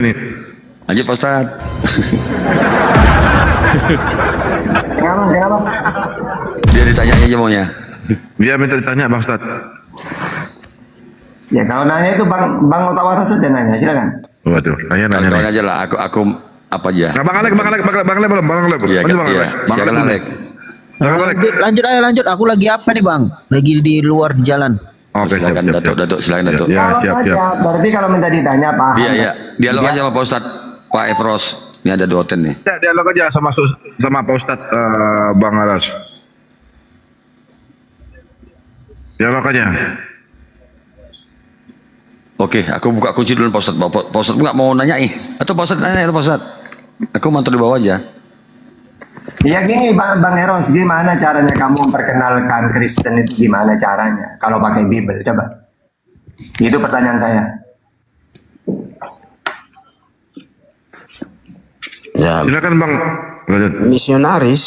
Nih. Lanjut Pak Ustad. Kenapa? Dia ditanya aja maunya. Dia minta ditanya Bang Ustad. Ya kalau nanya itu Bang Utawara saja nanya, silakan. Waduh, nanya. Bang aja lah, aku apa aja. Nah, Bang Alek belum. Iya, Maju, Bang iya. Alek. Bang Silakan Alek. Alek. Bang Alek. Lanjut. Aku lagi apa nih bang? Lagi di luar di jalan. Oke, siap. Silakan Datuk, silakan Datuk. Ya, kalau siap. nanya, berarti kalau minta ditanya paham. Iya. Dialog aja sama Pak Ustad, Pak Efros. Ini ada doten nih. Ya, dialog aja sama Pak Ustad Bang Aras. Dialog aja. Oke, aku buka kunci dulu Pak Ustad. Pak Ustad nggak mau nanya atau Pak Ustad nanya Pak Ustad? Aku mantul di bawah aja. Ya gini Bang Eros, gimana caranya kamu memperkenalkan Kristen itu, gimana caranya? Kalau pakai Bible, coba. Itu pertanyaan saya. Ya, Silakan Bang. Lanjut. misionaris.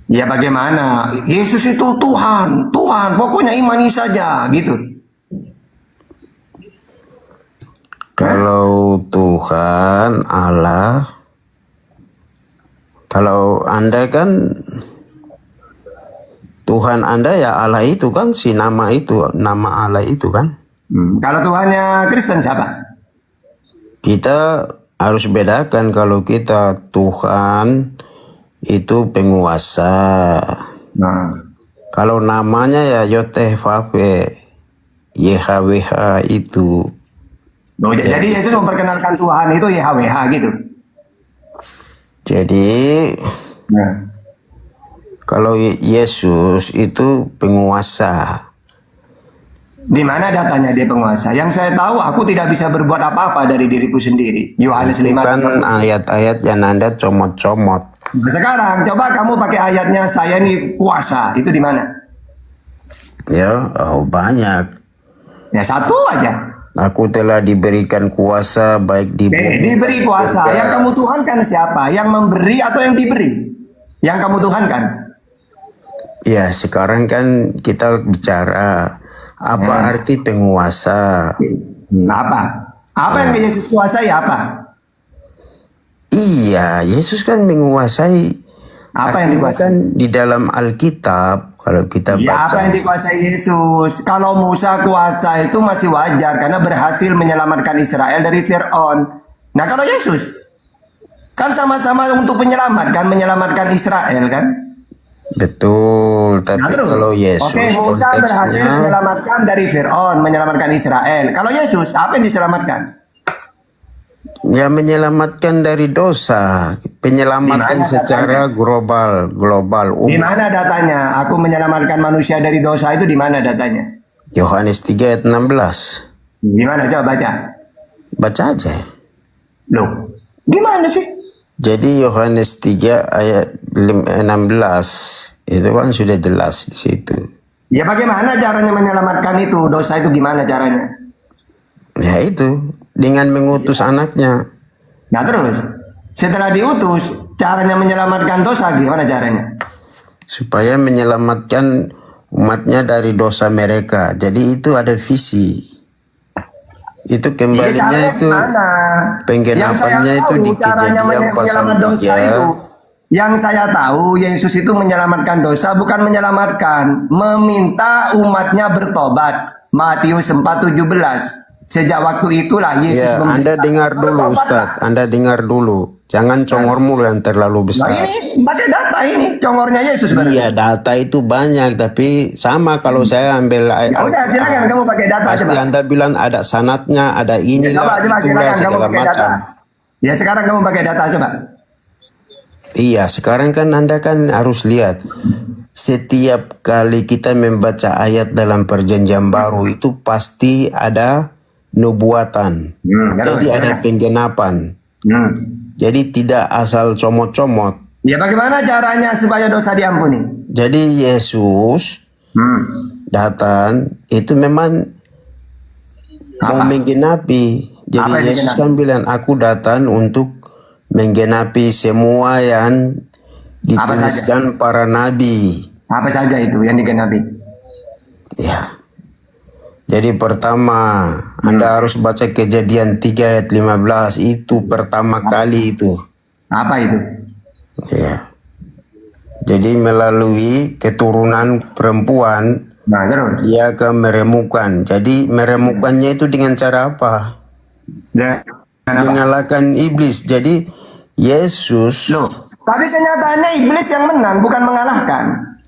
Ya bagaimana? Yesus itu Tuhan, pokoknya imani saja, gitu. Kalau Tuhan Allah, kalau Anda kan Tuhan Anda ya Allah itu kan, si nama itu, nama Allah itu kan. Kalau Tuhannya Kristen siapa? Kita harus bedakan, kalau kita Tuhan itu penguasa. Nah, Kalau namanya ya YHWH YHWH itu. jadi Yesus memperkenalkan Tuhan itu YHWH gitu. Jadi Nah, kalau Yesus itu penguasa. di mana datanya dia penguasa? Yang saya tahu, aku tidak bisa berbuat apa-apa dari diriku sendiri. Yohanes 5. Kan ayat-ayat yang Anda comot-comot. Sekarang coba kamu pakai ayatnya saya ini kuasa. Itu di mana? Ya, banyak. Ya satu aja. Aku telah diberikan kuasa baik di bumi. Diberi kuasa. surga. Yang kamu tuhankan siapa? Yang memberi atau yang diberi? Yang kamu tuhankan. Ya, sekarang kan kita bicara apa arti penguasa. Apa? Apa yang Yesus kuasai apa? Iya, Yesus kan menguasai. Apa yang Artinya dikuasai? kan di dalam Alkitab, kalau kita Ya, baca. apa yang dikuasai Yesus? Kalau Musa kuasa itu masih wajar karena berhasil menyelamatkan Israel dari Fir'aun. Nah, kalau Yesus kan sama-sama untuk menyelamatkan Israel kan? Betul, tapi Nah, terus. kalau Yesus Oke, Musa berhasil konteksnya, menyelamatkan dari Fir'aun, menyelamatkan Israel. Kalau Yesus, apa yang diselamatkan? ya menyelamatkan dari dosa, penyelamatan Di mana secara global Di umum. mana datanya? Aku menyelamatkan manusia dari dosa itu di mana datanya? Yohanes 3 ayat 16. Di mana? Coba baca. Baca aja. Loh, gimana sih? Jadi Yohanes 3 ayat 16 itu kan sudah jelas di situ. Ya bagaimana caranya menyelamatkan itu? Dosa itu gimana caranya? Ya itu dengan mengutus anaknya. Nah terus, setelah diutus, caranya menyelamatkan dosa gimana caranya? Supaya menyelamatkan umatnya dari dosa mereka. Jadi itu ada visi. Itu kembalinya caranya itu gimana? penggenapannya Yang saya itu tahu, di caranya Kejadian pasal menyelamat dosa 3. itu. Yang saya tahu, Yesus itu menyelamatkan dosa, bukan menyelamatkan, meminta umatnya bertobat. Matius 4:17. Sejak waktu itulah Yesus Ya, Anda dengar dulu bertobatlah. Ustadz, Anda dengar dulu. Jangan congormu yang terlalu Nah besar. ini pakai data ini, congornya Yesus berarti. Iya, data itu banyak, tapi sama kalau saya ambil ayat. Ya udah, silakan kamu pakai data Pasti coba. Anda bilang ada sanatnya, ada Ya, inilah, coba itulah, silakan kamu segala pakai data. macam. Ya sekarang kamu pakai data coba. Iya, sekarang kan Anda kan harus lihat. Setiap kali kita membaca ayat dalam perjanjian baru itu pasti ada nubuatan. Jadi terus, ada silakan. penggenapan. Jadi tidak asal comot-comot. Ya bagaimana caranya supaya dosa diampuni? Jadi Yesus datang itu memang mau Apa? menggenapi. Jadi Apa yang Yesus digenapi? kan bilang, aku datang untuk menggenapi semua yang Apa saja? dituliskan para nabi. Apa saja itu yang digenapi? Ya. Jadi pertama, Anda harus baca Kejadian 3 ayat 15. Itu pertama kali itu. Apa itu? Ya. Jadi melalui keturunan perempuan, Nah, terus. dia akan meremukan. Jadi meremukannya itu dengan cara apa? Dan apa? Mengalahkan iblis. Jadi Yesus, Loh, tapi kenyataannya iblis yang menang, bukan mengalahkan.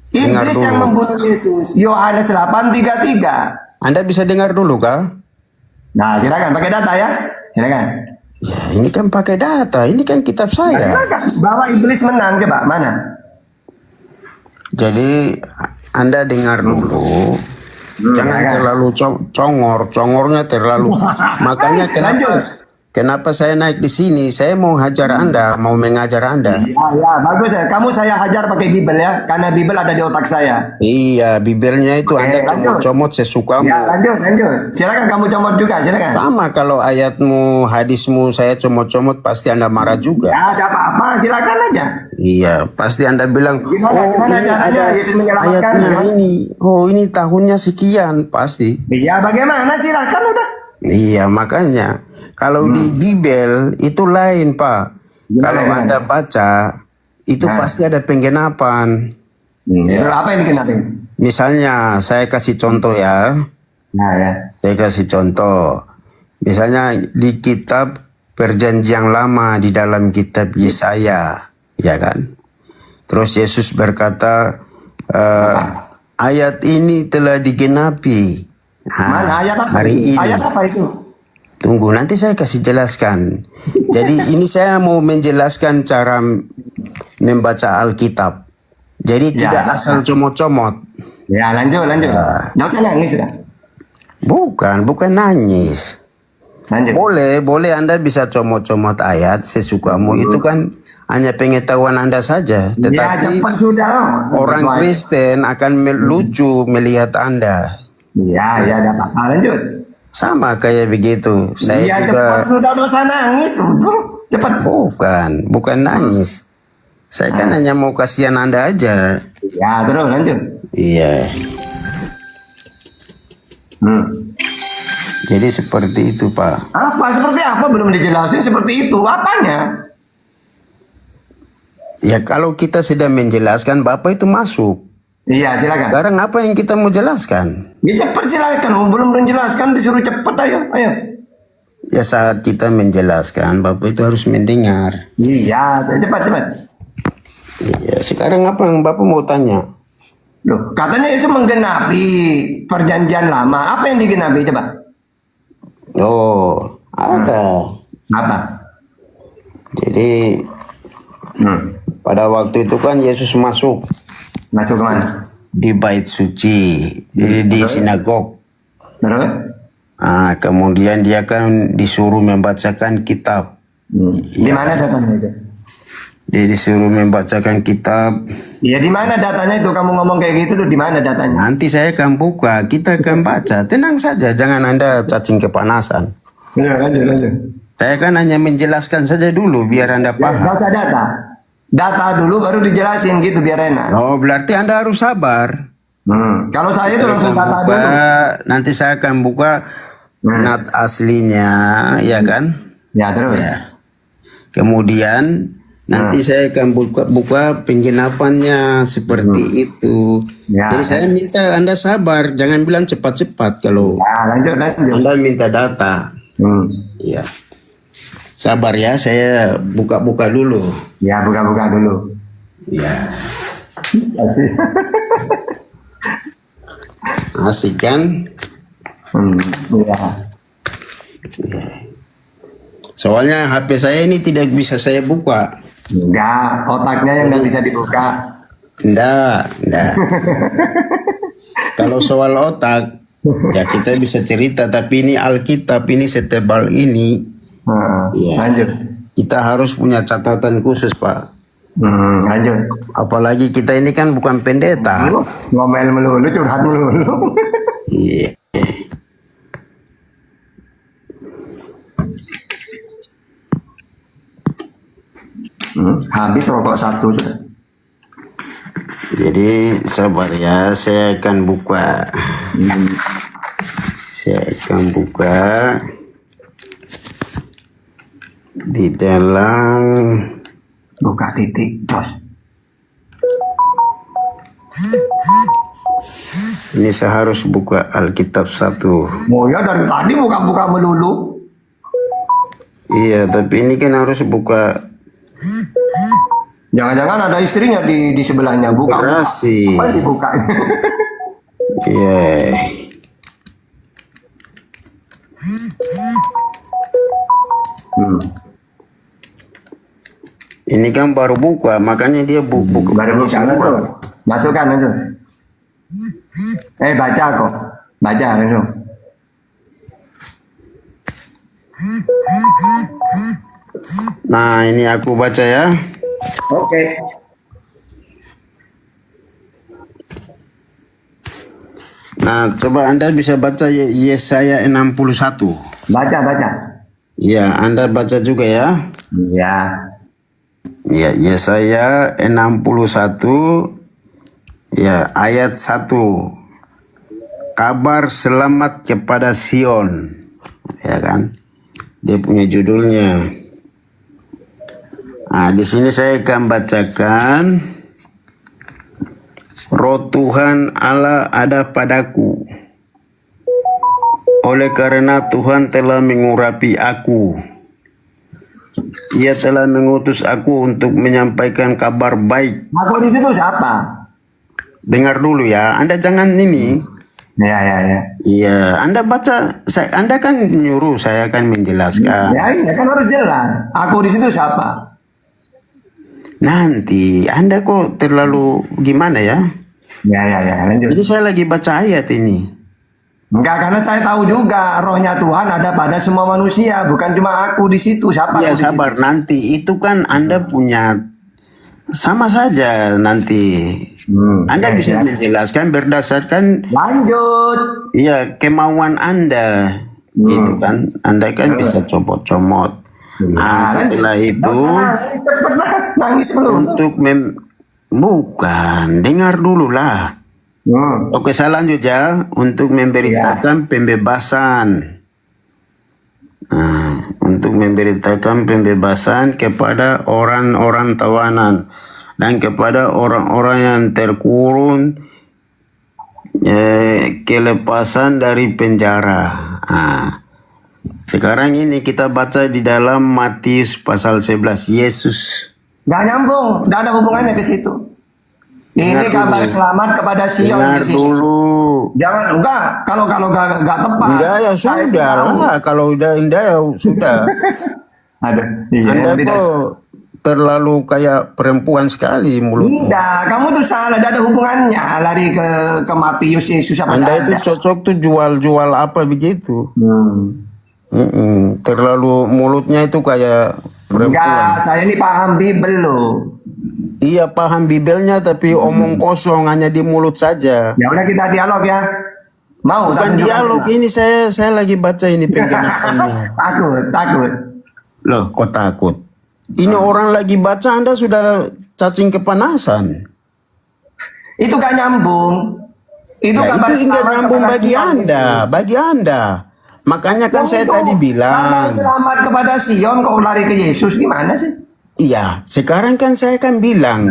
Dengar Iblis dulu. yang membunuh Yesus. Yohanes 8:33. Anda bisa dengar dulu kah? Nah, silakan pakai data ya. Silakan. Ya, ini kan pakai data. Ini kan kitab Nah, saya. silakan. Bahwa iblis menang, coba mana? Jadi Anda dengar dulu. Jangan silakan. terlalu congornya terlalu. Makanya kenapa saya naik di sini? Saya mau hajar Anda, mau mengajar Anda. Ya, bagus ya. Kamu saya hajar pakai Bible ya, karena Bible ada di otak saya. Iya, bibirnya itu Anda lanjut. comot sesukamu. Ya, lanjut. Silakan kamu comot juga, silakan. Sama kalau ayatmu, hadismu saya comot-comot pasti Anda marah juga. Ya, ada apa-apa, silakan aja. Iya, pasti Anda bilang, Gimana ini caranya ada Yesus menyelamatkan? ayatnya Gimana? ini. Oh, ini tahunnya sekian, pasti. Iya, bagaimana? Silakan udah. Iya, makanya kalau di Bible itu lain, Pak. Kalau Gimana? Anda baca, itu Nah. pasti ada penggenapan. Itu apa yang dikenapin? Misalnya, saya kasih contoh ya. Nah, ya. Saya kasih contoh. Misalnya di kitab Perjanjian Lama di dalam kitab Yesaya, ya kan? Terus Yesus berkata, ayat ini telah digenapi. Nah, Mana ayat apa? hari ini. Ayat apa itu? Tunggu, nanti saya kasih jelaskan. Jadi ini saya mau menjelaskan cara membaca Alkitab. Jadi Ya, tidak ya. asal comot-comot. Ya, lanjut. Nggak usah nangis sudah. Bukan nangis. Lanjut. Boleh Anda bisa comot-comot ayat sesukamu. Itu kan hanya pengetahuan Anda saja. Ya, Tetapi cepat sudah. orang Kristen akan lucu melihat Anda. Iya, ada apa-apa. Lanjut. Sama kayak begitu. Saya Iya, juga cepat sudah, dosa nangis. Udah, cepat. bukan nangis. Saya kan hanya mau kasihan Anda aja. Ya, terus lanjut. Iya. Jadi seperti itu, Pak. Apa? Seperti apa? Belum dijelasin seperti itu. Apanya? Ya kalau kita sedang menjelaskan, Bapak itu masuk. Iya, silakan. Sekarang apa yang kita mau jelaskan? Ya, cepat silakan. Belum menjelaskan disuruh cepat. Ayo. Ya saat kita menjelaskan, Bapak itu harus mendengar. Iya, cepat. Ya, sekarang apa yang Bapak mau tanya? Loh, katanya Yesus menggenapi perjanjian lama. Apa yang digenapi? Coba. Oh, ada. Apa? Jadi pada waktu itu kan Yesus masuk Masuk kemana? di bait suci, jadi di sinagog. Terus? Kemudian dia kan disuruh membacakan kitab. Di mana datanya itu? Dia disuruh membacakan kitab. Ya, di mana datanya itu? Kamu ngomong kayak gitu tuh, di mana datanya? Nanti saya akan buka, kita akan baca. Tenang saja, jangan Anda cacing kepanasan. Ya, lanjut. Saya kan hanya menjelaskan saja dulu biar Anda paham. Nggak usah data. Data dulu baru dijelasin gitu biar enak. Oh, berarti Anda harus sabar. Kalau saya itu langsung data dulu. Nanti saya akan buka nat aslinya, ya kan? Ya, terus. Ya. Kemudian nanti saya akan buka penggenapannya seperti itu. Ya. Jadi saya minta Anda sabar, jangan bilang cepat-cepat kalau Ya, lanjut. Anda minta data. Ya. Sabar ya, saya buka-buka dulu. Ya, buka-buka dulu. Ya. Asik. Asik kan? Ya. Soalnya HP saya ini tidak bisa saya buka. Enggak, otaknya yang nggak bisa dibuka. Enggak. Kalau soal otak, ya kita bisa cerita. Tapi ini Alkitab, ini setebal ini. Ya, Lanjut. kita harus punya catatan khusus, Pak. Lanjut. Apalagi kita ini kan bukan pendeta. Ngomel melulu, curhat melulu. Iya. Habis rokok satu sudah. Jadi sabar ya, saya akan buka. Saya akan buka di dalam Buka titik dos. ini saya harus buka Alkitab 1. Oh ya dari tadi buka-buka melulu. Iya, tapi ini kan harus buka Jangan-jangan ada istrinya di sebelahnya buka. Berasi. Apa yang dibuka? Iya. Ini kan baru buka, makanya dia buka. Baru buka langsung. Masukkan langsung. Baca kok. Baca langsung. Nah, ini aku baca ya. Oke. Nah, coba Anda bisa baca Yesaya 61. Baca. Ya, Anda baca juga ya. Iya. Ya, Yesaya 61 ya ayat 1. Kabar selamat kepada Sion. Ya kan? Dia punya judulnya. Nah, di sini saya akan bacakan. Roh Tuhan Allah ada padaku. Oleh karena Tuhan telah mengurapi aku. Ia telah mengutus aku untuk menyampaikan kabar baik. Aku di situ siapa? Dengar dulu ya, Anda jangan ini. Ya. Iya, Anda baca, Anda kan nyuruh, saya akan menjelaskan. Ya, ini kan harus jelas. Aku di situ siapa? Nanti, Anda kok terlalu gimana ya? Ya, lanjut. Jadi saya lagi baca ayat ini. Enggak, karena saya tahu juga rohnya Tuhan ada pada semua manusia, bukan cuma aku di situ. Siapa? Ya aku di sabar, situ? nanti itu kan Anda punya sama saja nanti. Anda bisa ya. menjelaskan berdasarkan Lanjut. ya kemauan Anda. Gitu kan. Anda kan bisa comot-comot. Nah, setelah itu Cepet lah, nangis belum? untuk bukan, dengar dulu lah. Oke, saya lanjut ya. Untuk memberitakan pembebasan. Nah, untuk memberitakan pembebasan kepada orang-orang tawanan dan kepada orang-orang yang terkurung, kelepasan dari penjara. Nah, sekarang ini kita baca di dalam Matius pasal 11. Yesus. Gak nyambung, gak ada hubungannya ke situ. Ini Dengar kabar dulu. selamat kepada Sion Dengar di sini. dulu. Jangan, enggak. Kalau gak tepat. Enggak ya saya sudah tahu. lah. Kalau udah indah ya sudah. Aduh, iya. Anda tidak. kok terlalu kayak perempuan sekali mulut. Tidak, kamu tuh salah. Tidak ada hubungannya. Lari ke Matius Yesus apa Anda tidak itu ada. cocok tuh jual-jual apa begitu. Terlalu mulutnya itu kayak perempuan. Enggak, saya ini paham Bible loh. Iya paham Bibelnya tapi omong kosong hanya di mulut saja. Ya udah kita dialog ya. Mau? Bukan tak tunjukkan dialog juga? ini saya lagi baca ini penggenapannya. Takut. Loh kok takut? Ini orang lagi baca Anda sudah cacing kepanasan. Itu gak nyambung. Itu Ya, kabar itu enggak selamat nyambung kepada bagi Sion Anda, itu. bagi Anda. Makanya kan Yang saya itu tadi bilang. kabar selamat kepada Sion kok lari ke Yesus gimana sih? Iya, sekarang kan saya kan bilang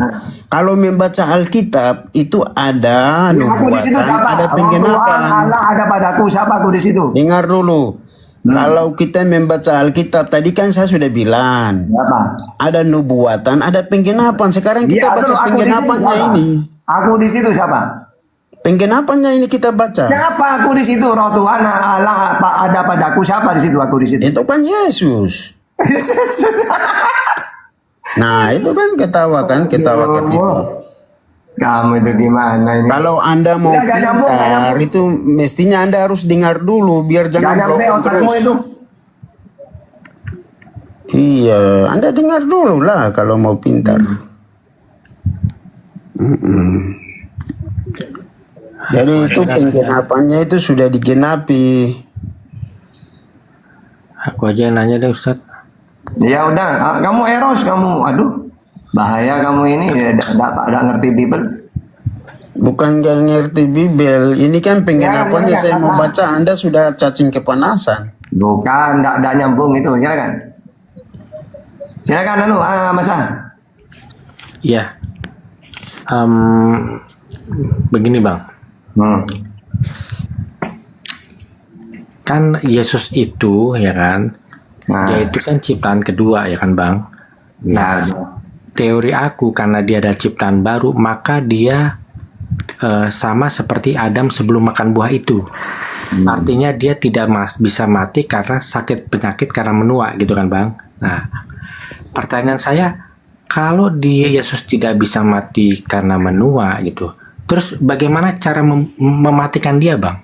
kalau membaca Alkitab itu ada Aku di situ nubuatan, siapa? ada Roh Tuhan penggenapan. Allah ada padaku. Siapa aku di situ? Dengar dulu. Kalau kita membaca Alkitab tadi kan saya sudah bilang Siapa? ada nubuatan, ada penggenapan. Sekarang kita Iya, baca betul, aku di situ penggenapannya siapa? ini. Aku di situ siapa? Penggenapannya ini kita baca. Siapa aku di situ? Roh Tuhan Allah ada padaku. Siapa di situ? Aku di situ. Itu kan Yesus. Nah, itu kan ketawa ketipu. Kamu itu gimana ini? Kalau Anda mau Udah, gak nyambung, gak pintar, nyambung. itu mestinya Anda harus dengar dulu biar Gak jangan nyampe blok otakmu terus. itu. Iya, Anda dengar dulu lah kalau mau pintar. Jadi itu penggenapannya itu sudah digenapi. Aku aja yang nanya deh Ustadz. Ya udah, kamu eros kamu. Aduh, bahaya kamu ini. Tidak ngerti Bible. Bukan gak ngerti Bibel. Ini kan penginapannya saya mau baca. Anda sudah cacing kepanasan. Bukan, enggak nyambung itu. Silakan. Silakan anu, Mas Ah. Iya. Begini bang, Hmm. kan Yesus itu ya kan, Nah, dia itu kan ciptaan kedua ya kan bang. ya. Teori aku karena dia ada ciptaan baru, maka dia sama seperti Adam sebelum makan buah itu. Artinya dia tidak bisa mati karena sakit penyakit karena menua gitu kan bang. Nah, pertanyaan saya, kalau dia Yesus tidak bisa mati karena menua gitu, terus bagaimana cara mematikan dia bang?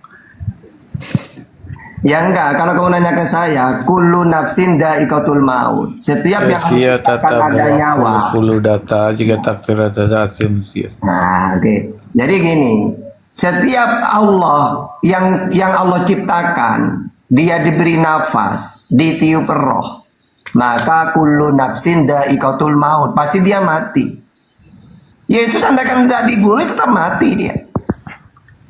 Ya enggak, kalau kamu nanya ke saya, kullu nafsin da'iqatul maut. Setiap yang Sia akan ada nyawa. puluh data jika takdir data sia. Nah, oke. Jadi gini, setiap Allah yang Allah ciptakan, dia diberi nafas, ditiup roh, maka kullu nafsin da'iqatul maut, pasti dia mati. Yesus andaikan tidak dibunuh tetap mati dia.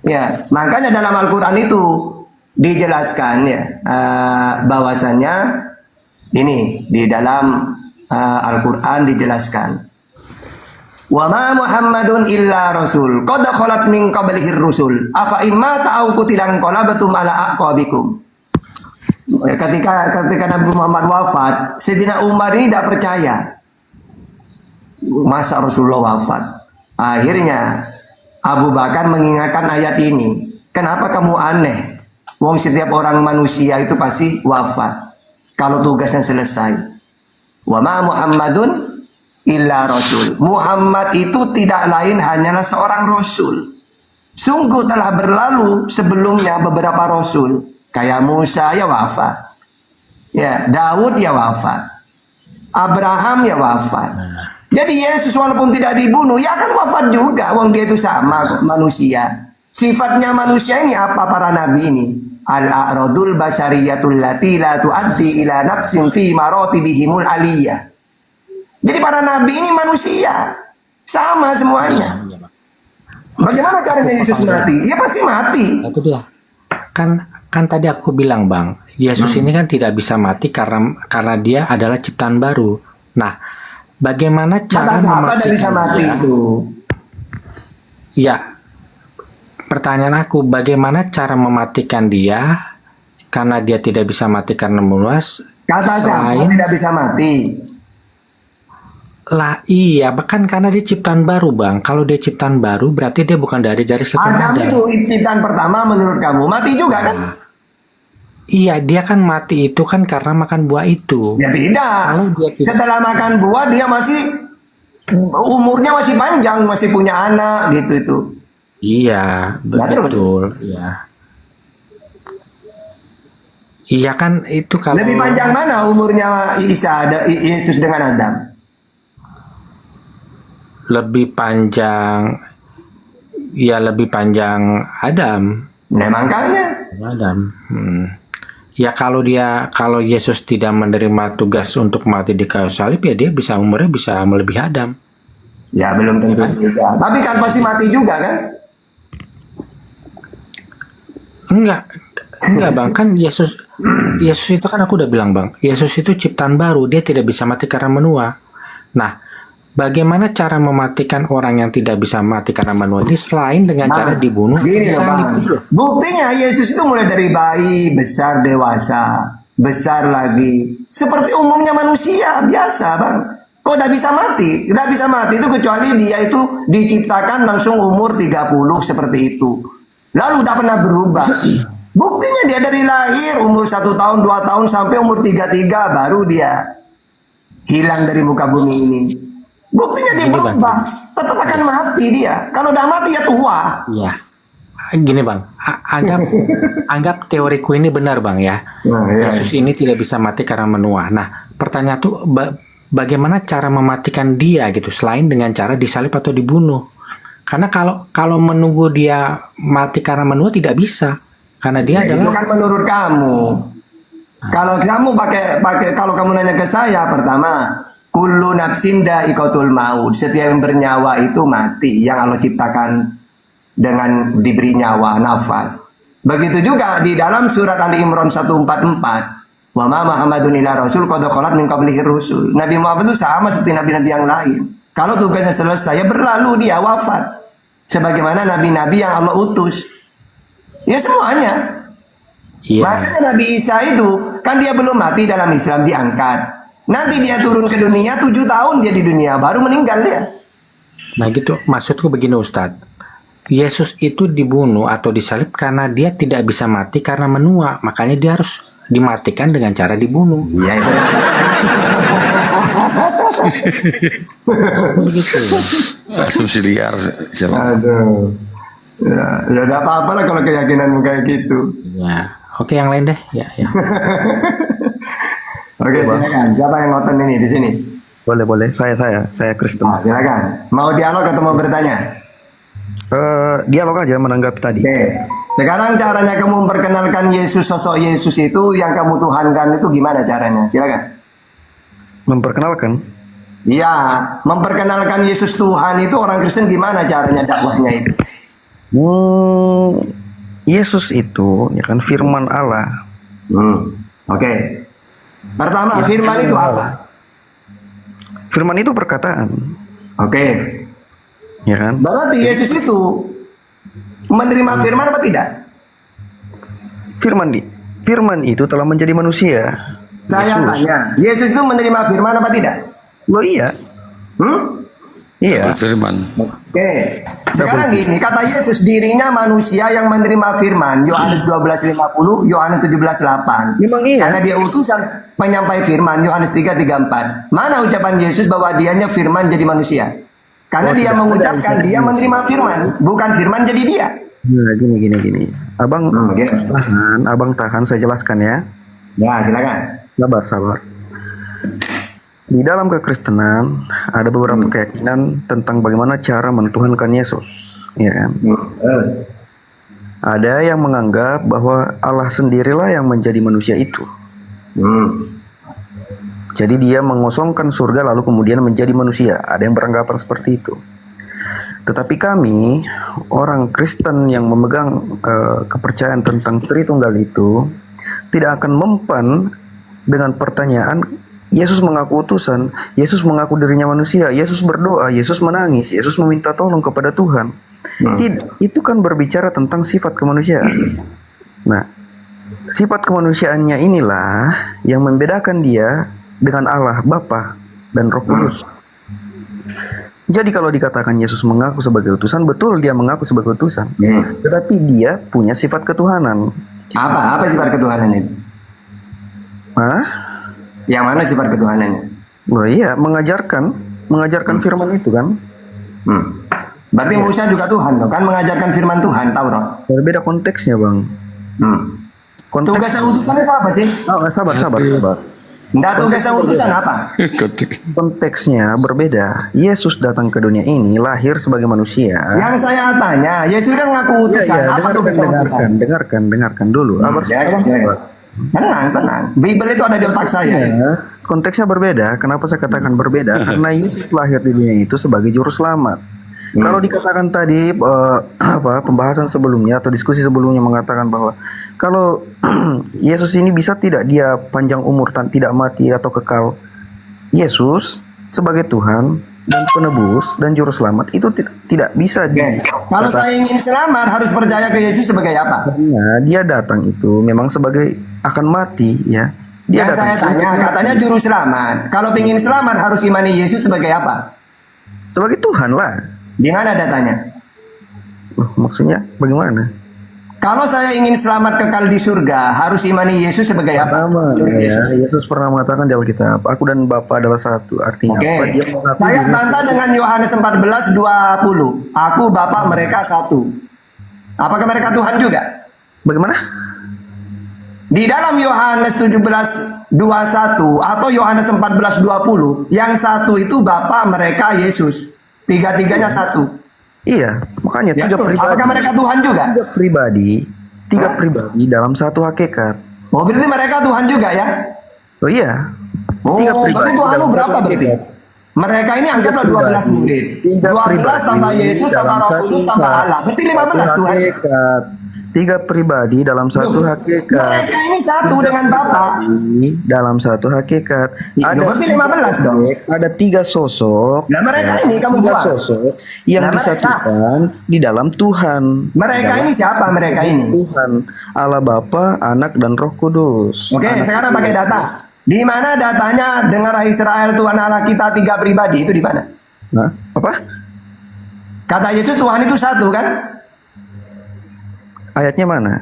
Ya, makanya dalam Al-Qur'an itu dijelaskan ya, bahwasannya ini di dalam Al-Qur'an dijelaskan, wa ma Muhammadun illa rasul qad khalat min qablihi rusul afa imma ta'au qutilan qalabatum ala aqabikum. Ketika Nabi Muhammad wafat, Sayyidina Umar ini tidak percaya masa Rasulullah wafat. Akhirnya Abu Bakar mengingatkan ayat ini, kenapa kamu aneh? Wong setiap orang manusia itu pasti wafat kalau tugasnya selesai. Wa ma Muhammadun illa rasul. Muhammad itu tidak lain hanyalah seorang rasul. Sungguh telah berlalu sebelumnya beberapa rasul. Kayak Musa ya wafat. Ya, Daud ya wafat. Abraham ya wafat. Jadi Yesus walaupun tidak dibunuh ya akan wafat juga. Wong dia itu sama kok, manusia. Sifatnya manusia ini apa para nabi ini? Al-a'radul basariyatul lati la tu'addi ila nafsin fi maratibihimul aliyah. Jadi para nabi ini manusia. Sama semuanya. Bagaimana caranya Yesus mati? Ya pasti mati. Itu dia. Kan tadi aku bilang bang, Yesus ini kan tidak bisa mati karena dia adalah ciptaan baru. Nah, bagaimana cara Siapa tidak bisa mati dia? itu? Ya, pertanyaan aku, bagaimana cara mematikan dia karena dia tidak bisa mati karena meluas? Kata siapa tidak bisa mati? Lah iya, bahkan karena dia ciptaan baru bang. Kalau dia ciptaan baru berarti dia bukan dari garis keturunan Adam itu ciptaan pertama menurut kamu mati juga kan? Iya, dia kan mati itu kan karena makan buah itu. Ya tidak. Kalau dia tidak- Setelah makan buah dia masih umurnya masih panjang, masih punya anak gitu itu. Iya, Nah, terus? betul. Iya. Iya kan itu kalau Lebih panjang mana umurnya Yesus dengan Adam? lebih panjang, ya lebih panjang Adam. Nah makanya. Adam. Ya kalau Yesus tidak menerima tugas untuk mati di kayu salib, ya dia umurnya bisa melebihi Adam. Ya belum tentu juga. Tapi kan pasti mati juga kan? Enggak bang, kan Yesus itu kan aku udah bilang bang, Yesus itu ciptaan baru, dia tidak bisa mati karena menua. Nah, bagaimana cara mematikan orang yang tidak bisa mati karena menua ini selain dengan cara dibunuh? Gini loh salib bang. dulu. Buktinya Yesus itu mulai dari bayi, besar, dewasa, besar lagi. Seperti umumnya manusia biasa bang. Kok udah bisa mati? Tidak bisa mati itu kecuali dia itu diciptakan langsung umur 30 seperti itu. Lalu tak pernah berubah. Buktinya dia dari lahir umur 1 tahun, 2 tahun sampai umur 33 baru dia hilang dari muka bumi ini. Buktinya dia berubah. Tetap akan mati dia. Kalau udah mati ya tua. Iya. Gini bang, anggap teoriku ini benar bang ya. Nah, ya. Yesus ini tidak bisa mati karena menua. Nah, pertanyaan tuh bagaimana cara mematikan dia gitu selain dengan cara disalib atau dibunuh? Karena kalau menunggu dia mati karena menua tidak bisa. Karena dia Itu adalah kan menurut kamu. Kalau kamu pakai kalau kamu nanya ke saya pertama, kullu nafsin da'iqatul maut. Setiap yang bernyawa itu mati yang Allah ciptakan dengan diberi nyawa, nafas. Begitu juga di dalam surat Ali Imran 144. Wa ma Muhammadun illa rasul qad khalat min qablihi rusul. Nabi Muhammad itu sama seperti nabi-nabi yang lain. Kalau tugasnya selesai, ya berlalu dia wafat. Sebagaimana nabi-nabi yang Allah utus. Ya semuanya. Iya. Makanya Nabi Isa itu kan dia belum mati dalam Islam, diangkat. Nanti dia turun ke dunia 7 tahun dia di dunia baru meninggal dia. Nah gitu, maksudku begini Ustadz. Yesus itu dibunuh atau disalib karena dia tidak bisa mati karena menua. Makanya dia harus dimatikan dengan cara dibunuh. Iya itu. Begitu. Asumsi liar siapa? Aduh. Ya udah apa-apa lah kalau keyakinanmu kayak gitu. Ya, oke yang lain deh. Ya, ya. Oke, silakan. Siapa yang ngotot ini di sini? Boleh. Saya Kristen. Nah, silakan. Mau dialog atau mau bertanya? Dialog aja menanggapi tadi. Oke. Sekarang caranya kamu memperkenalkan Yesus, sosok Yesus itu yang kamu tuhankan itu gimana caranya? Silakan. Memperkenalkan. Iya, memperkenalkan Yesus Tuhan itu orang Kristen gimana caranya dakwahnya itu? Yesus itu ya kan firman Allah. Oke. Pertama, firman itu apa? Firman itu perkataan, Oke. ya kan? Berarti Yesus itu menerima firman apa tidak? Firman itu telah menjadi manusia. Saya tanya, Yesus itu menerima firman apa tidak? Loh iya. Iya. Firman. Oke. Sekarang gini, kata Yesus dirinya manusia yang menerima firman. Yohanes 12:50, Yohanes 17:8. Memang iya. Karena dia utusan penyampai firman, Yohanes 3:34. Mana ucapan Yesus bahwa dianya firman jadi manusia? Karena dia mengucapkan dia menerima firman, bukan firman jadi dia. Nah, gini. Abang Gini. abang tahan, saya jelaskan ya. Ya, silakan. Sabar. Di dalam kekristenan ada beberapa keyakinan tentang bagaimana cara mentuhankan Yesus, ya kan? Ada yang menganggap bahwa Allah sendirilah yang menjadi manusia itu. Jadi dia mengosongkan surga lalu kemudian menjadi manusia. Ada yang beranggapan seperti itu. Tetapi kami, orang Kristen yang memegang kepercayaan tentang Tritunggal itu, tidak akan mempan dengan pertanyaan, Yesus mengaku utusan, Yesus mengaku dirinya manusia, Yesus berdoa, Yesus menangis, Yesus meminta tolong kepada Tuhan. Itu kan berbicara tentang sifat kemanusiaan. Nah, sifat kemanusiaannya inilah yang membedakan dia dengan Allah Bapa dan Roh Kudus. Jadi kalau dikatakan Yesus mengaku sebagai utusan, betul dia mengaku sebagai utusan. Tetapi dia punya sifat ketuhanan. Apa sifat ketuhanan itu? Yang mana sifat ketuhanannya? Loh iya, mengajarkan firman itu kan. Berarti Musa juga Tuhan loh, kan mengajarkan firman Tuhan, Taurat. Berbeda konteksnya, Bang. Tugas yang utusan itu apa sih? Sabar. Enggak, tugas yang utusan apa? Konteksnya berbeda. Yesus datang ke dunia ini lahir sebagai manusia. Yang saya tanya, Yesus kan ngaku utusan. Apa tugas yang utusan? Dengarkan dulu. Tenang. Bible itu ada di otak saya. Konteksnya berbeda. Kenapa saya katakan berbeda? Karena Yesus lahir di dunia itu sebagai juru selamat. Kalau dikatakan tadi pembahasan sebelumnya atau diskusi sebelumnya mengatakan bahwa kalau Yesus ini bisa tidak dia panjang umur dan tidak mati atau kekal. Yesus sebagai Tuhan dan penebus dan juru selamat itu tidak bisa. Kalau saya ingin selamat harus percaya ke Yesus sebagai apa? Karena dia datang itu memang sebagai akan mati ya. Yang saya tanya katanya juru selamat. Kalau ingin selamat harus imani Yesus sebagai apa? Sebagai Tuhan lah. Di mana datanya? Maksudnya bagaimana? Kalau saya ingin selamat kekal di surga harus imani Yesus sebagai apa? Yesus pernah mengatakan di Alkitab, aku dan Bapa adalah satu. Artinya apa? Dia saya bantah dengan Yohanes 14:20. Aku Bapa mereka satu. Apakah mereka Tuhan juga? Bagaimana? Di dalam Yohanes 17:21 atau Yohanes 14:20, yang satu itu Bapa mereka Yesus. Tiga-tiganya satu. Iya, makanya Ya, tiga pribadi. apakah mereka Tuhan juga? Tiga pribadi dalam satu hakikat. Oh, berarti mereka Tuhan juga ya? Oh iya. Oh, berarti Tuhanmu berapa berarti? Mereka ini anggaplah 12 murid. 12 tambah Yesus tambah Roh Kudus tambah Allah. Berarti 15 Tuhan. Hakikat. 3 pribadi dalam satu hakikat. Mereka ini satu dengan Bapa. Dalam satu hakikat. Ya, berarti 15 dong. Ada 3 sosok. Nah mereka ini kamu 3 buang. sosok yang Nah, mereka. disatukan di dalam Tuhan. Mereka ini siapa mereka ini? Tuhan, Allah Bapa, Anak dan Roh Kudus. Oke, sekarang pakai data. Di mana datanya dengar Israel Tuhan Allah kita 3 pribadi itu di mana? Hah? Apa? Kata Yesus Tuhan itu satu kan? Ayatnya mana?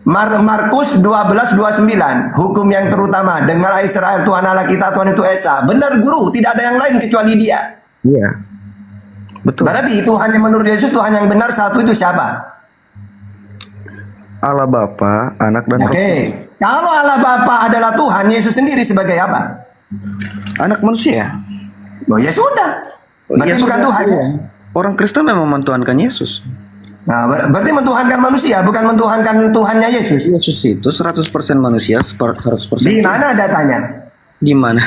Markus 12:29 hukum yang terutama dengar Israel Tuhan Allah kita Tuhan itu Esa. Benar guru, tidak ada yang lain kecuali Dia. Iya. Betul. Berarti Tuhan yang menurut Yesus Tuhan yang benar satu itu siapa? Allah Bapa, Anak dan Roh Oke. Kudus. Kalau Allah Bapa adalah Tuhan, Yesus sendiri sebagai apa? Anak manusia. Oh ya sudah. Berarti Ya bukan sudah, Tuhan. iya. Orang Kristen memang mentuhankan Yesus. Nah, berarti mentuhankan manusia, bukan mentuhankan Tuhannya Yesus. Yesus itu 100% manusia, 100% Di mana datanya? Di mana?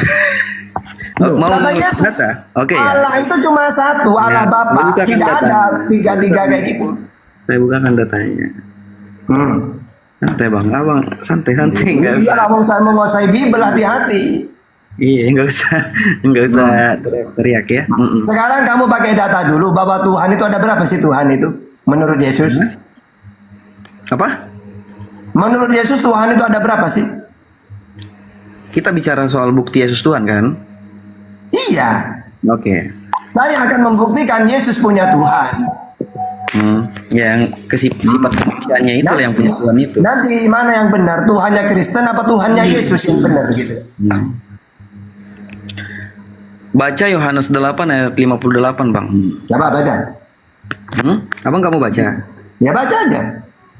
Loh, Mau kata menurut Yesus, data? Oke ya. Allah itu cuma satu, Allah Bapa. bukakan Tidak ada datanya. tiga-tiga kayak gitu. Saya bukakan datanya. Hmm. Santai bang, abang santai-santai nggak Iya, usah. kalau saya menguasai Bible hati-hati. Iya nggak usah teriak ya. Sekarang kamu pakai data dulu bahwa Tuhan itu ada berapa sih Tuhan itu? Menurut Yesus. Apa? Menurut Yesus Tuhan itu ada berapa sih? Kita bicara soal bukti Yesus Tuhan kan? Iya. Oke. Saya akan membuktikan Yesus punya Tuhan. Yang sifat manusianya itu yang punya Tuhan itu. Nanti mana yang benar? Tuhannya Kristen apa Tuhannya Yesus yang benar gitu? Baca Yohanes 8 ayat 58 bang. Coba baca. Abang kamu baca? Ya baca aja.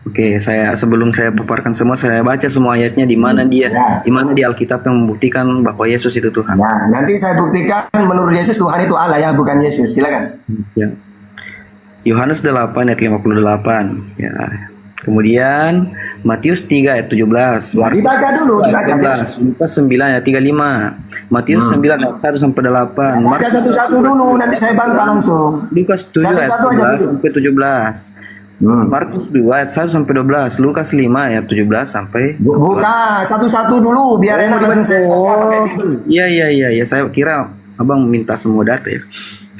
Oke, sebelum saya paparkan semua, saya baca semua ayatnya di mana Ya. di mana di Alkitab yang membuktikan bahwa Yesus itu Tuhan. Nah, nanti saya buktikan menurut Yesus Tuhan itu Allah ya, bukan Yesus. Silakan. Ya. Yohanes 8 ayat 58. Ya. Kemudian Matius 3 ayat 17. Ya, dibaca dulu, dibaca. 17. Lukas 9 ayat 35. Matius 9 ayat 1 sampai 8. Baca satu-satu dulu, nanti saya bantah langsung. Lukas 7 ayat Satu-satu aja 11 dulu. sampai 17. Markus 2 ayat 1 sampai 12. Lukas 5 ayat 17 sampai Buka satu-satu dulu biar enak langsung saya pakai Bible. Iya. Saya kira abang minta semua data ya.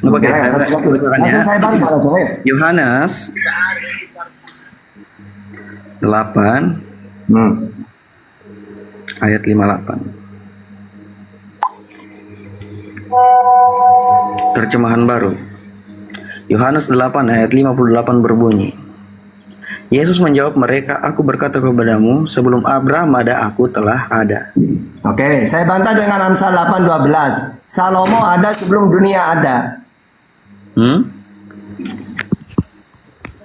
Oke, Nah, saya satu-satu. bacakan ya. Langsung saya bantah langsung ya. Yohanes 8 ayat 58. Terjemahan baru. Yohanes 8 ayat 58 berbunyi. Yesus menjawab mereka, "Aku berkata kepadamu, sebelum Abraham ada, aku telah ada." Oke, saya bantah dengan Amsal 8:12. Salomo ada sebelum dunia ada.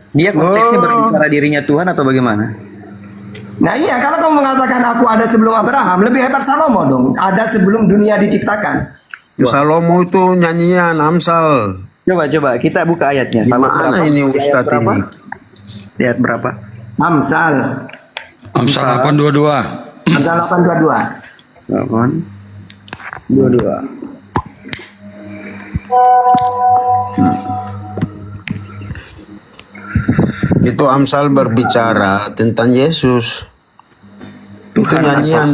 Dia konteksnya berbicara dirinya Tuhan atau bagaimana? Nah iya, kalau kamu mengatakan aku ada sebelum Abraham, lebih hebat Salomo dong. Ada sebelum dunia diciptakan. Salomo itu nyanyian Amsal. Coba kita buka ayatnya. Gimana ini Ustadz ini? Ayat berapa? Amsal. Amsal 8:22. Amsal 8:22. 22. Itu Amsal berbicara tentang Yesus. Itu nyanyian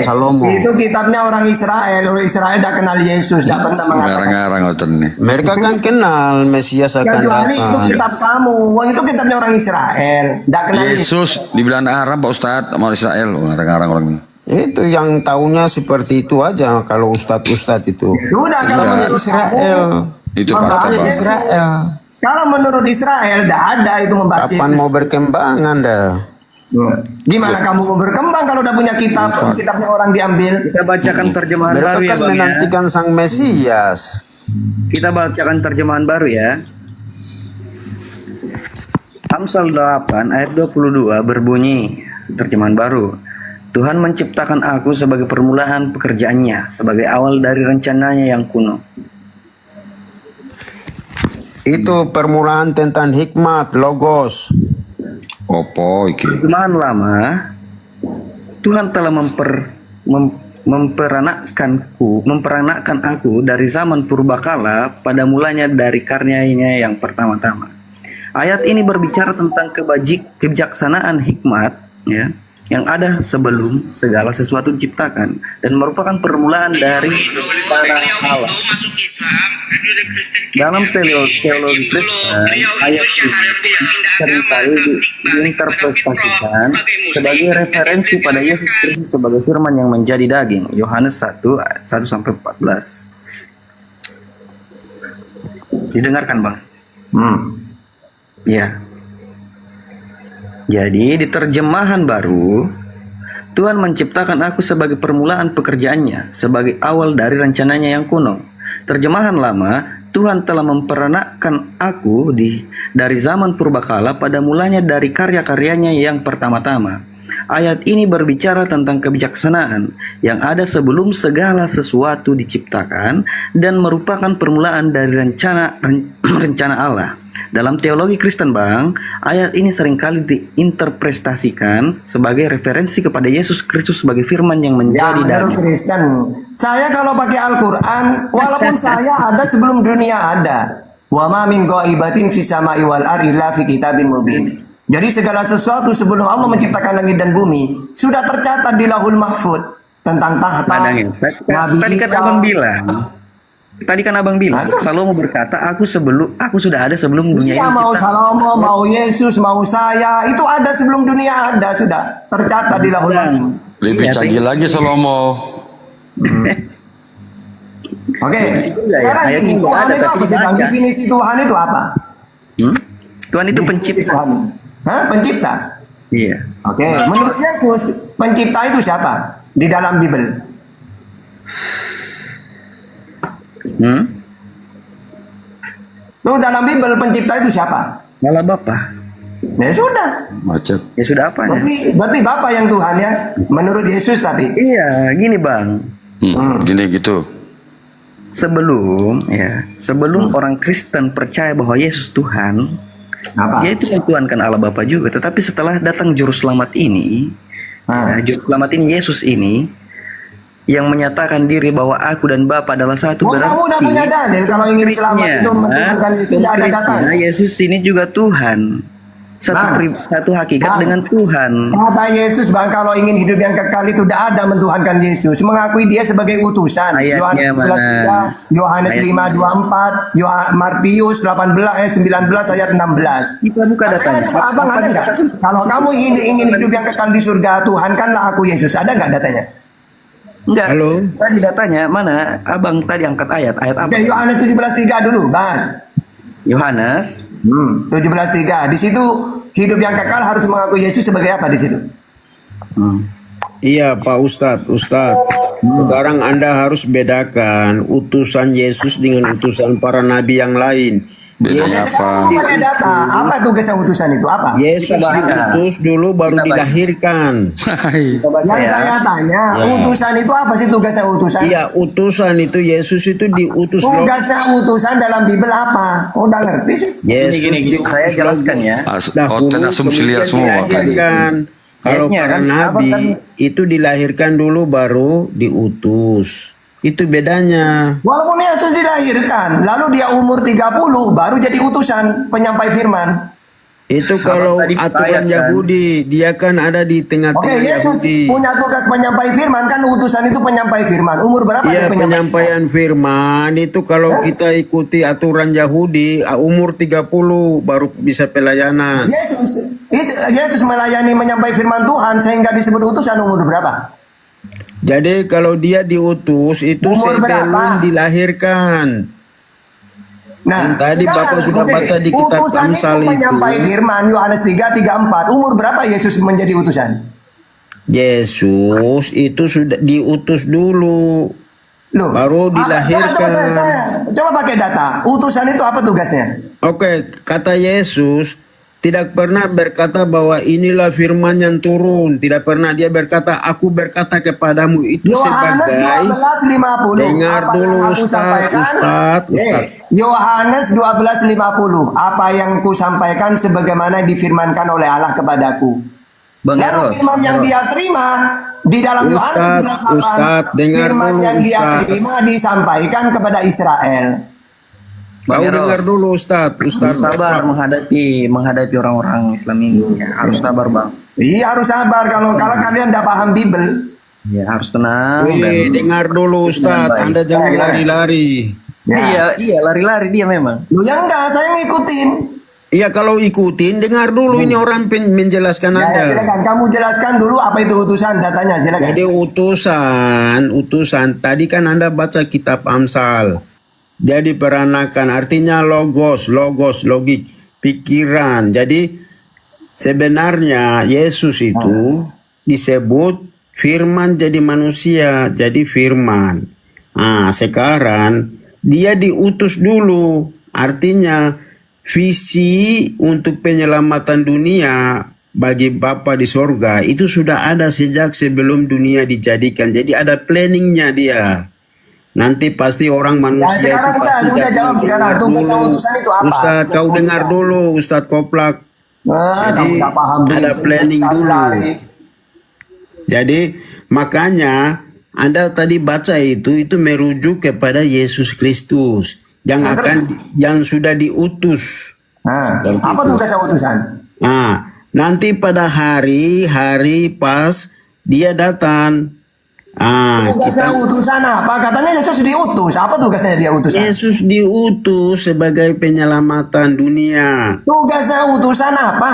Salomo. Itu kitabnya orang Israel. Orang Israel dah kenal Yesus, dah pernah mengatakan. Ngarang-ngarang ngoten nih. Mereka kan kenal Mesias akan Kecuali itu datang. kitab kamu. Wah, itu kitabnya orang Israel. Dah kenal Yesus. Yesus dibilang Arab Pak Ustadz sama Israel. Ngarang-ngarang orang ini. Itu yang taunya seperti itu aja kalau ustadz-ustadz itu. Sudah kalau Iya. menurut Israel. Itu Membahas fakta, Bang. Yesus. Israel. Kalau menurut Israel, dah ada itu membahas Kapan Yesus. mau berkembang Anda? Gimana kamu mau berkembang kalau udah punya kitabnya orang diambil? Kita bacakan terjemahan Mereka baru ya, kan Bang. Ya. menantikan sang Mesias. Kita bacakan terjemahan baru ya. Amsal 8 ayat 22 berbunyi, terjemahan baru. Tuhan menciptakan aku sebagai permulaan pekerjaannya, sebagai awal dari rencananya yang kuno. Itu permulaan tentang hikmat, logos. Opo iki. Terjemahan lama, Tuhan telah memperanakkan aku dari zaman purbakala pada mulanya dari karyanya yang pertama-tama. Ayat ini berbicara tentang kebijaksanaan hikmat, ya, yang ada sebelum segala sesuatu diciptakan dan merupakan permulaan dari para Allah. Dalam teologi Kristen, ayat ini seringkali diinterpretasikan sebagai referensi pada Yesus Kristus sebagai firman yang menjadi daging. Yohanes 1 ayat 1 sampai 14. Didengarkan, Bang? Ya. Jadi di terjemahan baru, Tuhan menciptakan aku sebagai permulaan pekerjaannya, sebagai awal dari rencananya yang kuno. Terjemahan lama, Tuhan telah memperanakkan aku dari zaman purbakala pada mulanya dari karya-karyanya yang pertama-tama. Ayat ini berbicara tentang kebijaksanaan yang ada sebelum segala sesuatu diciptakan dan merupakan permulaan dari rencana Allah. Dalam teologi Kristen, Bang, ayat ini seringkali diinterpretasikan sebagai referensi kepada Yesus Kristus sebagai firman yang menjadi menurut daging. Kristen, saya kalau pakai Al-Quran, walaupun saya ada sebelum dunia ada. Wa ma min ghaibatin fis sama'i wal ardi illa fi kitabin mubin. Jadi segala sesuatu sebelum Allah menciptakan langit dan bumi sudah tercatat di Lauhul Mahfuz tentang tahta Nadangin. Nabi Tadi kan Isa. Abang bilang, Salomo berkata, aku sudah ada sebelum dunia Iya, ini mau diciptakan. Salomo, mau Yesus, mau saya, itu ada sebelum dunia ada, sudah tercatat di Lauhul Mahfuz. Lebih Iya, canggih lagi Salomo. Oke, ya, sekarang ayat ini ini Tuhan ada, itu tapi apa sih, Bang? tidak ada. Definisi Tuhan itu apa? Tuhan itu Definisi pencipta. Tuhan. Hah? Pencipta? Iya. Oke, menurut Yesus, pencipta itu siapa? Di dalam Bible. Menurut dalam Bible, pencipta itu siapa? Malah Bapa. Ya sudah. Macet. Ya sudah apanya? Berarti Bapa yang Tuhan ya. Menurut Yesus tapi. Iya, gini Bang. Gini gitu. Sebelum orang Kristen percaya bahwa Yesus Tuhan, Apa? dia itu mentuhankan Allah Bapa juga. Tetapi setelah datang juru selamat ini, juru selamat ini Yesus ini yang menyatakan diri bahwa aku dan Bapa adalah satu. Oh, kamu udah punya dalil kalau ingin selamat itu mentuhankan Yesus, tidak ada datanya. Yesus ini juga Tuhan. Satu hakikat dengan Tuhan. Kata Yesus, Bang, kalau ingin hidup yang kekal itu tidak ada mentuhankan Yesus, mengakui dia sebagai utusan. Ayatnya Yohanes 11:3, Yohanes 5:24, Matius 19 ayat 16. Kita buka datanya. Abang ada nggak? Kalau kamu ingin hidup yang kekal di surga, Tuhankanlah aku Yesus. Ada nggak datanya? Enggak. Halo? Tadi datanya mana? Abang tadi angkat ayat apa? Oke, Yohanes 17:3 dulu, Bang. Yohanes 17:3. Di situ hidup yang kekal harus mengakui Yesus sebagai apa di situ? Iya Pak Ustadz. Sekarang Anda harus bedakan utusan Yesus dengan utusan para nabi yang lain. Bedanya Yesus apa? pakai data. Apa tugasnya utusan itu? Apa? Yesus baca. diutus dulu baru Kita baca. dilahirkan. Yang saya tanya, utusan itu apa sih tugasnya utusan? Iya, utusan itu Yesus itu diutus loh. Tugasnya utusan dalam Bible apa? Udah ngerti sih? Yesus Gini, diutus saya jelaskan logos. ya. Otak asumsi liar kemudian semua. dilahirkan. Kalau Kayaknya para kan, nabi apa kan- itu dilahirkan dulu baru diutus. Itu bedanya. Walaupun Yesus dilahirkan, lalu dia umur 30, baru jadi utusan penyampai firman. Itu kalau tadi aturan ayat kan? Yahudi, dia kan ada di Oke, tengah-tengah Yesus Yahudi. punya tugas penyampai firman, kan utusan itu penyampai firman. Umur berapa Iya, dia penyampai? penyampaian firman itu kalau kita ikuti aturan Yahudi, umur 30 baru bisa pelayanan. Yesus melayani menyampai firman Tuhan sehingga disebut utusan umur berapa? Jadi kalau dia diutus itu Umur sebelum berapa? dilahirkan. Yang tadi sekarang, Bapak sudah baca di kitab utusan Amsal itu penyampai itu. firman Yohanes 3:3-4. Umur berapa Yesus menjadi utusan? Yesus itu sudah diutus dulu. Loh, Baru dilahirkan. Coba pakai data. Utusan itu apa tugasnya? Oke, kata Yesus tidak pernah berkata bahwa inilah firman yang turun. Tidak pernah dia berkata, aku berkata kepadamu. Itu Yohanes sebagai 12:50. dengar Apa yang dulu aku sampaikan? Ustadz. Yohanes 12:50. Apa yang ku sampaikan sebagaimana difirmankan oleh Allah kepadaku. Bang Lalu Eros. firman yang dia terima Di dalam Yohanes Ustadz, 17:8, Ustadz, dengar firman dulu, yang dia Ustadz. terima disampaikan kepada Israel. Bang Kau Eros, dengar dulu Ustadz. harus sabar menghadapi orang-orang Islam ini. Ya, harus sabar bang. Iya harus sabar kalau kalian tidak paham Bible. Ya harus tenang. Wih, dengar dulu Ustadz, baik. Anda jangan lari-lari. Ya. Iya lari-lari dia memang. Lu yang enggak, saya ngikutin. Iya kalau ikutin, dengar dulu ini orang menjelaskan Ya, Anda. silakan kamu jelaskan dulu apa itu utusan datanya, silakan. Jadi utusan. Tadi kan Anda baca kitab Amsal. Dia diperanakan, artinya logos, logik, pikiran. Jadi sebenarnya Yesus itu disebut firman jadi manusia, jadi firman. Nah, sekarang dia diutus dulu, artinya visi untuk penyelamatan dunia bagi Bapa di sorga itu sudah ada sejak sebelum dunia dijadikan. Jadi ada planningnya dia. Nanti pasti orang Ya, manusia sekarang itu pasti udah jawab jadi sekarang. dengar Tugas dulu. utusan itu apa? Ustadz, Tugas kau dengar utusan. dulu, Ustadz Koplak. Kamu Jadi tak paham ada Bible, planning kamu dulu. lari. Jadi makanya Anda tadi baca itu merujuk kepada Yesus Kristus yang sudah diutus. Nah, Seperti apa itu. tugas utusan? Nah, nanti pada hari pas dia datang. Tugasnya utusan apa? Katanya Yesus diutus. Apa tugasnya dia utusan? Yesus diutus sebagai penyelamatan dunia. Tugasnya utusan apa?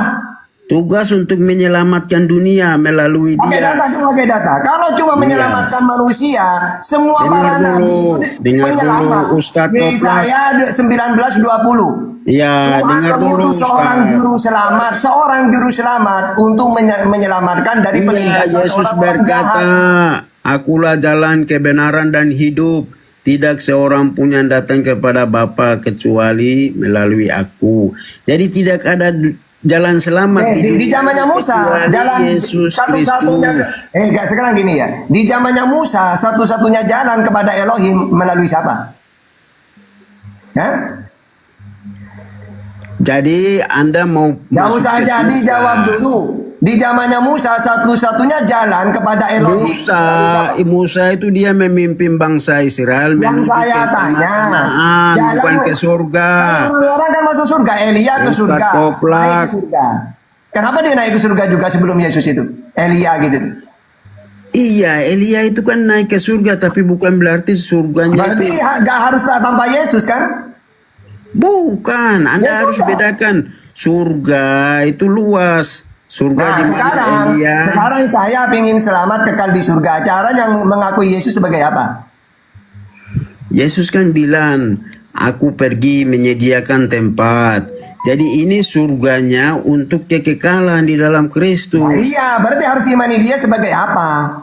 Tugas untuk menyelamatkan dunia melalui Pakai dia. data, cuma pakai data. Kalau cuma menyelamatkan manusia, semua Dengar para dulu, nabi itu dengar penyelamat. dulu, Ustadz Yesaya 19:20. Ya, Tuhan dengar dulu mengutus seorang Ustaz. juru selamat untuk menyelamatkan dari Iya, penindasan Yesus orang-orang berkata, jahat. akulah jalan kebenaran dan hidup. Tidak seorang pun yang datang kepada Bapa kecuali melalui aku. Jadi tidak ada jalan selamat Di dunia zamannya Musa, kecuali jalan Yesus satu-satunya. Kristus. Sekarang gini ya. Di zamannya Musa, satu-satunya jalan kepada Elohim melalui siapa? Hah? Jadi Anda mau Nggak masuk usah ke jadi surga. jawab dulu. Di zamannya Musa, satu-satunya jalan kepada Elohim. Musa itu dia memimpin bangsa Israel Yang menuju saya ke tanya, Kanaan, bukan ke surga. Orang kan masuk surga, Elia ke Ustaz surga, Koplak. naik ke surga. Kenapa dia naik ke surga juga sebelum Yesus itu? Elia gitu. Iya, Elia itu kan naik ke surga, tapi bukan berarti surganya Berarti itu. nggak harus tanpa Yesus kan? Bukan, Anda Ya, harus surga. bedakan. Surga itu luas. Surga Nah, di mana Elia? sekarang saya ingin selamat kekal di surga. Cara yang mengakui Yesus sebagai apa? Yesus kan bilang, aku pergi menyediakan tempat. Jadi ini surganya untuk kekekalan di dalam Kristus. Iya, berarti harus imani dia sebagai apa?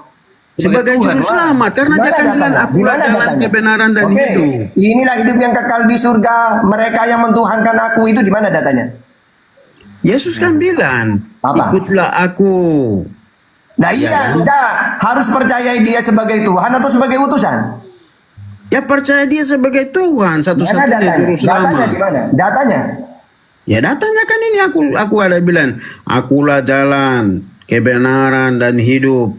Sebagai juru selamat. Karena dia kan bilang, aku jalan kebenaran dan Oke, hidup. inilah hidup yang kekal di surga. Mereka yang mentuhankan aku itu di mana datanya? Yesus kan bilang, Apa? ikutlah aku. Nah iya, enggak. Harus percayai dia sebagai Tuhan atau sebagai utusan? Ya percaya dia sebagai Tuhan, Mana satu-satunya datanya? juru Datanya di selamat. mana? Datanya. Ya datanya kan ini aku ada bilang, akulah jalan, kebenaran dan hidup.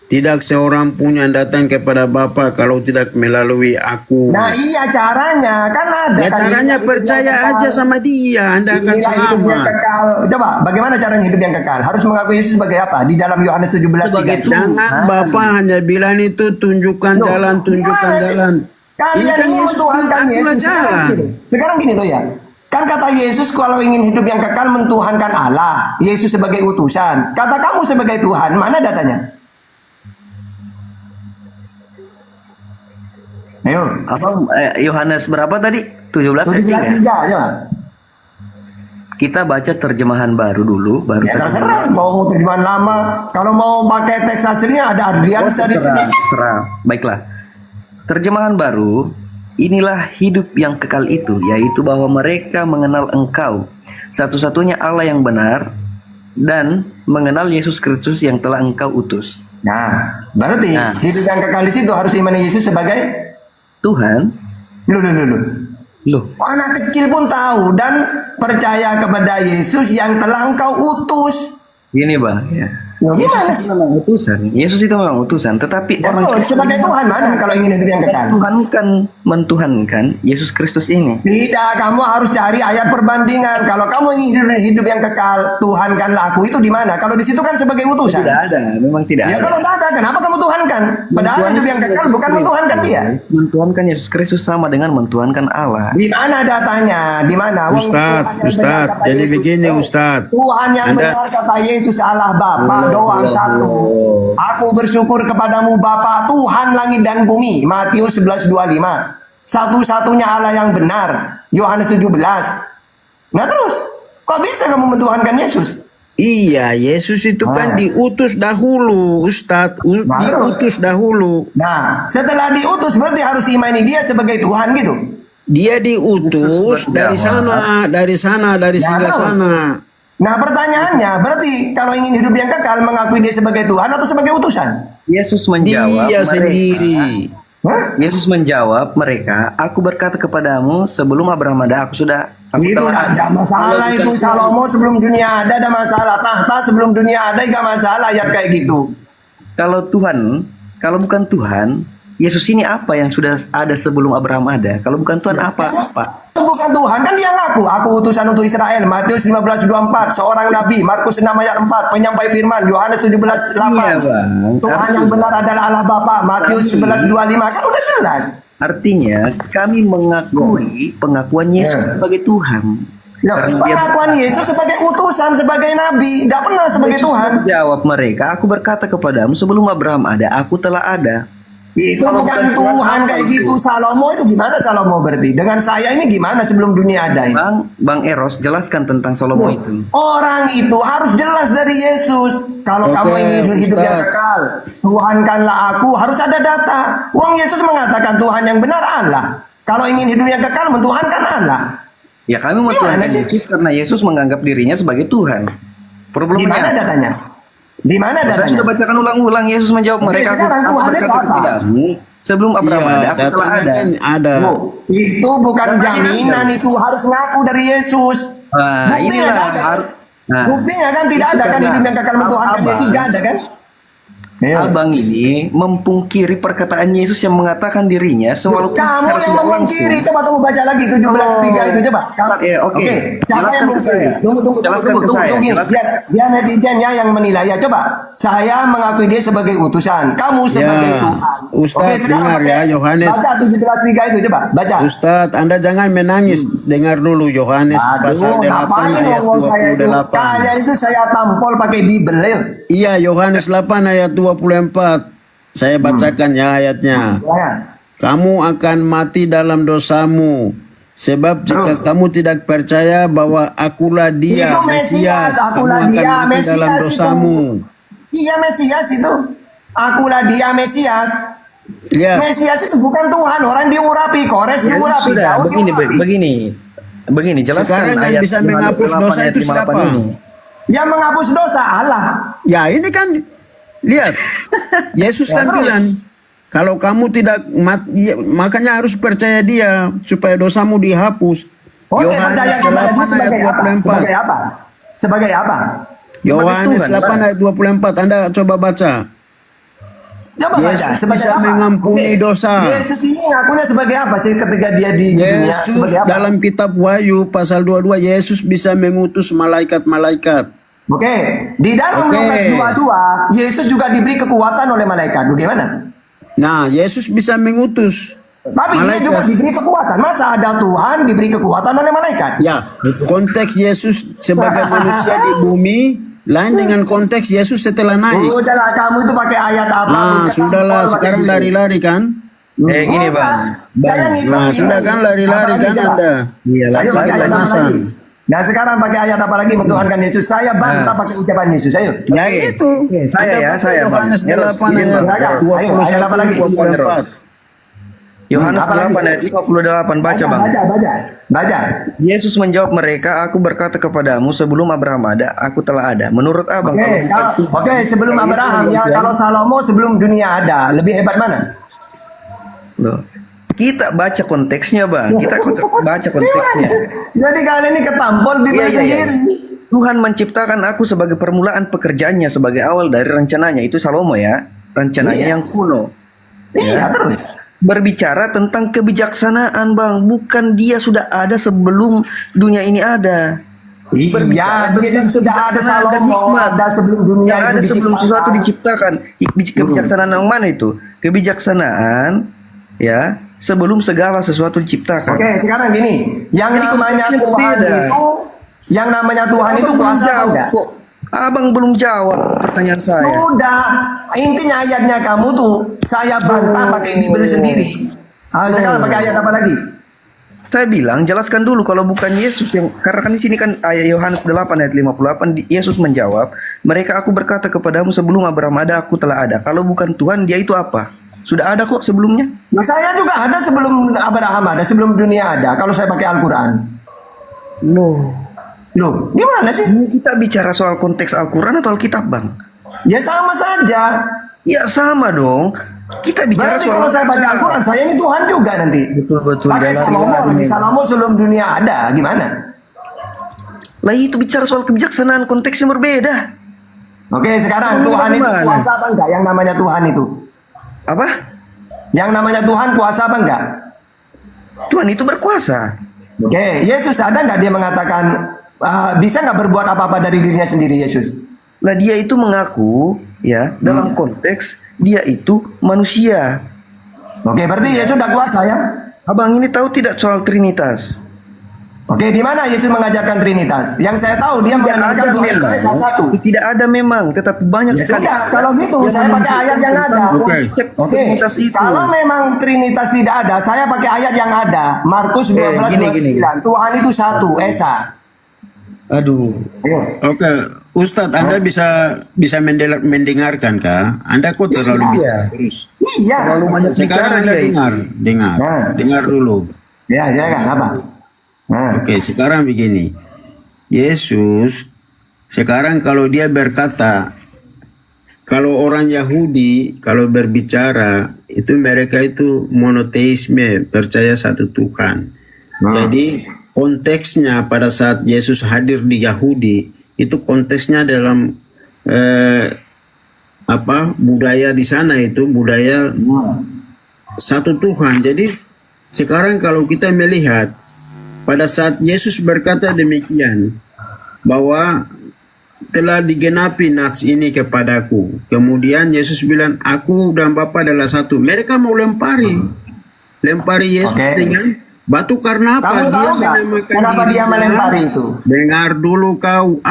Tidak seorang pun yang datang kepada Bapa kalau tidak melalui aku. Nah iya caranya kan ada. Ya kan, caranya hidup yang percaya kekal. aja sama dia, Anda akan Inilah hidup yang selamat. kekal. Coba, bagaimana caranya hidup yang kekal? Harus mengakui Yesus sebagai apa? Di dalam Yohanes 17:3 itu. Jangan Bapa hanya bilang itu tunjukkan Loh, jalan, tunjukkan gimana sih? jalan. Kalian kan ini Yesus mentuhankan bilang, akulah Yesus. jalan. Sekarang gini loh ya. Kan kata Yesus kalau ingin hidup yang kekal mentuhankan Allah. Yesus sebagai utusan. Kata kamu sebagai Tuhan, mana datanya? Ayo. Apa Yohanes berapa tadi? 17 ayat 3. 17:3 coba. Kita baca terjemahan baru dulu, baru Ya terserah mau terjemahan lama. Kalau mau pakai teks aslinya ada Ardiansa di sini. terserah. Baiklah. Terjemahan baru, inilah hidup yang kekal itu, yaitu bahwa mereka mengenal Engkau, satu-satunya Allah yang benar, dan mengenal Yesus Kristus yang telah Engkau utus. Nah, berarti Nah. hidup yang kekal di situ harus imani Yesus sebagai Tuhan, Loh. loh, Anak kecil pun tahu dan percaya kepada Yesus yang telah engkau utus. gini bang, ya. Loh, gimana? Memang utusan. Yesus itu memang utusan, tetapi Ya, orang terus, sebagai Tuhan mana kalau ingin hidup yang kekal? Tuhan kan mentuhankan Yesus Kristus ini. Tidak, kamu harus cari ayat perbandingan. Kalau kamu ingin hidup yang kekal, Tuhankanlah aku, itu di mana? Kalau di situ kan sebagai utusan. Tidak ada, memang tidak Ya ada. kalau tidak ada, kenapa kamu tuhankan? Padahal hidup yang kekal bukan mentuhankan dia. Mentuhankan Yesus Kristus sama dengan mentuhankan Allah. Di mana datanya? Di mana? Wong, Tuhan yang benar Ustaz, kata jadi Yesus. begini Ustaz. Tuhan yang Anda- benar kata Yesus Allah Bapa doang satu. Aku bersyukur kepadamu Bapa Tuhan langit dan bumi. Matius 11:25. Satu-satunya Allah yang benar. Yohanes 17. Nah terus, kok bisa kamu mentuhankan Yesus? Iya, Yesus itu kan diutus dahulu, Ustadz. Diutus dahulu. Nah, setelah diutus berarti harus imani dia sebagai Tuhan gitu. Dia diutus dari sana, dari singgah tahu. sana. Nah pertanyaannya, berarti kalau ingin hidup yang kekal mengakui dia sebagai Tuhan atau sebagai utusan? Yesus menjawab Dia mereka. sendiri. Hah? Yesus menjawab mereka, aku berkata kepadamu sebelum Abraham ada, aku Itu telah ada masalah itu. Salomo sebelum dunia ada masalah. Tahta sebelum dunia ada gak masalah ayat kayak gitu. Kalau Tuhan, kalau bukan Tuhan, Yesus ini apa yang sudah ada sebelum Abraham ada? Kalau bukan Tuhan apa? Itu bukan Tuhan, kan dia ngaku aku utusan untuk Israel. Matius 15:24, seorang nabi. Markus 6 ayat 4, penyampai firman. Yohanes 17:8. Iya, Bang. Tuhan yang benar adalah Allah Bapa. Matius 11:25, kan udah jelas. Artinya kami mengakui pengakuan Yesus sebagai Tuhan. Loh, pengakuan Yesus sebagai utusan, sebagai nabi, tidak pernah sebagai Tuhan. Jawab mereka, aku berkata kepadamu sebelum Abraham ada, aku telah ada. Itu Kalau bukan bukan Tuhan Tuhan, kayak apa gitu. itu? Salomo itu gimana Salomo berarti? Dengan saya ini gimana sebelum dunia ada ini? Bang Eros, jelaskan tentang Salomo itu. Orang itu harus jelas dari Yesus. Kalau Oke, kamu ingin hidup yang Ustaz. kekal, Tuhankanlah aku, harus ada data. Wong Yesus mengatakan Tuhan yang benar Allah. Kalau ingin hidup yang kekal, mentuhankan Allah. Ya kami Gimana mentuhankan sih? Yesus karena Yesus menganggap dirinya sebagai Tuhan. Di mana Problemnya datanya? Di mana saya datanya? sudah bacakan ulang-ulang. Yesus menjawab Oke, mereka, sekarang aku Tuhan berkata itu apa? kepadamu sebelum Abraham ada, aku telah datanya ada. kan ada. Oh, itu bukan jaminan, itu harus ngaku dari Yesus. Nah, Buktinya inilah nggak ada kan? harus- Nah, Buktinya kan tidak itu ada kan karena hidup yang kekal mentuhankan Abang- Yesus gak ada kan? Ayo. Abang ini mempungkiri perkataan Yesus yang mengatakan dirinya Kamu sewalaupun secara yang tidak memungkiri, langsung. coba kamu baca lagi 17:3 itu coba. Ya, oke. Siapa Jelaskan yang ke memungkiri? saya. Tunggu Jelaskan ke saya, gini. jelaskan. Biar netizennya yang menilai ya. Coba, saya mengakui dia sebagai utusan, kamu sebagai Tuhan. Ustaz, dengar ya, Yohanes. Baca 17:3 itu coba, baca. Ustadz, Anda jangan menangis. Dengar dulu Yohanes pasal 8 ngapain ayat ngomong saya itu? 28. Kalian itu saya tampol pakai Bible, ayo. Iya, Yohanes 8 ayat 24. Saya bacakan ya ayatnya. Ya. Kamu akan mati dalam dosamu. Sebab jika kamu tidak percaya bahwa akulah dia, Itu Mesias, akulah kamu akan dia, mati dalam Mesias itu. dosamu. Iya Mesias itu. Akulah dia Mesias. Lihat, Mesias itu bukan Tuhan, orang diurapi, Kores diurapi, Sudah, Daud begini, jelaskan sekarang yang ayat bisa 58 menghapus dosa ayat itu 58 siapa? ini. Yang menghapus dosa Allah. Ya ini kan, lihat, Yesus kan bilang, kalau kamu tidak mati, makanya harus percaya dia supaya dosamu dihapus. Oke, Yohanes percaya kepada dia 8 ayat sebagai apa? 24. Sebagai apa? Sebagai apa? Yohanes Tuhan, 8 ayat 24. Anda coba baca. Coba baca. Yesus Sebagai bisa apa? mengampuni Oke. dosa. Yesus ini ngakunya sebagai apa sih ketika dia di dunia? Yesus Sebagai apa? dalam kitab Wahyu pasal 22, Yesus bisa mengutus malaikat-malaikat. Oke, di dalam Oke. Lukas 22, Yesus juga diberi kekuatan oleh malaikat. Bagaimana? Nah, Yesus bisa mengutus Tapi dia malaikat. juga diberi kekuatan. Masa ada Tuhan diberi kekuatan oleh malaikat? Ya, konteks Yesus sebagai manusia di bumi lain dengan konteks Yesus setelah naik. Udahlah kamu itu pakai ayat apa? Nah, Pakai sudahlah tampol, pakai sekarang gitu. lari-lari kan? Gini Enggak. Bang. Saya ngikut Nah, ini. sudah kan lari-lari Apalagi kan coba? Anda? Iya, Ayo pakai ayat apa Pemanasan. lagi? Nah sekarang pakai ayat apa lagi mentuhankan Yesus? Saya bantah pakai ucapan Yesus. Ayo. Ya itu. saya Anda ya, baca saya, Bang. Yohanes Eros, 8 izin, ayat Bang. Ayo, ayat apa lagi? 24. Yohanes apa lagi? 8 ayat 58 baca Bang. Baca. Yesus menjawab mereka, aku berkata kepadamu sebelum Abraham ada, aku telah ada. Menurut Abang, Oke, sebelum Abraham ya, kalau Salomo sebelum dunia ada, lebih hebat mana? Loh, kita baca konteksnya Bang, kita baca konteksnya. Jadi kalian ini ketampol Bible Iya, iya, iya. sendiri. Tuhan menciptakan aku sebagai permulaan pekerjaannya, sebagai awal dari rencananya. Itu Salomo ya, rencananya Iya. yang kuno. Iya, terus. Berbicara tentang kebijaksanaan, Bang. Bukan dia sudah ada sebelum dunia ini ada. Iya, dia kan sudah ada Salomo, ada sebelum dunia Yang itu ada sebelum diciptakan. sesuatu diciptakan. Kebijaksanaan yang mana itu? Kebijaksanaan ya sebelum segala sesuatu diciptakan. Oke, sekarang gini, yang Jadi namanya konteksnya Tuhan berbeda. itu, yang namanya Tuhan itu Abang belum kuasa apa jawab enggak? kok. Abang belum jawab pertanyaan saya. Sudah, intinya ayatnya kamu tuh saya bantah pakai Bible sendiri. Sekarang pakai ayat apa lagi? Saya bilang jelaskan dulu kalau bukan Yesus yang, karena kan di sini kan ayat Yohanes 8 ayat 58 Yesus menjawab, "Mereka aku berkata kepadamu sebelum Abraham ada aku telah ada. Kalau bukan Tuhan dia itu apa?" Sudah ada kok sebelumnya. Nah, saya juga ada sebelum Abraham ada, sebelum dunia ada. Kalau saya pakai Al-Quran. Loh, gimana sih? Ini kita bicara soal konteks Al-Quran atau Alkitab, Bang? Ya sama saja. Ya sama dong. Kita bicara Berarti soal kalau saya pakai Al-Quran, saya ini Tuhan juga nanti. Betul-betul. Pakai Salomo lagi, Salomo sebelum dunia ada, gimana? Lah itu bicara soal kebijaksanaan, konteksnya berbeda. Oke, sekarang Salomo Tuhan itu gimana? kuasa apa enggak? Yang namanya Tuhan itu. Apa? Yang namanya Tuhan kuasa apa enggak? Tuhan itu berkuasa. Oke, Yesus ada nggak dia mengatakan bisa nggak berbuat apa-apa dari dirinya sendiri Yesus? Lah dia itu mengaku ya dalam konteks dia itu manusia. Oke, berarti Yesus udah kuasa ya? Abang ini tahu tidak soal Trinitas? Oke, di mana Yesus mengajarkan Trinitas? Yang saya tahu dia mengajarkan Tuhan itu Esa satu. Tidak ada memang, tetapi banyak Ya sekali. sudah, kalau gitu saya pakai ayat yang ada. Konsep Oke, Trinitas itu. kalau memang Trinitas tidak ada, saya pakai ayat yang ada. Markus 12 gini. 29. Tuhan itu satu, Esa. Aduh. Ayo. Oke, Ustadz, Anda bisa mendengarkan kah? Anda kok terlalu terus. Iya. Terlalu banyak bicara Sekarang Anda dia. dengar, Nah. dengar dulu. Ya, silakan apa? Nah, Oke, sekarang begini. Yesus sekarang kalau dia berkata, kalau orang Yahudi kalau berbicara itu mereka itu monoteisme, percaya satu Tuhan. Jadi konteksnya pada saat Yesus hadir di Yahudi itu konteksnya dalam budaya di sana itu budaya satu Tuhan. Jadi sekarang kalau kita melihat pada saat Yesus berkata demikian bahwa telah digenapi nats ini kepadaku. Kemudian Yesus bilang, aku dan Bapa adalah satu. Mereka mau lempari Yesus Oke. dengan batu karena apa? kamu tahu nggak menamakan kenapa dia dirinya- melempari itu? Dengar dulu kau.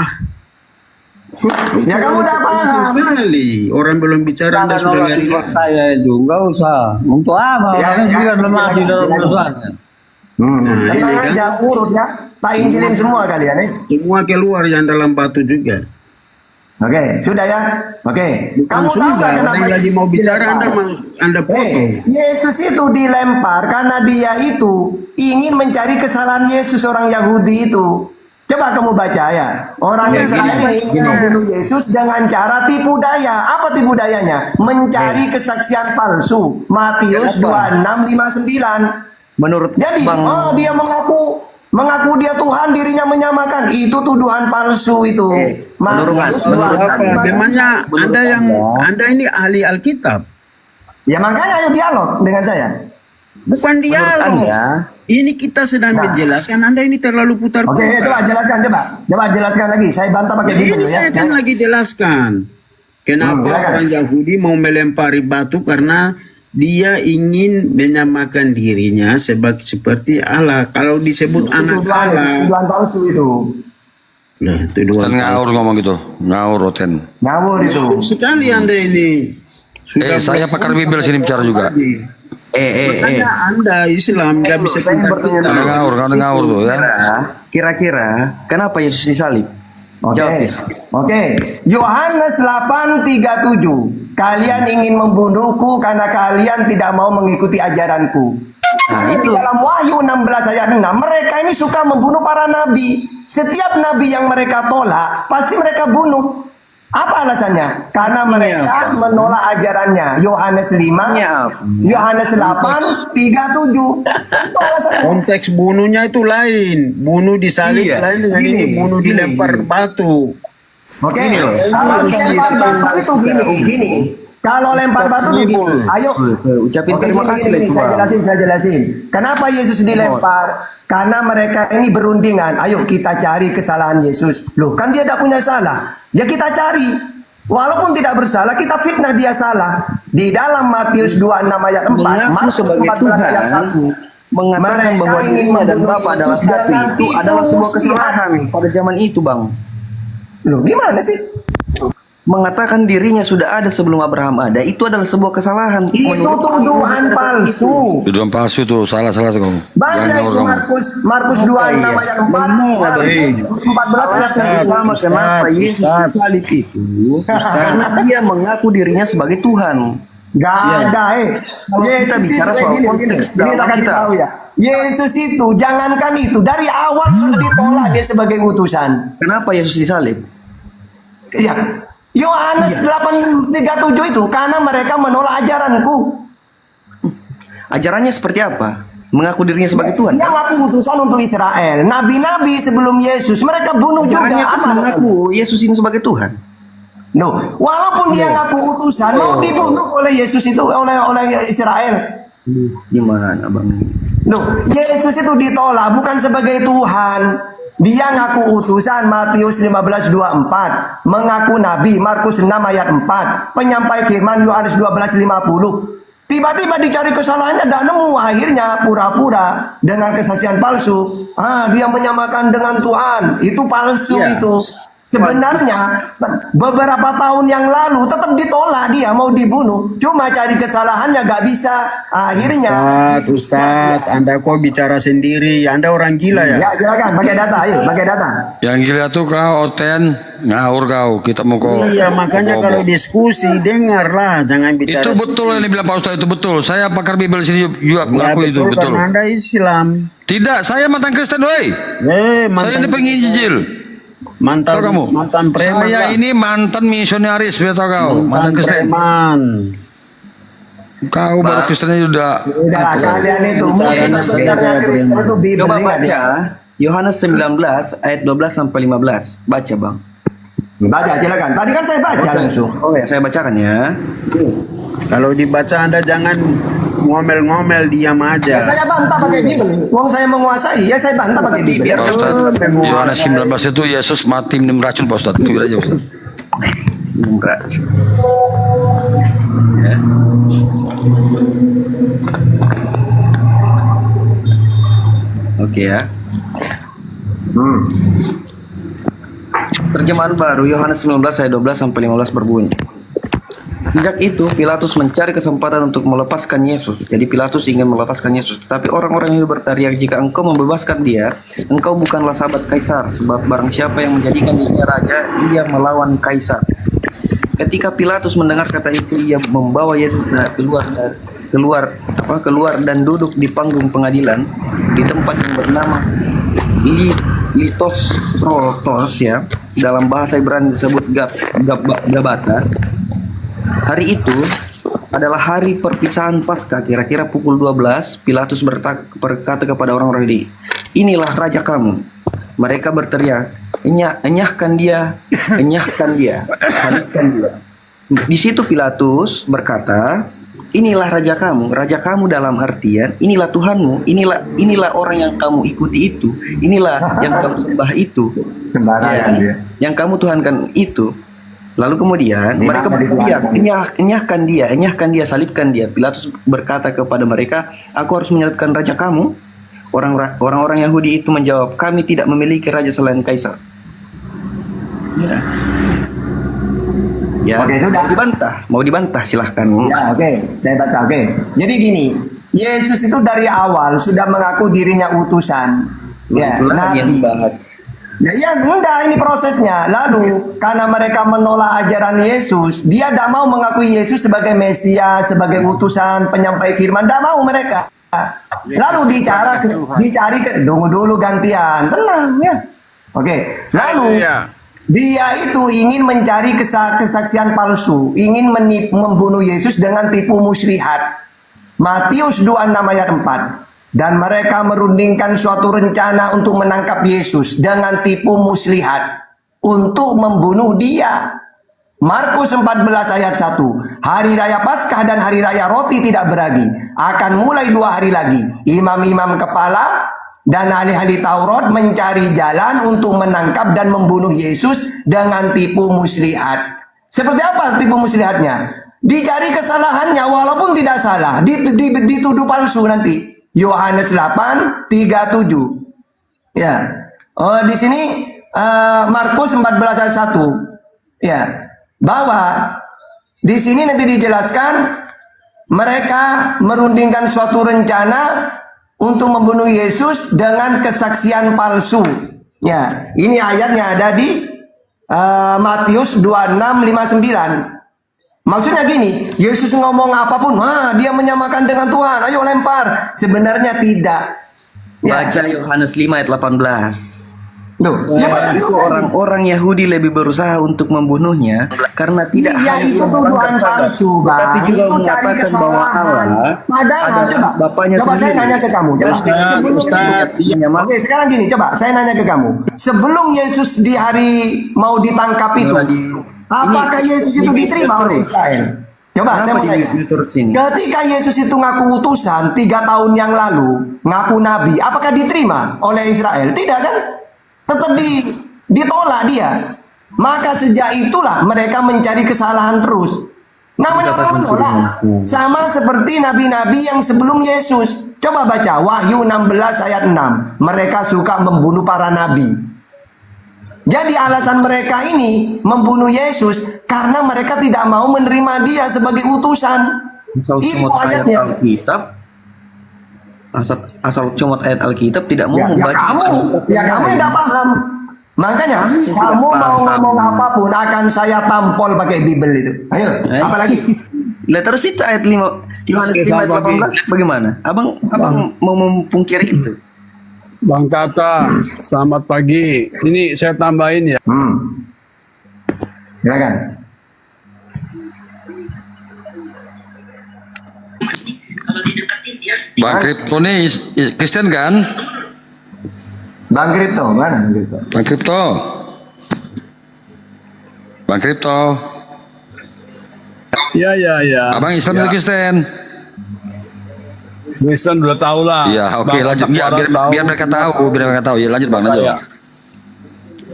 Ya kamu udah paham. Sekali. Orang belum bicara Anda sudah lari. saya itu nggak usah untuk apa Ya, orang ya, juga lemah di dalam ya. urusannya. Tenang ini kan. aja, urut ya. Tak injilin semua kalian ya. Semua keluar yang dalam batu juga. Oke, sudah ya. Oke. Kamu tahu Sudah, nggak kenapa orang lagi Yesus mau bicara dilempar? Anda potong. Yesus itu dilempar karena dia itu ingin mencari kesalahan Yesus orang Yahudi itu. Coba kamu baca ya. Orang Israel ini ingin membunuh Yesus dengan cara tipu daya. Apa tipu dayanya? Mencari kesaksian palsu. Matius 26:59. Menurut Jadi, Bang, dia mengaku dia Tuhan, dirinya menyamakan. Itu tuduhan palsu itu. Matius menurut Apa? 26:59. Memangnya Anda ini ahli Alkitab. Ya makanya ayo dialog dengan saya. Bukan dialog. Anda, Ini kita sedang menjelaskan. Anda ini terlalu Oke, putar-putar. coba jelaskan Coba jelaskan lagi. Saya bantah pakai Bible Ini ya. saya kan lagi jelaskan. Kenapa silakan. orang Yahudi mau melempari batu karena dia ingin menyamakan dirinya seperti Allah. Kalau disebut anak Allah, Tuduhan palsu itu. nah, tuduhan Oten ngawur ngomong gitu. Ngawur Oten. Ngawur itu. sekali Anda ini. Saya pakar Bible sini bicara juga. Makanya Anda Islam nggak bisa pintar-pintar. Ada ngawur tuh ya. kira-kira kenapa Yesus disalib? Oke. Yohanes 8:37. Kalian ingin membunuhku karena kalian tidak mau mengikuti ajaranku. Nah, itu dalam Wahyu 16 ayat 6. Mereka ini suka membunuh para nabi. Setiap nabi yang mereka tolak, pasti mereka bunuh. Apa alasannya? Karena mereka menolak ajarannya. Yohanes 5, Yohanes 8, 37. Itu alasannya. Konteks bunuhnya itu lain. Bunuh disalib lain dengan ini. Bunuh dilempar batu. Oke, kalau lempar batu itu gini. Kalau lempar batu itu gini. Ayo, Ucapin oke, terima kasih gini, saya jelasin. Kenapa Yesus dilempar? Karena mereka ini berundingan. Ayo kita cari kesalahan Yesus. Loh, kan dia tidak punya salah. Ya kita cari. Walaupun tidak bersalah, kita fitnah dia salah. Di dalam Matius 26 ayat 4, Mengaku Markus sebagai 14 ayat Tuhan, 1. mengatakan Mereka bahwa ingin dirinya dan membunuh Bapa adalah Yesus satu. dengan Itu adalah tipu sebuah muslihat. kesalahan pada zaman itu, Bang. Loh, gimana sih? Mengatakan dirinya sudah ada sebelum Abraham ada, itu adalah sebuah kesalahan. Itu Menurut tuduhan palsu. Tuduhan palsu tuh, salah tuh. Baca Jangan itu kamu. Markus 26 ayat 4, Markus 14 ayat 1. Sama kenapa Yesus disalib itu? Karena dia mengaku dirinya sebagai Tuhan. Gak ada, Kalau kita Yesus itu bicara soal konteks Ini dalam tak kasih kita. tahu ya. Yesus itu, jangankan itu, dari awal sudah ditolak dia sebagai utusan. Kenapa Yesus disalib? Ya, Yohanes 8:37 itu karena mereka menolak ajaranku. Ajarannya seperti apa? Mengaku dirinya sebagai Tuhan. Yang aku utusan untuk Israel. Nabi-nabi sebelum Yesus mereka bunuh juga. Ajarannya kan Apa alasannya? mengaku Yesus ini sebagai Tuhan. No, walaupun dia ngaku utusan mau dibunuh oleh Yesus itu oleh Israel. Gimana, Bang? No, Yesus itu ditolak bukan sebagai Tuhan. Dia ngaku utusan Matius 15:24, mengaku nabi Markus 6 ayat 4, penyampai firman Yohanes 12:50. Tiba-tiba dicari kesalahannya dan nemu, akhirnya pura-pura dengan kesaksian palsu. Dia menyamakan dengan Tuhan. Itu palsu itu. Sebenarnya beberapa tahun yang lalu tetap ditolak dia mau dibunuh. Cuma cari kesalahannya gak bisa. Akhirnya Ustaz, Anda kok bicara sendiri? Anda orang gila ya? Ya silakan pakai data, ayo pakai data. Yang gila tuh kau, Oten, ngawur kau. Kita mau kau. Iya, makanya kalau diskusi dengarlah, jangan bicara. itu betul yang dibilang Pak Ustaz, itu betul. Saya pakar Bible sini juga Ya, mengaku itu betul, betul. karena Anda Islam. Tidak, saya mantan Kristen, woi. Saya Mantan ini penginjil. Tahu kamu? mantan preman. Saya lah. ini mantan misionaris, biar tahu kau. Mantan Kristen. preman. Kau baru Kristennya udah. Udah kalian itu musuh sebenarnya Kristen itu Bible Coba ingat ya. baca Yohanes 19 ayat 12 sampai 15. Baca, Bang. Baca silakan. Tadi kan saya baca langsung. Oh ya, saya bacakan ya. Kalau dibaca Anda jangan ngomel-ngomel, diam Ya aja. saya bantah pakai Bible. Wong saya menguasai, ya saya bantah pakai Bible. Biar Pak Ustaz, Yohanes 19 itu Yesus mati minum racun, Pak Ustaz. Itu aja, Ustaz. berat. Ya. Oke ya. Terjemahan baru Yohanes 19 ayat 12 sampai 15 berbunyi. Sejak itu Pilatus mencari kesempatan untuk melepaskan Yesus. Jadi Pilatus ingin melepaskan Yesus, tetapi orang-orang itu berteriak, "Jika engkau membebaskan dia, engkau bukanlah sahabat Kaisar, sebab barang siapa yang menjadikan dirinya raja, ia melawan Kaisar." Ketika Pilatus mendengar kata itu, ia membawa Yesus keluar dan duduk di panggung pengadilan di tempat yang bernama Litos Trotos ya. Dalam bahasa Ibrani disebut Gabata. Hari itu adalah hari perpisahan Paskah, kira-kira pukul 12. Pilatus berkata kepada orang-orang ini, "Inilah raja kamu." Mereka berteriak, enyahkan dia, salibkan dia." Di situ Pilatus berkata, "Inilah raja kamu dalam artian inilah Tuhanmu, inilah orang yang kamu ikuti itu, inilah yang kamu sembah itu, Sembarangan dia. yang kamu tuhankan itu." Lalu kemudian mereka berteriak, enyahkan dia, salibkan dia." Pilatus berkata kepada mereka, "Aku harus menyalibkan raja kamu?" Orang-orang Yahudi itu menjawab, "Kami tidak memiliki raja selain Kaisar." Ya, Oke, sudah. Mau dibantah silahkan. Ya, oke. Saya bantah. Oke. Jadi gini, Yesus itu dari awal sudah mengaku dirinya utusan. Ya, Itulah yang nabi. dibahas. Ya, enggak, ini prosesnya. Lalu, karena mereka menolak ajaran Yesus, dia tidak mau mengakui Yesus sebagai Mesias, sebagai utusan, penyampai firman. Tidak mau mereka. Lalu dicari ke tunggu dulu gantian. Tenang ya. Oke. Lalu Dia itu ingin mencari kesaksian palsu, ingin membunuh Yesus dengan tipu muslihat. Matius 26 ayat 4. Dan mereka merundingkan suatu rencana untuk menangkap Yesus dengan tipu muslihat untuk membunuh dia. Markus 14 ayat 1. Hari raya Paskah dan hari raya roti tidak beragi akan mulai 2 hari lagi. Imam-imam kepala dan ahli-ahli Taurat mencari jalan untuk menangkap dan membunuh Yesus dengan tipu muslihat. Seperti apa tipu muslihatnya? Dicari kesalahannya walaupun tidak salah, dituduh palsu nanti. Yohanes 8:37. Ya. Oh, di sini Markus 14 ayat 1. Ya. Bahwa di sini nanti dijelaskan mereka merundingkan suatu rencana untuk membunuh Yesus dengan kesaksian palsu. Ya, ini ayatnya ada di Matius 26:59. Maksudnya gini, Yesus ngomong apapun, dia menyamakan dengan Tuhan, ayo lempar. Sebenarnya tidak. Ya. Baca Yohanes 5 ayat 18. Duh, ya baca Itu dulu. orang-orang Yahudi lebih berusaha untuk membunuhnya karena tidak Iya, hanya itu ia tuduhan melanggar palsu, Sabat, Bang. tapi juga Itu cari mengatakan bahwa kesalahan. Allah Padahal, adalah Bapaknya coba saya sendiri. nanya ke kamu. Coba. Sebelum- Oke, sekarang gini, coba saya nanya ke kamu. Sebelum Yesus di hari mau ditangkap itu, apakah Yesus itu diterima oleh Israel? Coba saya mau tanya. Ketika Yesus itu ngaku utusan 3 tahun yang lalu, ngaku nabi, apakah diterima oleh Israel? Tidak kan? Tetap ditolak dia. Maka sejak itulah mereka mencari kesalahan terus. Namanya orang menolak. Sama seperti nabi-nabi yang sebelum Yesus. Coba baca Wahyu 16 ayat 6. Mereka suka membunuh para nabi. Jadi alasan mereka ini membunuh Yesus karena mereka tidak mau menerima dia sebagai utusan. Itu ayatnya. Asal comot ayat Alkitab tidak mau Ya membaca. kamu yang tidak paham. Makanya kamu mau ngomong apapun akan saya tampol pakai Bible itu. Ayo, apalagi? Lah terus itu ayat 5 Yohanes 5 ayat 18 bagaimana? Abang mau memungkiri itu? Bang Tata, selamat pagi. Ini saya tambahin ya. Silakan. Bang Kripto ini Kristen kan? Bang Kripto, mana Bang Kripto? Bang Kripto. Bang Kripto. Ya. Abang Islam atau Kristen? Kristen udah tahu lah. Iya, oke, Bang lanjut. Ya, Waras biar mereka tahu, Ya, lanjut Bang, lanjut. Saya.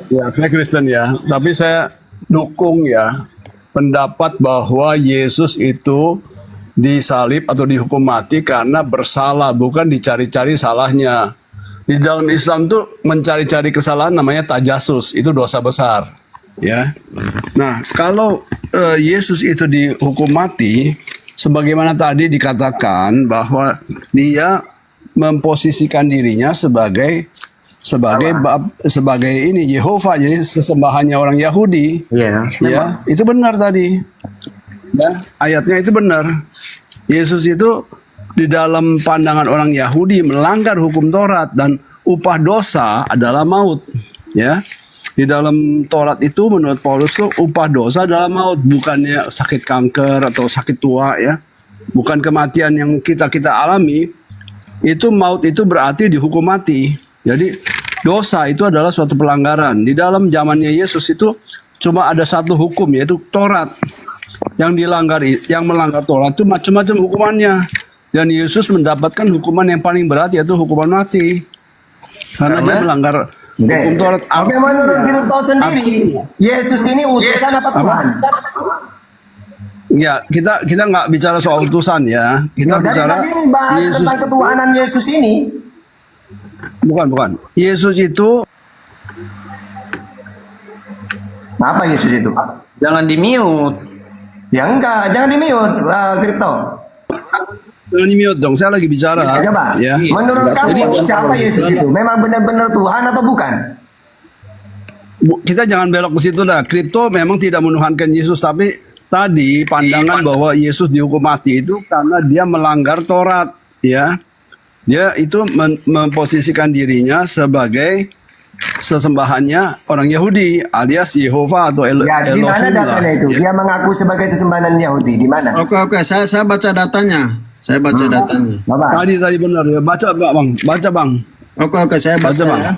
Ya, saya Kristen ya. Tapi saya dukung ya pendapat bahwa Yesus itu disalib atau dihukum mati karena bersalah, bukan dicari-cari salahnya. Di dalam Islam tuh mencari-cari kesalahan namanya tajasus, itu dosa besar, ya. Nah, kalau Yesus itu dihukum mati, sebagaimana tadi dikatakan bahwa dia memposisikan dirinya sebagai ini Yehova, jadi sesembahannya orang Yahudi. Iya. Ya, itu benar tadi. Ya, ayatnya itu benar. Yesus itu di dalam pandangan orang Yahudi melanggar hukum Taurat dan upah dosa adalah maut. Ya, di dalam Taurat itu menurut Paulus tuh upah dosa adalah maut, bukannya sakit kanker atau sakit tua ya, bukan kematian yang kita alami. Itu maut itu berarti dihukum mati. Jadi dosa itu adalah suatu pelanggaran. Di dalam zamannya Yesus itu cuma ada satu hukum, yaitu Taurat. Yang melanggar Taurat itu macam-macam hukumannya. Dan Yesus mendapatkan hukuman yang paling berat, yaitu hukuman mati. Karena dia melanggar hukum Taurat. Oke, menurut Kripto sendiri, Yesus ini utusan apa Tuhan? Ya, kita nggak bicara soal utusan ya. Kita Dari bicara tadi ini bahas Yesus. tentang ketuhanan Yesus ini. Bukan. Yesus itu Apa Yesus itu? Jangan di-mute. Ya enggak, jangan di-mute, Kripto. jangan di-mute dong. Saya lagi bicara. Coba, Ya. menurut kamu siapa Yesus itu? Memang benar-benar Tuhan atau bukan? Kita jangan belok ke situ dah. Kripto memang tidak menuhankan Yesus, tapi tadi pandangan bahwa Yesus dihukum mati itu karena dia melanggar Taurat, ya. Dia itu memposisikan dirinya sebagai sesembahannya orang Yahudi alias Yehova atau Ya, di mana Elohim lah. datanya itu? Dia mengaku sebagai sesembahan Yahudi. Di mana? Oke, saya baca datanya. Saya baca datanya. Bapak. Tadi benar ya. Baca Bang. Baca Bang. Oke, saya baca Baca, Bang. ya.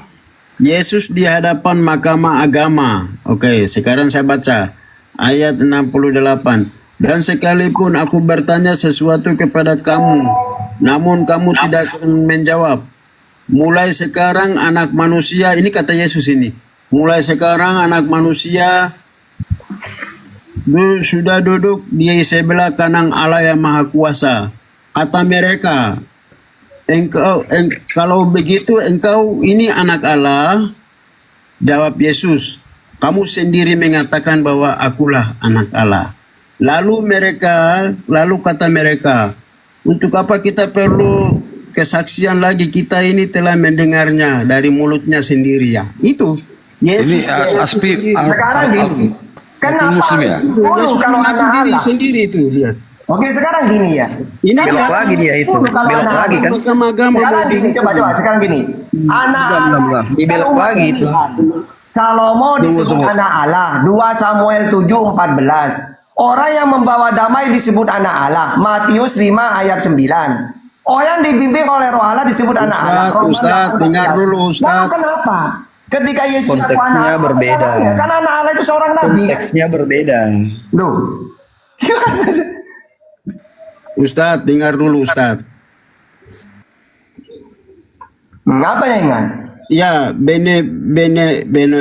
Yesus di hadapan mahkamah agama. Oke, sekarang saya baca ayat 68. Dan sekalipun aku bertanya sesuatu kepada kamu, namun kamu tidak akan menjawab. Mulai sekarang anak manusia, ini kata Yesus ini. Mulai sekarang anak manusia sudah duduk di sebelah kanan Allah yang Maha Kuasa. Kata mereka, kalau begitu engkau ini anak Allah. Jawab Yesus, kamu sendiri mengatakan bahwa akulah anak Allah. Lalu kata mereka, untuk apa kita perlu kesaksian lagi? Kita ini telah mendengarnya dari mulutnya sendiri ya. Itu Yesus. Ini Aspi. Sekarang gini. Kenapa Muslim ya? harus kalau anak Allah? Sendiri itu lihat. Oke, sekarang gini ya. Ini Kan belok nggak lagi dia itu. dulu kalau Belok anak lagi kan. Agama-agama Sekarang gini, coba sekarang gini. Anak Allah Dibelok umat lagi itu. Tuhan. Salomo disebut anak Allah. 2 Samuel 7:14. Orang yang membawa damai disebut anak Allah. Matius 5 ayat 9. Orang yang dibimbing oleh Roh Allah disebut anak Allah. Ustaz, dengar dulu, Ustaz. Lalu kenapa? Ketika Yesus aku Konteksnya anak Allah, berbeda. apa salahnya? Karena anak Allah itu seorang nabi. Konteksnya berbeda. Loh. Gimana? Ustaz, dengar dulu Ustaz. Apa ya ingat? Ya, bene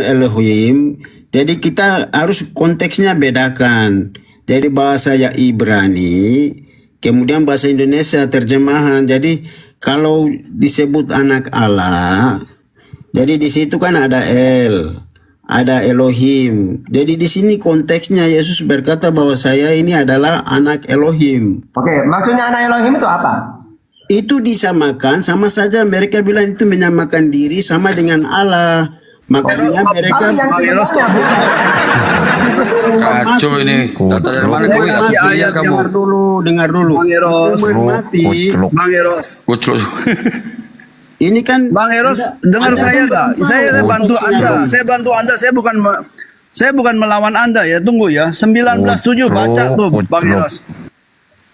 Elohim. Jadi kita harus konteksnya bedakan. Dari bahasa ya Ibrani, kemudian bahasa Indonesia terjemahan. Jadi kalau disebut anak Allah, jadi di situ kan ada ada Elohim. Jadi di sini konteksnya Yesus berkata bahwa saya ini adalah anak Elohim. Oke, maksudnya anak Elohim itu apa? Itu disamakan, sama saja mereka bilang itu menyamakan diri sama dengan Allah. Makanya mereka Tapi yang sebenarnya Kacau ini. Data dari mana gue? Aslinya kamu. dengar dulu. Bang Eros. Mati. Bang Eros. Kucluk. Ini kan Bang Eros, dengar saya enggak? Saya bantu Anda. Saya bukan melawan Anda ya. Tunggu ya. 19:7 baca tuh Bang Eros.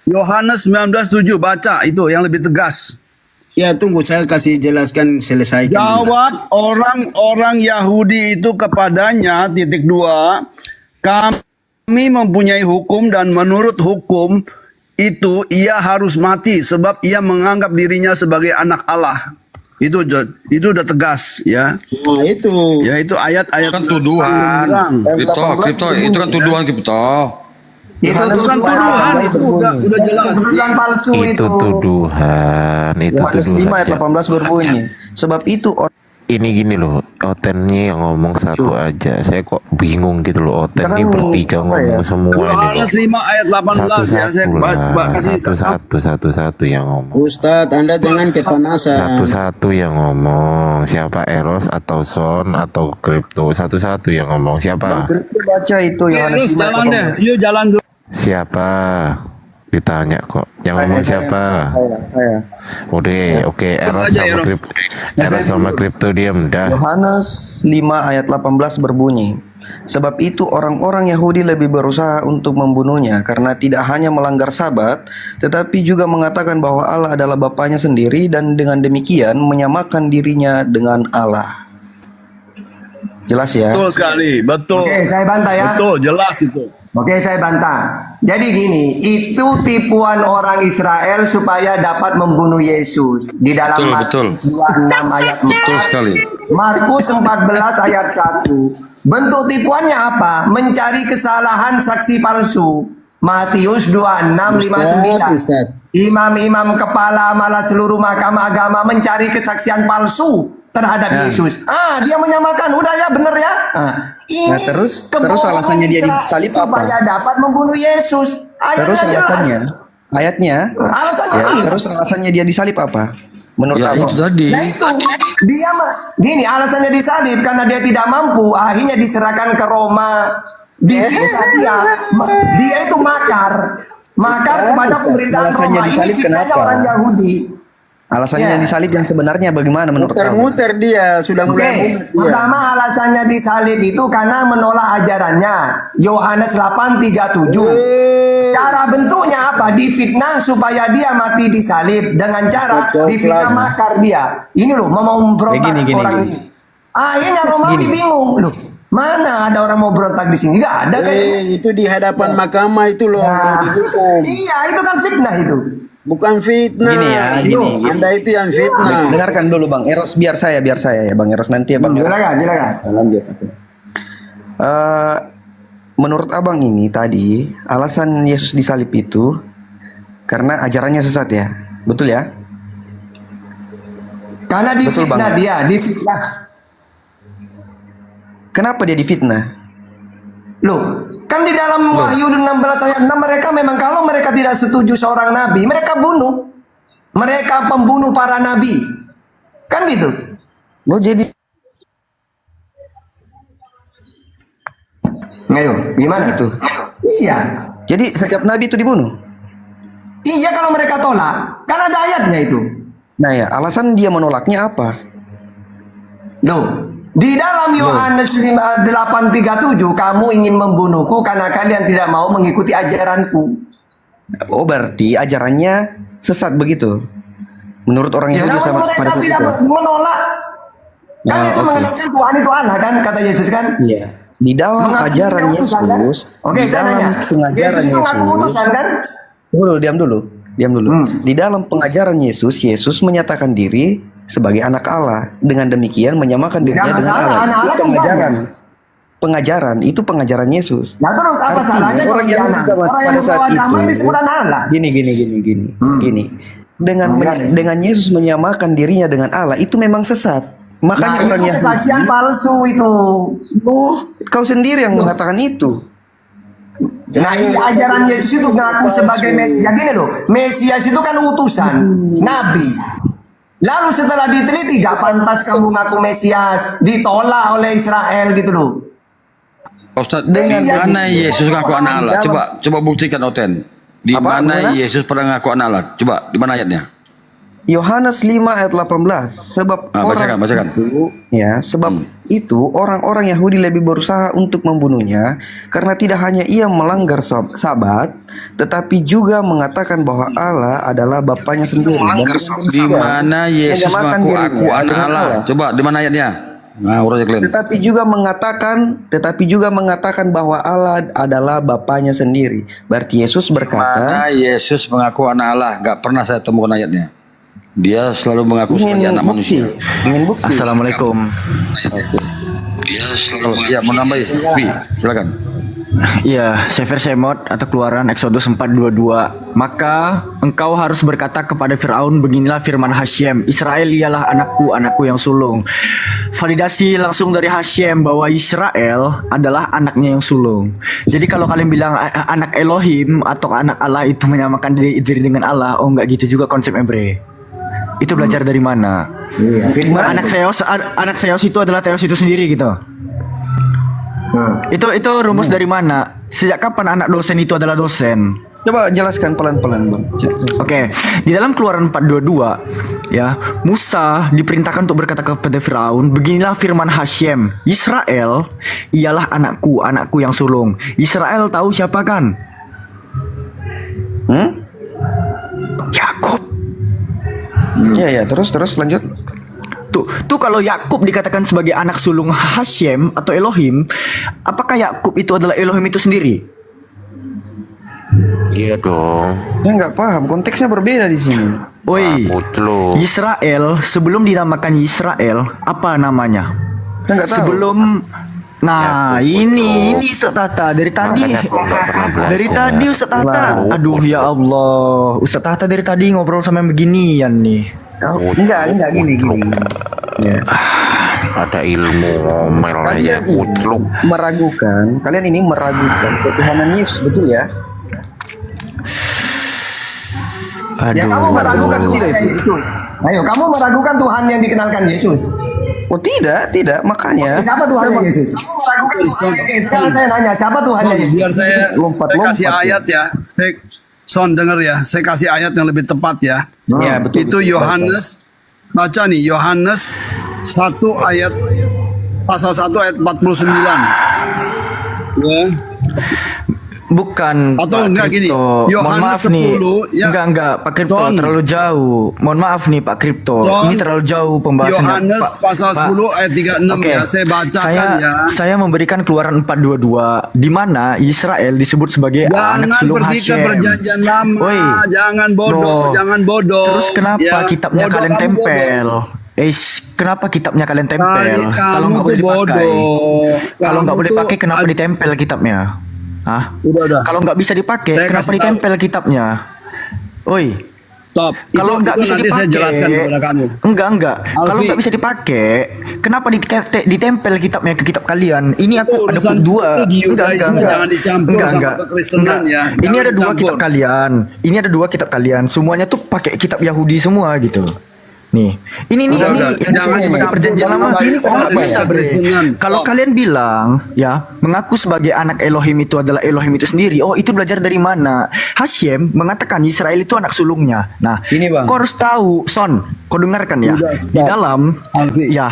Yohanes 19:7 baca itu yang lebih tegas. ya tunggu saya kasih jelaskan selesaikan. Jawab orang-orang Yahudi itu kepadanya, titik 2, kami mempunyai hukum dan menurut hukum itu ia harus mati sebab ia menganggap dirinya sebagai anak Allah. Itu udah tegas ya. Nah, itu. Ya itu ayat-ayat Kan tuduhan. Kripto itu kan tuduhan kripto. itu bukan tuduhan, itu udah jelas. tuduhan palsu itu. Tuduhan, itu Yohanes 5 tuduhan. ayat 18 berbunyi, sebab itu Ini gini loh, Otennya yang ngomong satu aja. Saya kok bingung gitu loh, Oten ini Jangan bertiga apa ngomong ya? semua ini Yohanes loh. 5 ayat 18 ya saya kasih Satu-satu yang ngomong. Ustadz, Anda jangan kepanasan. Satu-satu yang ngomong. Siapa Eros atau Son atau Kripto? Satu-satu yang ngomong. Siapa? Kripto baca itu Yohanes Terus 5 ayat jalan deh, 18. yuk jalan dulu. Siapa? Ditanya kok. Yang ngomong siapa? Saya. Udah, oke. Eros aja, sama Eros. Kripto. Eros sama Kripto diam dah. Yohanes 5 ayat 18 berbunyi, sebab itu orang-orang Yahudi lebih berusaha untuk membunuhnya karena tidak hanya melanggar sabat, tetapi juga mengatakan bahwa Allah adalah Bapanya sendiri dan dengan demikian menyamakan dirinya dengan Allah. Jelas ya? Betul sekali, betul. Oke, saya bantah ya. Betul, jelas itu. Oke, saya bantah. Jadi gini, itu tipuan orang Israel supaya dapat membunuh Yesus. Di dalam Betul, Markus 26 ayat 4. Betul sekali. Markus 14 ayat 1. Bentuk tipuannya apa? Mencari kesalahan saksi palsu. Matius 26:59. Ustaz. Imam-imam kepala malah seluruh mahkamah agama mencari kesaksian palsu terhadap Yesus. Dia menyamakan, udah ya bener ya. Ini terus kebohongan alasannya dia Israel disalib apa? supaya dapat membunuh Yesus. Terus Ayatnya jelas. ayatnya, Alasannya ini. terus alasannya dia disalib apa? Menurut Ya Abang? itu tadi. Nah itu dia gini alasannya disalib karena dia tidak mampu, akhirnya diserahkan ke Roma. Dia itu makar kepada pemerintahan Alasannya Roma. Ini disalib fitnahnya kenapa? orang Yahudi. Alasannya disalib yang sebenarnya bagaimana menurut kamu? Muter-muter dia sudah mulai. Pertama alasannya disalib itu karena menolak ajarannya. Yohanes 8:37. Cara bentuknya apa? Difitnah supaya dia mati disalib dengan cara difitnah makar dia. Ini loh mau memberontak orang ini. Akhirnya Romawi bingung loh. Mana ada orang mau berontak di sini? Gak ada kayaknya. Itu di hadapan mahkamah itu loh. Iya, itu kan fitnah itu. Bukan fitnah. Gini ya, gini. Anda itu yang fitnah. Dengarkan dulu Bang Eros, biar saya ya Bang Eros nanti ya Bang. Silakan. Lanjut. Menurut abang ini tadi alasan Yesus disalib itu karena ajarannya sesat ya, betul ya? Karena difitnah dia, difitnah. Kenapa dia difitnah? Loh, kan di dalam Wahyu 16 ayat 6 mereka memang kalau mereka tidak setuju seorang nabi, mereka bunuh. Mereka pembunuh para nabi. Kan gitu. Lo jadi Ayo, gimana gitu? Iya. Jadi setiap nabi itu dibunuh? Iya kalau mereka tolak, kan ada ayatnya itu. Nah ya, alasan dia menolaknya apa? Loh, di dalam Yohanes 8:37 kamu ingin membunuhku karena kalian tidak mau mengikuti ajaranku. Oh berarti ajarannya sesat begitu? Menurut orang Ya, Yahudi namun sama mereka pada tidak itu? menolak. Kan Yesus mengenalkan Tuhan itu Allah kan, kata Yesus kan? Iya. Di dalam ajaran Yesus, Oke, saya nanya. Yesus itu ngaku utusan kan? Diam dulu. Di dalam pengajaran Yesus menyatakan diri sebagai anak Allah. Dengan demikian menyamakan dirinya dengan Allah. Anak Allah kan banyak. Pengajaran itu pengajaran Yesus. Nah terus apa Artinya, salahnya orang yang membawa damai disebut anak Allah? Gini. Dengan Yesus menyamakan dirinya dengan Allah itu memang sesat. Makanya Nah, orang itu kesaksian palsu itu. Oh, kau sendiri yang mengatakan itu. Nah, ajaran Yesus itu ngaku sebagai Mesias. Gini loh, Mesias itu kan utusan, nabi. Lalu setelah diteliti, gak pantas kamu ngaku Mesias, ditolak oleh Israel gitu loh. Ustaz, dengan mana Yesus ngaku anak Allah? Coba buktikan Oten. Di mana Yesus pernah ngaku anak Allah? Coba, di mana ayatnya? Yohanes 5 ayat 18. Sebab bacakan. itu orang-orang Yahudi lebih berusaha untuk membunuhnya karena tidak hanya ia melanggar sabat tetapi juga mengatakan bahwa Allah adalah Bapanya sendiri. Di mana Yesus mengaku aku anak Allah? Coba di mana ayatnya? Nah, tetapi juga mengatakan bahwa Allah adalah Bapanya sendiri. Berarti Yesus berkata, mana Yesus mengaku anak Allah? Gak pernah saya temukan ayatnya. Dia selalu mengaku sebagai anak manusia. Assalamualaikum. Dia selalu menambah. Silakan. Iya, Sefer Shemot atau Keluaran Exodus 4:22. Maka engkau harus berkata kepada Firaun, beginilah firman Hashem, Israel ialah anakku, anakku yang sulung. Validasi langsung dari Hashem bahwa Israel adalah anaknya yang sulung. Jadi kalau kalian bilang anak Elohim atau anak Allah itu menyamakan diri dengan Allah, oh enggak gitu juga konsep Hebreu. Itu belajar dari mana? Anak Theos itu adalah Theos itu sendiri gitu. Itu rumus dari mana? Sejak kapan anak dosen itu adalah dosen? Coba jelaskan pelan-pelan Bang. Oke, di dalam Keluaran 4:22 ya, Musa diperintahkan untuk berkata kepada Firaun, beginilah firman Hashem, Israel ialah anakku, anakku yang sulung. Israel tahu siapa kan? Yakub. Ya, terus lanjut. Tuh kalau Yakub dikatakan sebagai anak sulung Hashem atau Elohim, apakah Yakub itu adalah Elohim itu sendiri? Iya dong. Ya nggak paham, konteksnya berbeda di sini. Oi, Israel sebelum dinamakan Israel apa namanya? Nggak tahu. Sebelum ini Ustaz Tata dari tadi Ustaz Tata. Aduh ya Allah, Ustaz Tata dari tadi ngobrol sama beginian nih. Enggak gini. Ya. Ada ilmu ngomel aja kucluk. Kalian ini meragukan ketuhanan Yesus, betul ya? Ya kamu meragukan Tuhan Yesus. Ayo, kamu meragukan Tuhan yang dikenalkan Yesus. Oh tidak, makanya. Siapa Tuhan Yesus? Kamu meragukan Tuhan yang Yesus. Sekarang saya nanya, siapa Tuhan Yesus? Biar saya kasih ayat ya. Son denger ya, saya kasih ayat yang lebih tepat ya. Ya, betul. Itu Yohanes, baca nih Yohanes 1 ayat pasal 1 ayat 49. Ya. Bukan Atau Pak enggak gini, Kripto. Mohon Yohanes maaf nih. 10, ya. Enggak Pak Kripto, Son. terlalu jauh. Mohon maaf nih Pak Kripto. Son. Ini terlalu jauh pembahasannya. Yohanes pasal 10 ayat 36 Oke. ya. Saya bacakan ya. Saya memberikan Keluaran 4:22 di mana Israel disebut sebagai anak Jangan sulung pergi ke Hashem. perjanjian lama. Woi. Jangan bodoh, Loh. jangan bodoh. Terus kenapa Ya, kitabnya bodoh, kalian kamu tempel? bodoh. Kenapa kitabnya kalian tempel? Kalau Kamu nggak tuh boleh dipakai. bodoh. Kalau nggak Kamu boleh tuh pakai, kenapa ditempel kitabnya? Hah? Udah. Kalau nggak bisa dipakai, Saya kenapa kasih tahu. ditempel kitabnya? Oi. Top. Kalau nggak itu bisa nanti dipakai, saya jelaskan kepada kamu. Enggak. Kalau Alfi. nggak bisa dipakai, kenapa ditempel kitabnya ke kitab kalian? Ini aku Itu ada urusan dua. itu di Yudaisme, jangan dicampur sama kekristenan ya. Ini Jangan ada dua dicampur. kitab kalian. Ini ada dua kitab kalian. Semuanya tuh pakai kitab Yahudi semua gitu. Nih, ini Udah, yang jangan disebut sebagai campur perjanjian sama lama. ini Oh, nggak kenapa bisa ya? bre. Kristen. Kalau Stop. kalian bilang ya mengaku sebagai anak Elohim itu adalah Elohim itu sendiri. Oh, itu belajar dari mana? Hashem mengatakan Israel itu anak sulungnya. Nah, Ini, Bang. kau harus tahu, Son. Kau dengarkan ya. Udah, Di stop. dalam Alfi. ya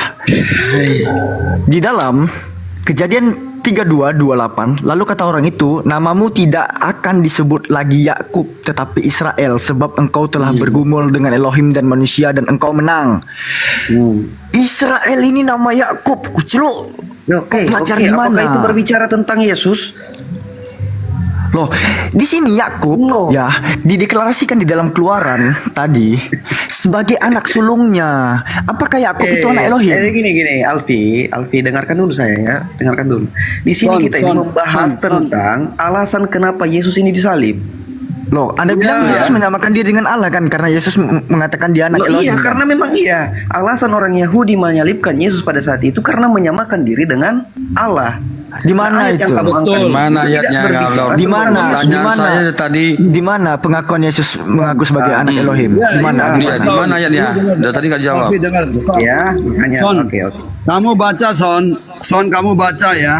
di dalam Kejadian 32:28 lalu kata orang itu, namamu tidak akan disebut lagi Yakub tetapi Israel, sebab engkau telah bergumul dengan Elohim dan manusia dan engkau menang. Israel ini nama Yakub. Kucelo. Oke, Belajar oke. di Apakah mana? itu berbicara tentang Yesus? Loh, di sini Yakub ya dideklarasikan di dalam Keluaran tadi sebagai anak sulungnya. Apakah Yakub itu anak Elohim? Gini, Alfi, dengarkan dulu saya ya, dengarkan dulu. Di sini kita ini membahas tentang alasan kenapa Yesus ini disalib. Loh, Anda bilang Yesus menyamakan diri dengan Allah kan karena Yesus mengatakan dia anak Loh, Elohim. iya, kan? karena memang iya. Alasan orang Yahudi menyalibkan Yesus pada saat itu karena menyamakan diri dengan Allah. Di mana ayat itu? yang kamu angkat Di mana itu tidak ayatnya berbicara kalau Di mana? tentang Yesus. Di mana? saya tadi Di mana pengakuan Yesus mengaku sebagai anak Elohim? Ya, Di mana? iya. Di lihat mana? di mana ayatnya? Dari tadi nggak jawab. Alfi dengar. Stop. Ya, makanya. Son. Oke. Kamu baca Son kamu baca ya.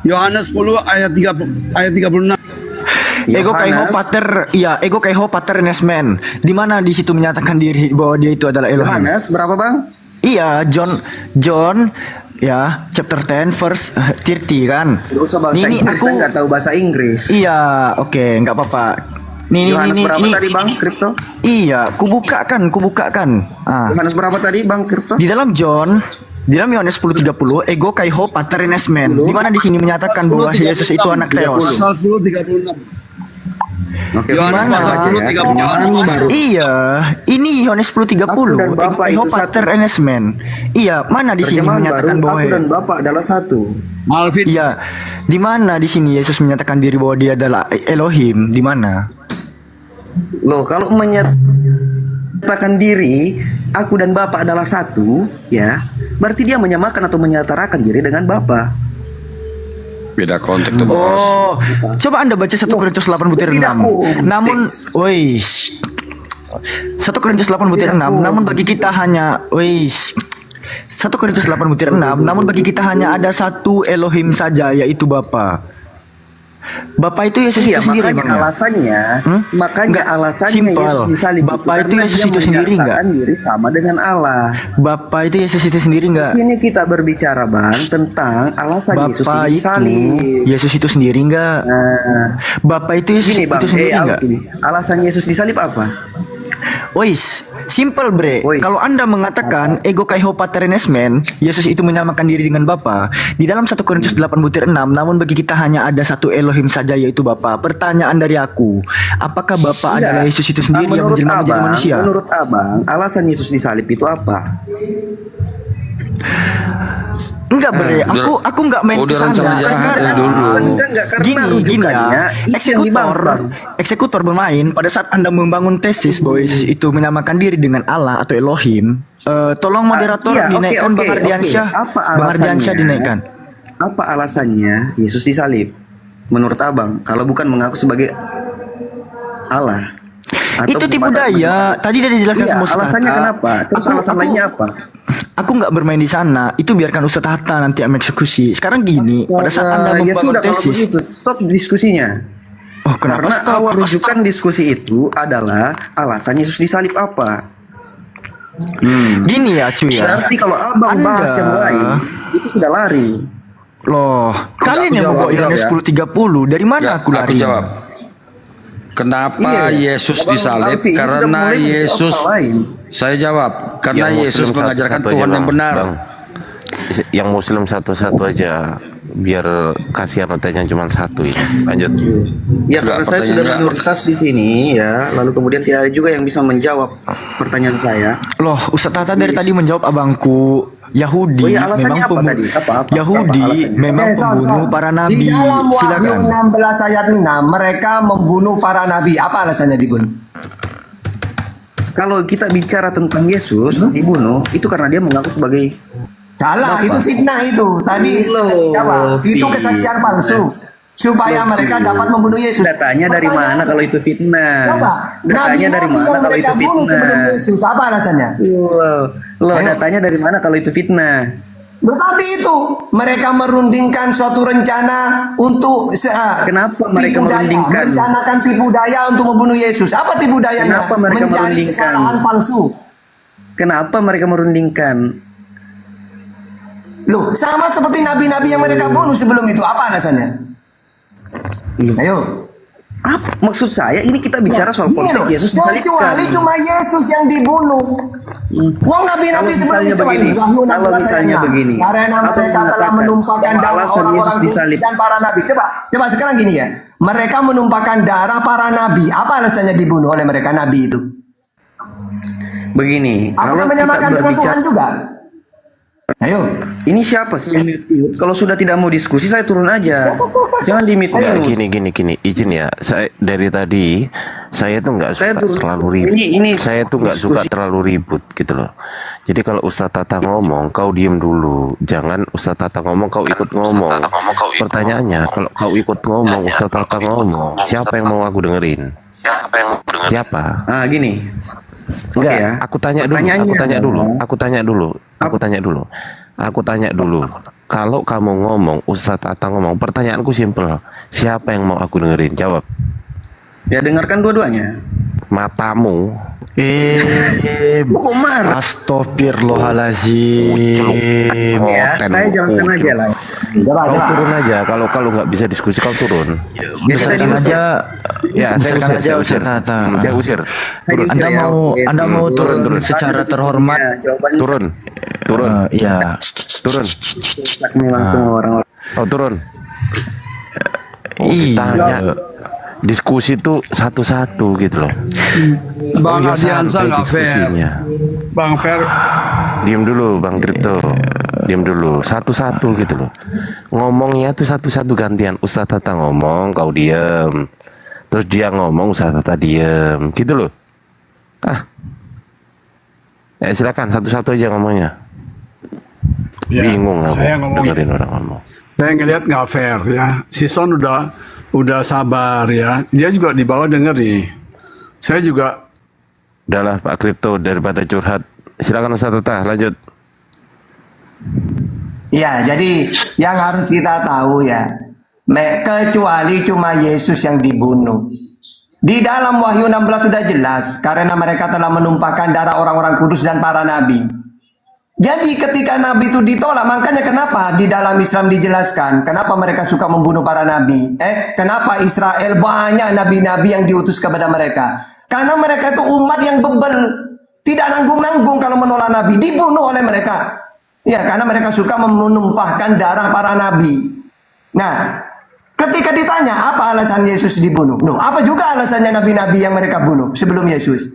Yohanes 10 ayat 36. Ego Yohanes. kaiho pater, iya, ego kaiho pater nesmen. Di mana di situ menyatakan diri bahwa dia itu adalah Elohim? Yohanes berapa, Bang? Iya, John ya, chapter 10 verse 30 kan. Gak usah bahasa Ini Inggris, aku saya nggak tahu bahasa Inggris. Iya, oke, nggak apa-apa. Yohanes berapa tadi, Bang Kripto? Iya, kubukakan. Ah. Yohanes berapa tadi, Bang Kripto? Di dalam Yohanes 10:30, ego kaiho pater nesmen. Di mana di sini menyatakan bahwa Yesus itu anak Theos. Pasal 10 36. Oke, Yohanes gimana pasal aja 10 ya? 36. Baru. Iya, ini Yohanes 10:30. Aku dan Bapa Ego itu pater nesmen. Iya, mana di sini Terjemahan baru, menyatakan bahwa aku dan Bapa adalah satu. Alfi. Iya, di mana di sini Yesus menyatakan diri bahwa dia adalah Elohim? Di mana? Loh, kalau menyatakan diri aku dan Bapa adalah satu, ya, berarti dia menyamakan atau menyetarakan diri dengan Bapa. Beda konteks tuh bos. Oh, coba Anda baca 1 Korintus 8 butir 6. Tidak konteks. Namun, 1 Korintus 8 butir 6. Namun bagi kita hanya, 1 Korintus 8 butir 6. Namun bagi kita hanya ada satu Elohim saja, yaitu Bapa. Bapa itu Yesus Iya, itu sendiri, makanya Bang, ya? alasannya, Enggak, alasannya simple. Yesus disalib Bapa itu karena Yesus dia itu sendiri enggak? menyatakan diri sama dengan Allah. Bapa itu Yesus itu sendiri Di enggak? sini kita berbicara, Bang, tentang alasan Yesus Bapa ini itu disalib. Yesus itu sendiri enggak? Nah, Bapa itu Yesus gini, Bang, itu sendiri enggak? Alvin, alasan Yesus disalib apa? Simple bre. Kalau Anda mengatakan ego kaiho pater nesmen, Yesus itu menyamakan diri dengan Bapa. Di dalam 1 Korintus 8 butir 6, namun bagi kita hanya ada satu Elohim saja, yaitu Bapa. Pertanyaan dari aku, apakah Bapa adalah Yesus itu sendiri yang menjelma menjadi manusia? Menurut Abang, alasan Yesus disalib itu apa? Enggak bre, aku enggak main ke sana. Enggak, karena Gini rujukannya ya. itu yang dibahas, Bang. Eksekutor bermain pada saat Anda membangun tesis bahwa Yesus itu menyamakan diri dengan Allah atau Elohim. Tolong moderator Iya, dinaikkan Bang Ardiansyah. Apa Bang Ardiansyah alasannya? dinaikkan. Apa alasannya Yesus disalib? Menurut Abang, kalau bukan mengaku sebagai Allah. Atau Itu tipu bukan- daya. Tadi udah dijelaskan Iya, sama Ustaz. alasannya kenapa? Terus alasan lainnya apa? Aku nggak bermain di sana. Itu biarkan Ustaz Hatta nanti yang eksekusi. Sekarang gini, pada saat Anda Ya membangun sudah, kalau tesis, begitu stop diskusinya. Oh, kenapa Karena stop? awal rujukan diskusi itu adalah alasan Yesus disalib apa. Gini ya cuy ya. Berarti kalau abang bahas yang lain, itu sudah lari. Loh, kalian yang jawab, membawa jawab Yohanes ya. 10:30 dari mana Ya, aku lari? jawab. Kenapa Iya, Yesus Abang disalib? Alfi, ini sudah Karena mulai menjawab Yesus. hal lain. Saya jawab. Karena Yang Yesus Muslim mengajarkan satu-satu Tuhan aja, yang Bang. benar. Bang. Yang Muslim satu-satu aja, biar kasihan pertanyaan cuma satu ya. Lanjut. Ya, karena Enggak, saya sudah pertanyaannya- minoritas di sini ya, lalu kemudian tidak ada juga yang bisa menjawab pertanyaan saya. Loh, Ustaz Tata dari tadi menjawab abangku. Yahudi Oh iya, alasannya memang apa tadi? Apa Yahudi alasannya? memang Oke, Son, pembunuh Son. para Di nabi. dalam Wahyu Silakan. 16 ayat 6, mereka membunuh para nabi. Apa alasannya dibunuh? Kalau kita bicara tentang Yesus dibunuh, itu karena dia mengaku sebagai Salah, Kenapa? itu fitnah itu. Tadi sudah dijawab. Itu kesaksian palsu. Supaya mereka dapat membunuh Yesus. datanya dari Pertanyaan- mana kalau itu fitnah? Coba, Datanya dari nabi-nabi mana yang kalau mereka itu bunuh sebelum fitnah? Yesus. Apa alasannya? Loh, Ayo. datanya dari mana kalau itu fitnah? Tetapi itu mereka merundingkan suatu rencana untuk Kenapa mereka tipu daya, merundingkan? merencanakan tipu daya untuk membunuh Yesus. Apa tipu dayanya? Kenapa mereka Mencari merundingkan? kesalahan palsu. Kenapa mereka merundingkan? Loh, sama seperti nabi-nabi yang mereka bunuh sebelum itu. Apa alasannya? Ayo. Apa maksud saya? Ini kita bicara soal Gini konteks loh, Yesus kecuali disalibkan. cuma Yesus yang dibunuh. Wong nabi-nabi Kalau sebelum misalnya itu begini, Wahyu kalau 16 ayat misalnya 6. begini, Karena apa mereka telah mengatakan menumpahkan bahwa darah alasan orang-orang Yesus kudus disalib? dan para nabi. Coba sekarang gini ya. Mereka menumpahkan darah para nabi. Apa alasannya dibunuh oleh mereka nabi itu? Begini, Apa kalau kita menyamakan dengan Tuhan berbicara, juga? Ayo. ini siapa sih yang mute? Kalau sudah tidak mau diskusi, saya turun aja. Jangan di mute. Enggak, gini, izin ya. Saya dari tadi saya tuh nggak Saya suka turun. terlalu ribut. Ini Saya tuh nggak suka terlalu ribut gitu loh. Jadi kalau Ustadz Tata ngomong, kau diem dulu. Jangan Ustadz Tata ngomong, kau ikut ngomong. Pertanyaannya, kalau kau ikut ngomong, Ustadz Tata ngomong, siapa yang mau aku dengerin? Siapa? Ah, gini. Oke Enggak, ya. aku tanya dulu. Kalau kamu ngomong, Ustadz Tata ngomong, pertanyaanku simpel. Siapa yang mau aku dengerin? Jawab. Ya dengarkan dua-duanya. Matamu. Kok marah? Astagfirullahalazim. Ya, saya jelaskan aja lah. Kau turun aja. Kalau nggak bisa diskusi, kau turun. Ya, saya Misalkan diusir. aja, Ya, saya misalkan usir, aja saya usir. Ustaz Tata. Saya usir. Turun. Anda Ya, mau oke. Anda mau turun secara terhormat. Jawabannya Turun. Turun. Iya. Turun. langsung orang-orang. Oh, turun. Oh, Iya. ditanya. Diskusi tuh satu-satu gitu loh. Bang Biar Adiansa santai nggak fair. diskusinya. Bang Fer, Diem dulu Bang Kripto. Diem dulu. Satu-satu gitu loh. Ngomongnya tuh satu-satu gantian. Ustadz Tata ngomong, kau diem. Terus dia ngomong, Ustadz Tata diem. Gitu loh. Ya silakan satu-satu aja ngomongnya. ya, Bingung saya aku ngomong, dengerin orang ngomong. saya ngelihat nggak fair ya. Si Son udah sabar ya. Dia juga di bawah denger nih. Saya juga Udahlah Pak Kripto, daripada curhat. Silakan Ustadz Tata, lanjut. Ya, jadi yang harus kita tahu ya, kecuali cuma Yesus yang dibunuh. Di dalam Wahyu 16 sudah jelas, karena mereka telah menumpahkan darah orang-orang kudus dan para nabi. Jadi ketika nabi itu ditolak, makanya kenapa di dalam Islam dijelaskan, kenapa mereka suka membunuh para nabi? Kenapa Israel banyak nabi-nabi yang diutus kepada mereka? Karena mereka itu umat yang bebel, tidak nanggung-nanggung kalau menolak nabi, dibunuh oleh mereka. Ya, karena mereka suka menumpahkan darah para nabi. Nah, ketika ditanya apa alasan Yesus dibunuh? Loh, apa juga alasannya nabi-nabi yang mereka bunuh sebelum Yesus?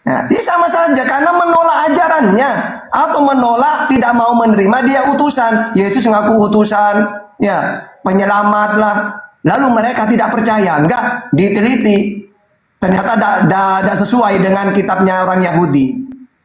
Nah, dia sama saja karena menolak ajarannya atau menolak tidak mau menerima dia utusan. Yesus ngaku utusan, ya, penyelamat lah. Lalu mereka tidak percaya, enggak diteliti. Ternyata tidak sesuai dengan kitabnya orang Yahudi.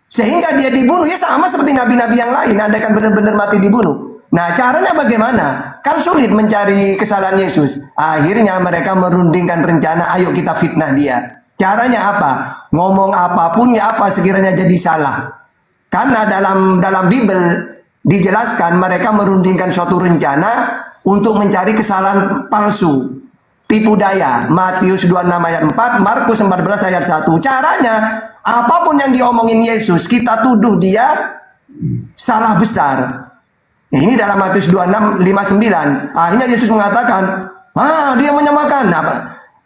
Sehingga dia dibunuh ya sama seperti nabi-nabi yang lain. Anda kan benar-benar mati dibunuh. Nah, caranya bagaimana? Kan sulit mencari kesalahan Yesus. Akhirnya mereka merundingkan rencana, ayo kita fitnah dia. Caranya apa? Ngomong apapun ya apa sekiranya jadi salah. Karena dalam Bible dijelaskan mereka merundingkan suatu rencana untuk mencari kesalahan palsu. tipu daya. Matius 26 ayat 4, Markus 14 ayat 1. Caranya, apapun yang diomongin Yesus, kita tuduh dia salah besar. Ini dalam Matius 26, 59. Akhirnya Yesus mengatakan, dia menyamakan. Nah,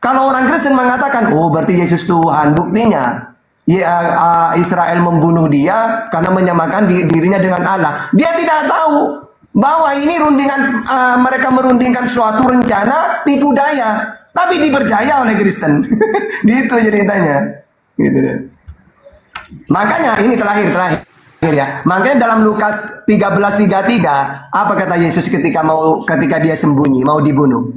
kalau orang Kristen mengatakan, oh berarti Yesus Tuhan. Buktinya, Israel membunuh dia karena menyamakan dirinya dengan Allah. Dia tidak tahu bahwa ini mereka merundingkan suatu rencana tipu daya, tapi dipercaya oleh Kristen. Gitu ceritanya. Gitu deh. Makanya ini terakhir ya. Makanya dalam Lukas 13:33, apa kata Yesus ketika dia sembunyi, mau dibunuh?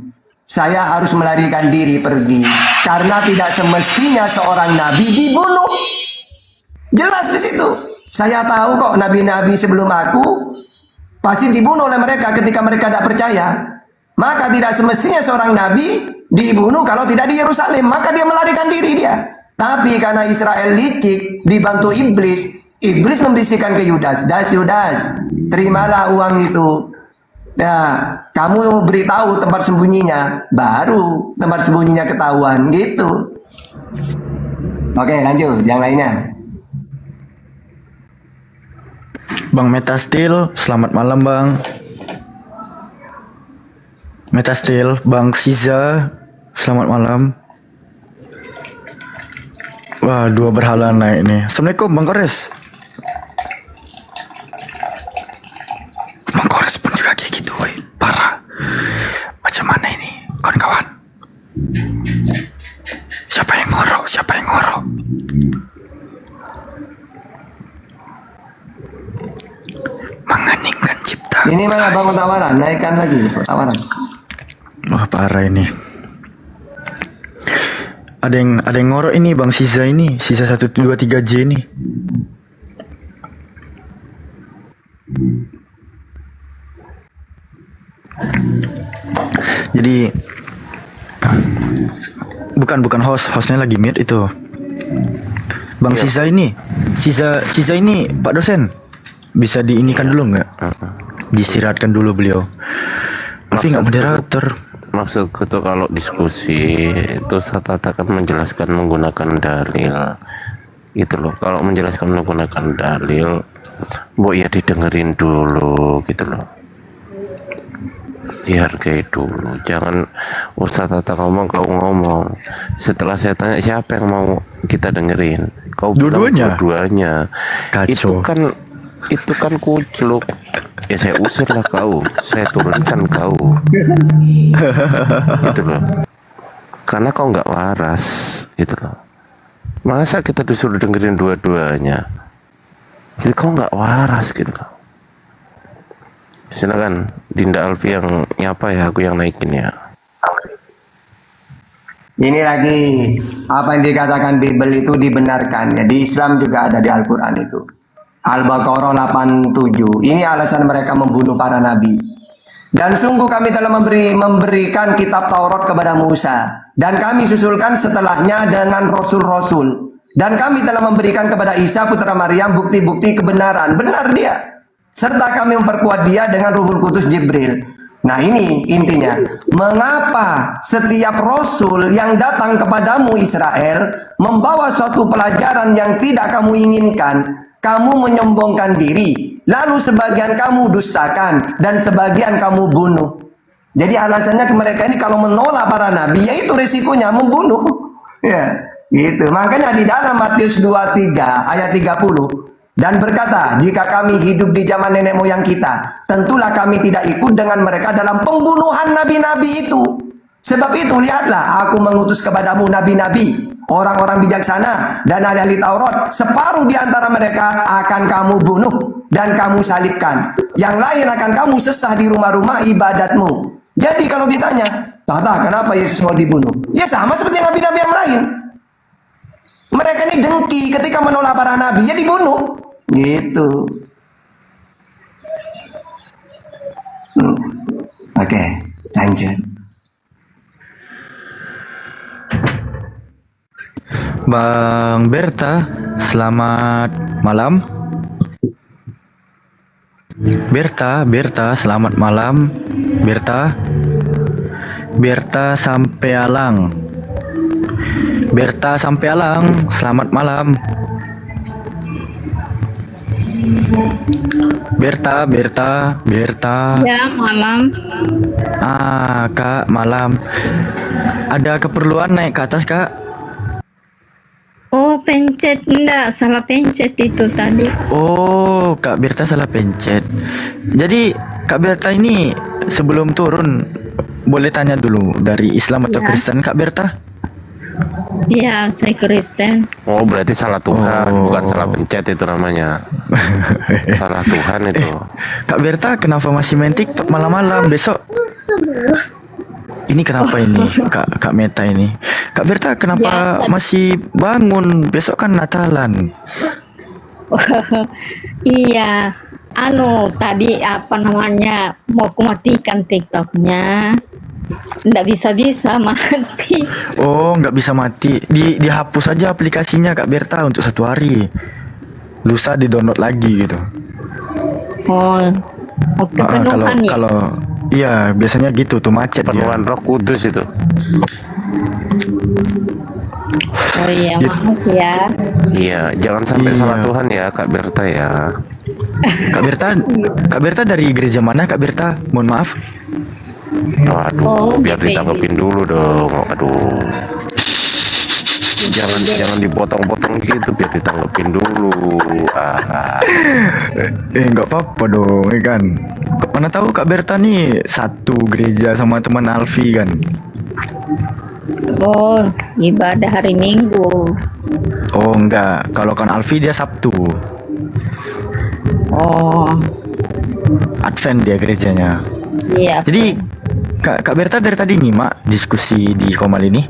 Saya harus melarikan diri pergi karena tidak semestinya seorang nabi dibunuh. Jelas di situ. Saya tahu kok nabi-nabi sebelum aku pasti dibunuh oleh mereka ketika mereka tidak percaya. Maka tidak semestinya seorang nabi dibunuh kalau tidak di Yerusalem. Maka dia melarikan diri dia. Tapi karena Israel licik, dibantu iblis membisikkan ke Yudas, Yudas, terimalah uang itu. Nah, kamu beritahu tempat sembunyinya, baru tempat sembunyinya ketahuan, gitu. Oke, lanjut, yang lainnya. Bang Metastil, selamat malam Bang. Metastil, Bang Siza, selamat malam. Wah, dua berhala naik nih. Assalamualaikum Bang Kores. Bang Kores pun juga kayak gitu, woy. Parah. Macam mana ini, kawan-kawan? Siapa yang ngorok? Mengeningkan cipta. Ini mana Bang tawaran? Naikkan lagi tawaran. Wah, parah ini. Ada yang ngorok ini Bang Siza ini, Siza 123J ini. Jadi bukan hostnya lagi mute itu. Bang Siza ini, Siza ini Pak dosen. Bisa diinikan dulu nggak? Disirahatkan dulu beliau. Tapi nggak moderator. Maksudku tuh kalau diskusi itu saya katakan menjelaskan menggunakan dalil gitu loh. Kalau menjelaskan menggunakan dalil, ya didengerin dulu gitu loh, dihargai dulu. Jangan Ustaz Tata ngomong kau ngomong, setelah saya tanya siapa yang mau kita dengerin, kau bilang dua-duanya. Itu kan kucluk. Ya saya usirlah kau, saya turunkan kau. Gitu loh. Karena kau nggak waras, gitu loh. Masa kita disuruh dengerin dua-duanya? Jadi kau nggak waras gitu loh. Silakan Dinda Alfi yang nyapa ya, aku yang naikin ya. Ini lagi apa yang dikatakan Bible itu dibenarkan ya. Di Islam juga ada di Al-Quran itu. Al-Baqarah 87. Ini alasan mereka membunuh para nabi. Dan sungguh kami telah memberikan kitab Taurat kepada Musa, dan kami susulkan setelahnya dengan rasul-rasul. Dan kami telah memberikan kepada Isa putra Maryam bukti-bukti kebenaran. Benar dia. Serta kami memperkuat dia dengan Ruhul Kudus Jibril. Nah ini intinya. Mengapa setiap rasul yang datang kepadamu Israel membawa suatu pelajaran yang tidak kamu inginkan, kamu menyombongkan diri, lalu sebagian kamu dustakan, dan sebagian kamu bunuh. Jadi alasannya mereka ini kalau menolak para nabi, yaitu risikonya membunuh. Ya, gitu. Makanya di dalam Matius 23 ayat 30, dan berkata, jika kami hidup di zaman nenek moyang kita, tentulah kami tidak ikut dengan mereka dalam pembunuhan nabi-nabi itu. Sebab itu lihatlah, aku mengutus kepadamu nabi-nabi, orang-orang bijaksana dan ahli Taurat. Separuh di antara mereka akan kamu bunuh dan kamu salibkan. Yang lain akan kamu sesah di rumah-rumah ibadatmu. Jadi kalau ditanya, Tata kenapa Yesus mau dibunuh? Ya sama seperti nabi-nabi yang lain. Mereka ini dengki ketika menolak para nabi, ya dibunuh. Gitu. Oke, lanjut. Bang Berta, selamat malam. Berta, selamat malam. Berta, Berta sampai Alang. Berta sampai Alang, selamat malam. Berta. Ya, malam. Kak, malam. Ada keperluan naik ke atas, Kak? Oh, pencet. Enggak, salah pencet itu tadi. Oh, Kak Berta salah pencet. Jadi, Kak Berta ini sebelum turun boleh tanya dulu dari Islam atau Ya. Kristen, Kak Berta? Iya, saya Kristen. Oh, berarti salah Tuhan, bukan salah pencet itu namanya. Salah Tuhan itu. Kak Berta kenapa masih main TikTok malam-malam besok? Ini kenapa ini Kak Meta ini? Kak Berta kenapa Ya. masih bangun? Besok kan Natalan. Iya, tadi apa namanya, mau kumatikan TikToknya. Nggak bisa mati. Oh, nggak bisa mati. Dihapus aja aplikasinya Kak Berta untuk 1 hari. Lusa di-download lagi gitu. Oh, oke, Kalau penuhan ya. kalau iya biasanya gitu tuh macet dia. Penuhan Roh Kudus itu. Oh iya, Gitu. maaf ya. Iya, jangan sampai Iya. salah Tuhan ya, Kak Berta ya. Kak Berta dari gereja mana Kak Berta? Mohon maaf. Waduh, Oh, biar oke. ditanggepin dulu dong. Aduh. Jangan dipotong-potong gitu, biar ditanggepin dulu. Nggak apa-apa dong, ya kan. Mana tahu Kak Berta nih satu gereja sama teman Alfi kan. Oh, ibadah hari Minggu. Oh enggak, kalau kan Alfi dia Sabtu. Oh, Advent dia gerejanya. iya. Jadi Kak Berta dari tadi nyimak diskusi di Komal ini.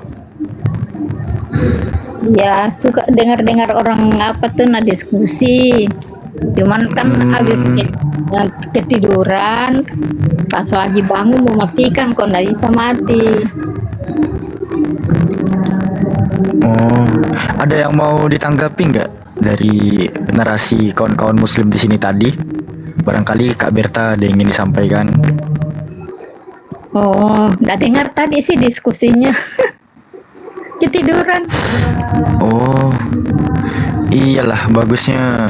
Ya, suka dengar-dengar orang apa tuh diskusi. Cuman kan habis ketiduran, pas lagi bangun mau matikan kok nggak bisa mati. Oh, ada yang mau ditanggapi nggak dari narasi kawan-kawan Muslim di sini tadi? Barangkali Kak Berta ada yang ingin disampaikan. Oh, nggak dengar tadi sih diskusinya. Ketiduran. Oh, iyalah bagusnya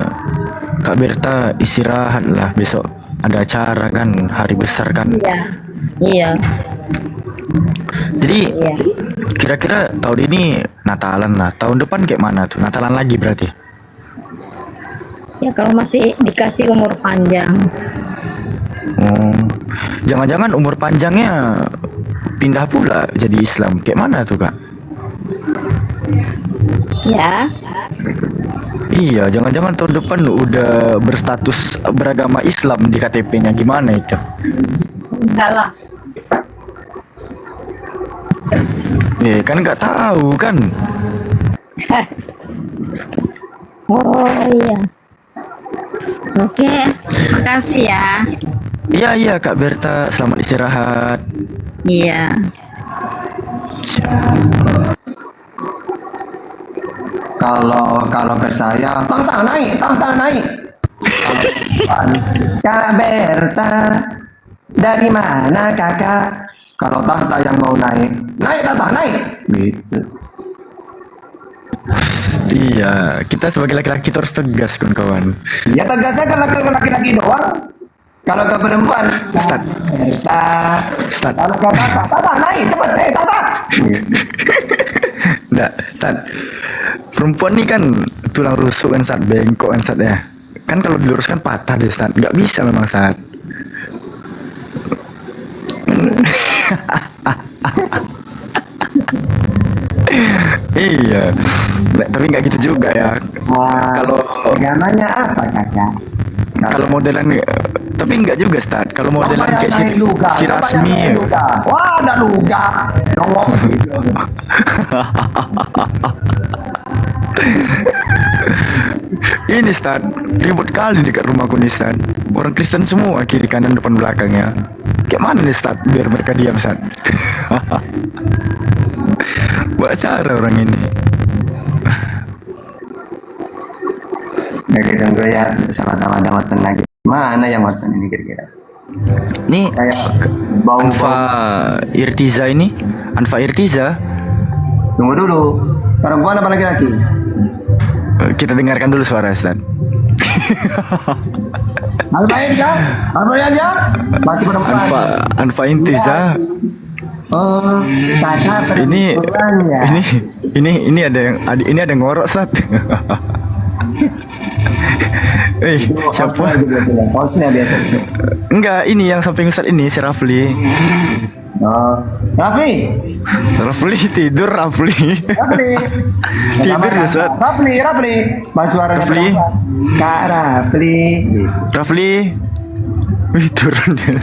Kak Berta istirahat lah, besok ada acara kan, hari besar kan. Iya, iya. Jadi Iya. kira-kira tahun ini Natalan lah, tahun depan kayak mana tuh? Natalan lagi berarti? Ya kalau masih dikasih umur panjang. Oh, jangan-jangan umur panjangnya pindah pula jadi Islam, kayak mana tuh Kak? Ya, Iya, jangan-jangan tahun depan udah berstatus beragama Islam di KTP-nya, gimana itu? enggak lah. Kan nggak tahu kan. Oh iya. Oke, makasih ya. Iya Kak Berta, selamat istirahat. Iya. Kalau ke saya, tang naik. Kak Berta, dari mana kakak? Kalau tahta yang mau naik tahta naik. Gitu. Iya, kita sebagai laki-laki itu harus tegas kawan-kawan. Ya tegasnya karena ke laki-laki doang. Kalau ke perempuan, Ustaz. Berta. Kalau ke tata naik cepet, tata. Nggak, Stat. Perempuan nih kan tulang rusuk kan Stat, bengkok kan Stat ya. Kan kalau diluruskan patah deh Stat, nggak bisa memang Stat. Iya, tapi nggak gitu juga ya. Kalau agamanya apa kakak? kalau modelan, tapi nggak juga Stat. Kalau modelan Coba yang kayak naik luga, si coba yang Rasmi. naik luga. Wah, ada luga. Nongol gitu. Ini Stat, ribut kali dekat rumahku nih Stat. Orang Kristen semua kiri kanan depan belakangnya. Kayak mana nih Stat biar mereka diam Stat? Buat cara orang ini. Nah, kita ya sama-sama ada watan lagi. Mana yang watan ini kira-kira? Nih Kayak bau. Anfa Irtiza ini, Anfa Irtiza. Tunggu dulu. Perempuan apa laki-laki? Kita dengarkan dulu suara Ustaz. Alfa Irtiza? Alfa Irtiza? Masih perempuan. Anfa Irtiza. Oh, Tata Ini perempuan ya. ini ada yang ngorok Ustaz. Siapa? Hostnya biasanya. Enggak, ini yang samping Ustaz ini si Rafli. Oh, Rafli tidur Rafli. Tidur ya Ustaz. Rafli. Mas suara Rafli. Kak Rafli. Rafli. Wih, turun dia.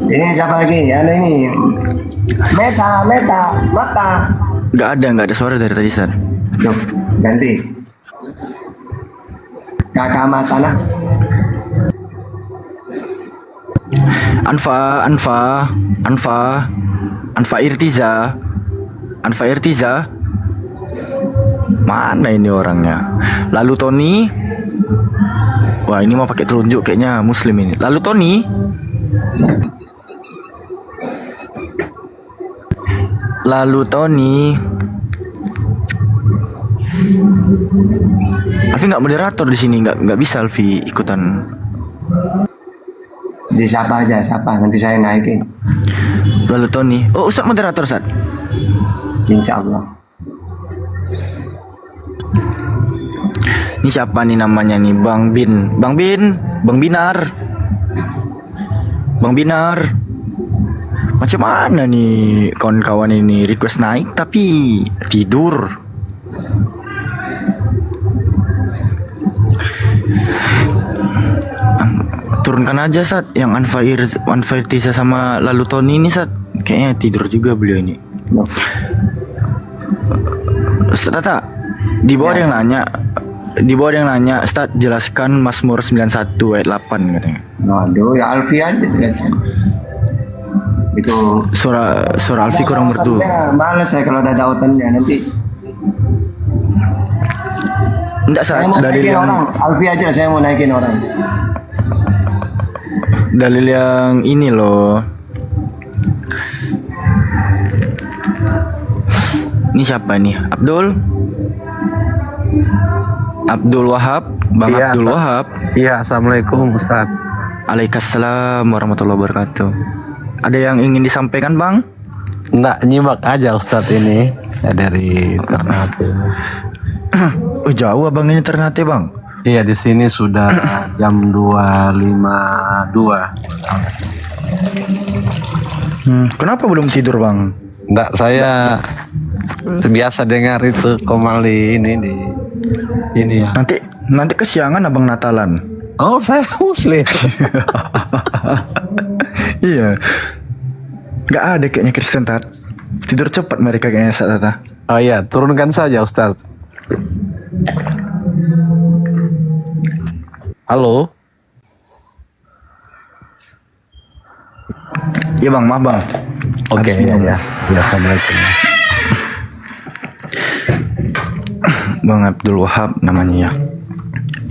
Ini siapa lagi? Ini. Meta. Enggak ada suara dari tadi Ustaz. Loh, ganti. Kakak Matana. Anfa Irtiza. Mana ini orangnya? Lalu Tony. Wah, ini mau pakai telunjuk kayaknya Muslim ini. Lalu Tony. Alfi nggak moderator di sini, nggak bisa Alfi ikutan. Di siapa nanti saya naikin. Lalu Tony. Oh, Ustaz moderator Ustaz. Insya Allah. Ini siapa nih namanya nih? Bang Binar. Macam mana nih kawan-kawan ini request naik tapi tidur. Turunkan aja Sat yang Anfa Irtiza sama Lalu Tony ini Sat. Kayaknya tidur juga beliau ini. Ustaz Tata, di bawah ada yang nanya, Ustaz jelaskan Mazmur 91 ayat 8 katanya. Waduh, ya Alfi aja jelasin. Itu Suara Alfi kurang merdu. Ya, males saya kalau ada dautannya nanti. Enggak Sat, dalil yang orang. Alfi aja saya mau naikin orang. Dalil yang ini loh. Ini siapa nih? Abdul Wahab, Bang Iya, Abdul Wahab. Iya, assalamualaikum Ustaz. Waalaikumsalam warahmatullahi wabarakatuh. Ada yang ingin disampaikan Bang? Nggak nyimak aja Ustaz ini ya, dari Ternate. Oh jauh abang ini Ternate Bang? Iya di sini sudah jam 2.52. Kenapa belum tidur Bang? Nggak, saya biasa dengar itu Komali ini ya. Nanti kesiangan abang Natalan. Oh saya Muslim. Iya. Nggak ada kayaknya Kristen Tat. Tidur cepat mereka kayaknya saat Tata. Oh iya, turunkan saja Ustaz. Halo. Iya Bang, maaf Bang. Oke, ya. Assalamualaikum. Bang Abdul Wahab namanya ya.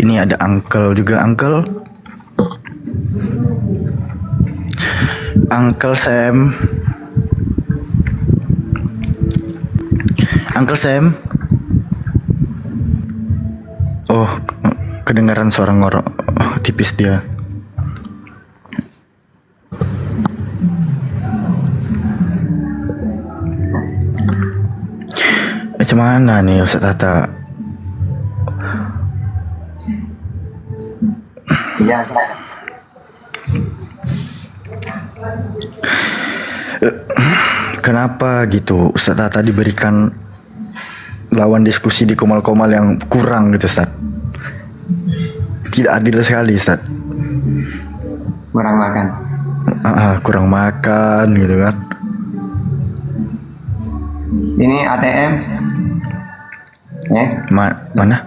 Ini ada Uncle juga, Uncle Sam. Oh, kedengaran suara ngorok. Oh, tipis dia. Macam mana nih Ustaz Tata? Iya. Kenapa gitu Ustaz Tata diberikan lawan diskusi di komal-komal yang kurang gitu Ustaz? Tidak adil sekali Ustaz. Kurang makan. Kurang makan gitu kan. Ini ATM. Mana?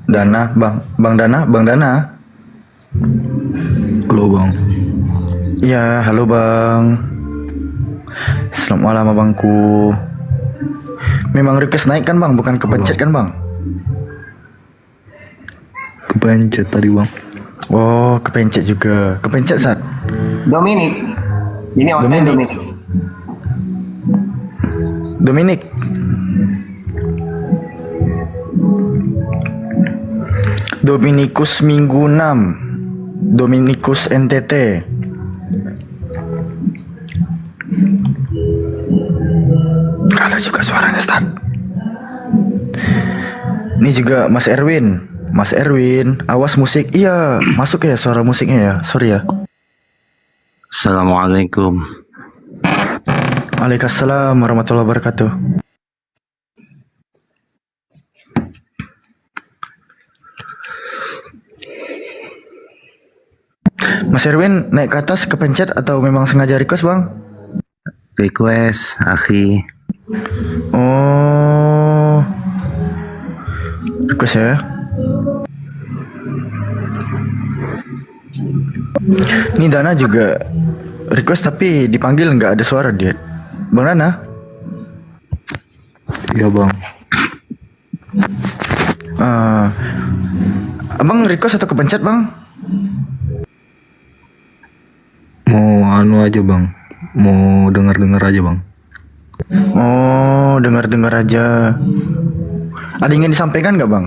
Dana, Bang Dana. Halo Bang. Iya, halo Bang. Selamat malam abangku. Memang request naik kan Bang, bukan kepencet kan Bang? Kepencet tadi bang. Oh, kepencet juga. Kepencet saat. Dominik. Ini Oten Dominik. Dominik. Dominikus Minggu 6. Dominikus NTT. Gak ada juga suaranya, Start. Ini juga Mas Erwin. Mas Erwin, awas musik. Iya, masuk ya suara musiknya ya. Sorry ya. Assalamualaikum. Waalaikumsalam warahmatullahi wabarakatuh. Mas Erwin naik ke atas kepencet atau memang sengaja request bang? Request, akhi. Oh, request ya. Ini Dana juga request tapi dipanggil nggak ada suara dia. Bang Dana? Iya bang. Abang request atau kepencet bang? Mau anu aja bang. Mau dengar aja bang. Oh, dengar aja. Ada yang ingin disampaikan nggak bang?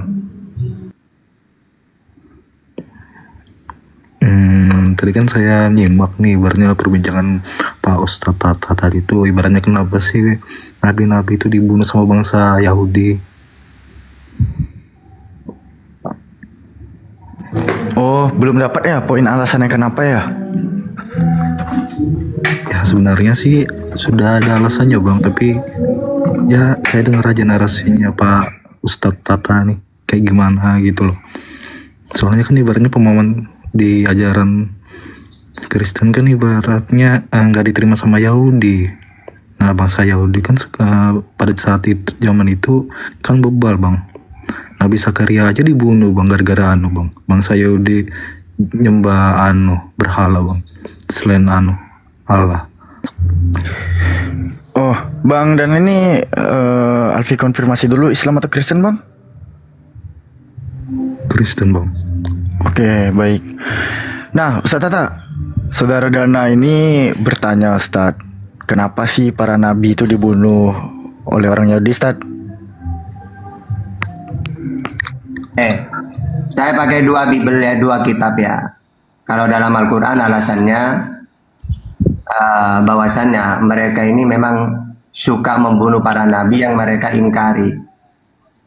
Tadi kan saya nyimak nih ibaratnya perbincangan Pak Ustadz Tata tadi itu ibaratnya kenapa sih nabi-nabi itu dibunuh sama bangsa Yahudi. Oh, belum dapat ya poin alasannya kenapa ya? Ya sebenarnya sih sudah ada alasannya bang, tapi ya saya dengar aja narasinya Pak Ustadz Tata nih kayak gimana gitu loh. Soalnya kan ibaratnya pemahaman di ajaran Kristen kan ibaratnya nggak diterima sama Yahudi. Nah bangsa Yahudi kan pada saat itu zaman itu kan bebal bang. Nabi Zakaria aja dibunuh bang gara-gara anu bang. Bangsa Yahudi nyembah anu berhala bang selain anu Allah. Oh bang, dan ini Alfi konfirmasi dulu, Islam atau Kristen bang? Kristen bang. Oke baik. Nah Ustadz Tata, Saudara Dana ini bertanya Ustadz, kenapa sih para nabi itu dibunuh oleh orang Yahudi Ustadz? Saya pakai dua Bible ya, dua kitab ya. Kalau dalam Al-Quran alasannya bahwasannya mereka ini memang suka membunuh para nabi yang mereka ingkari.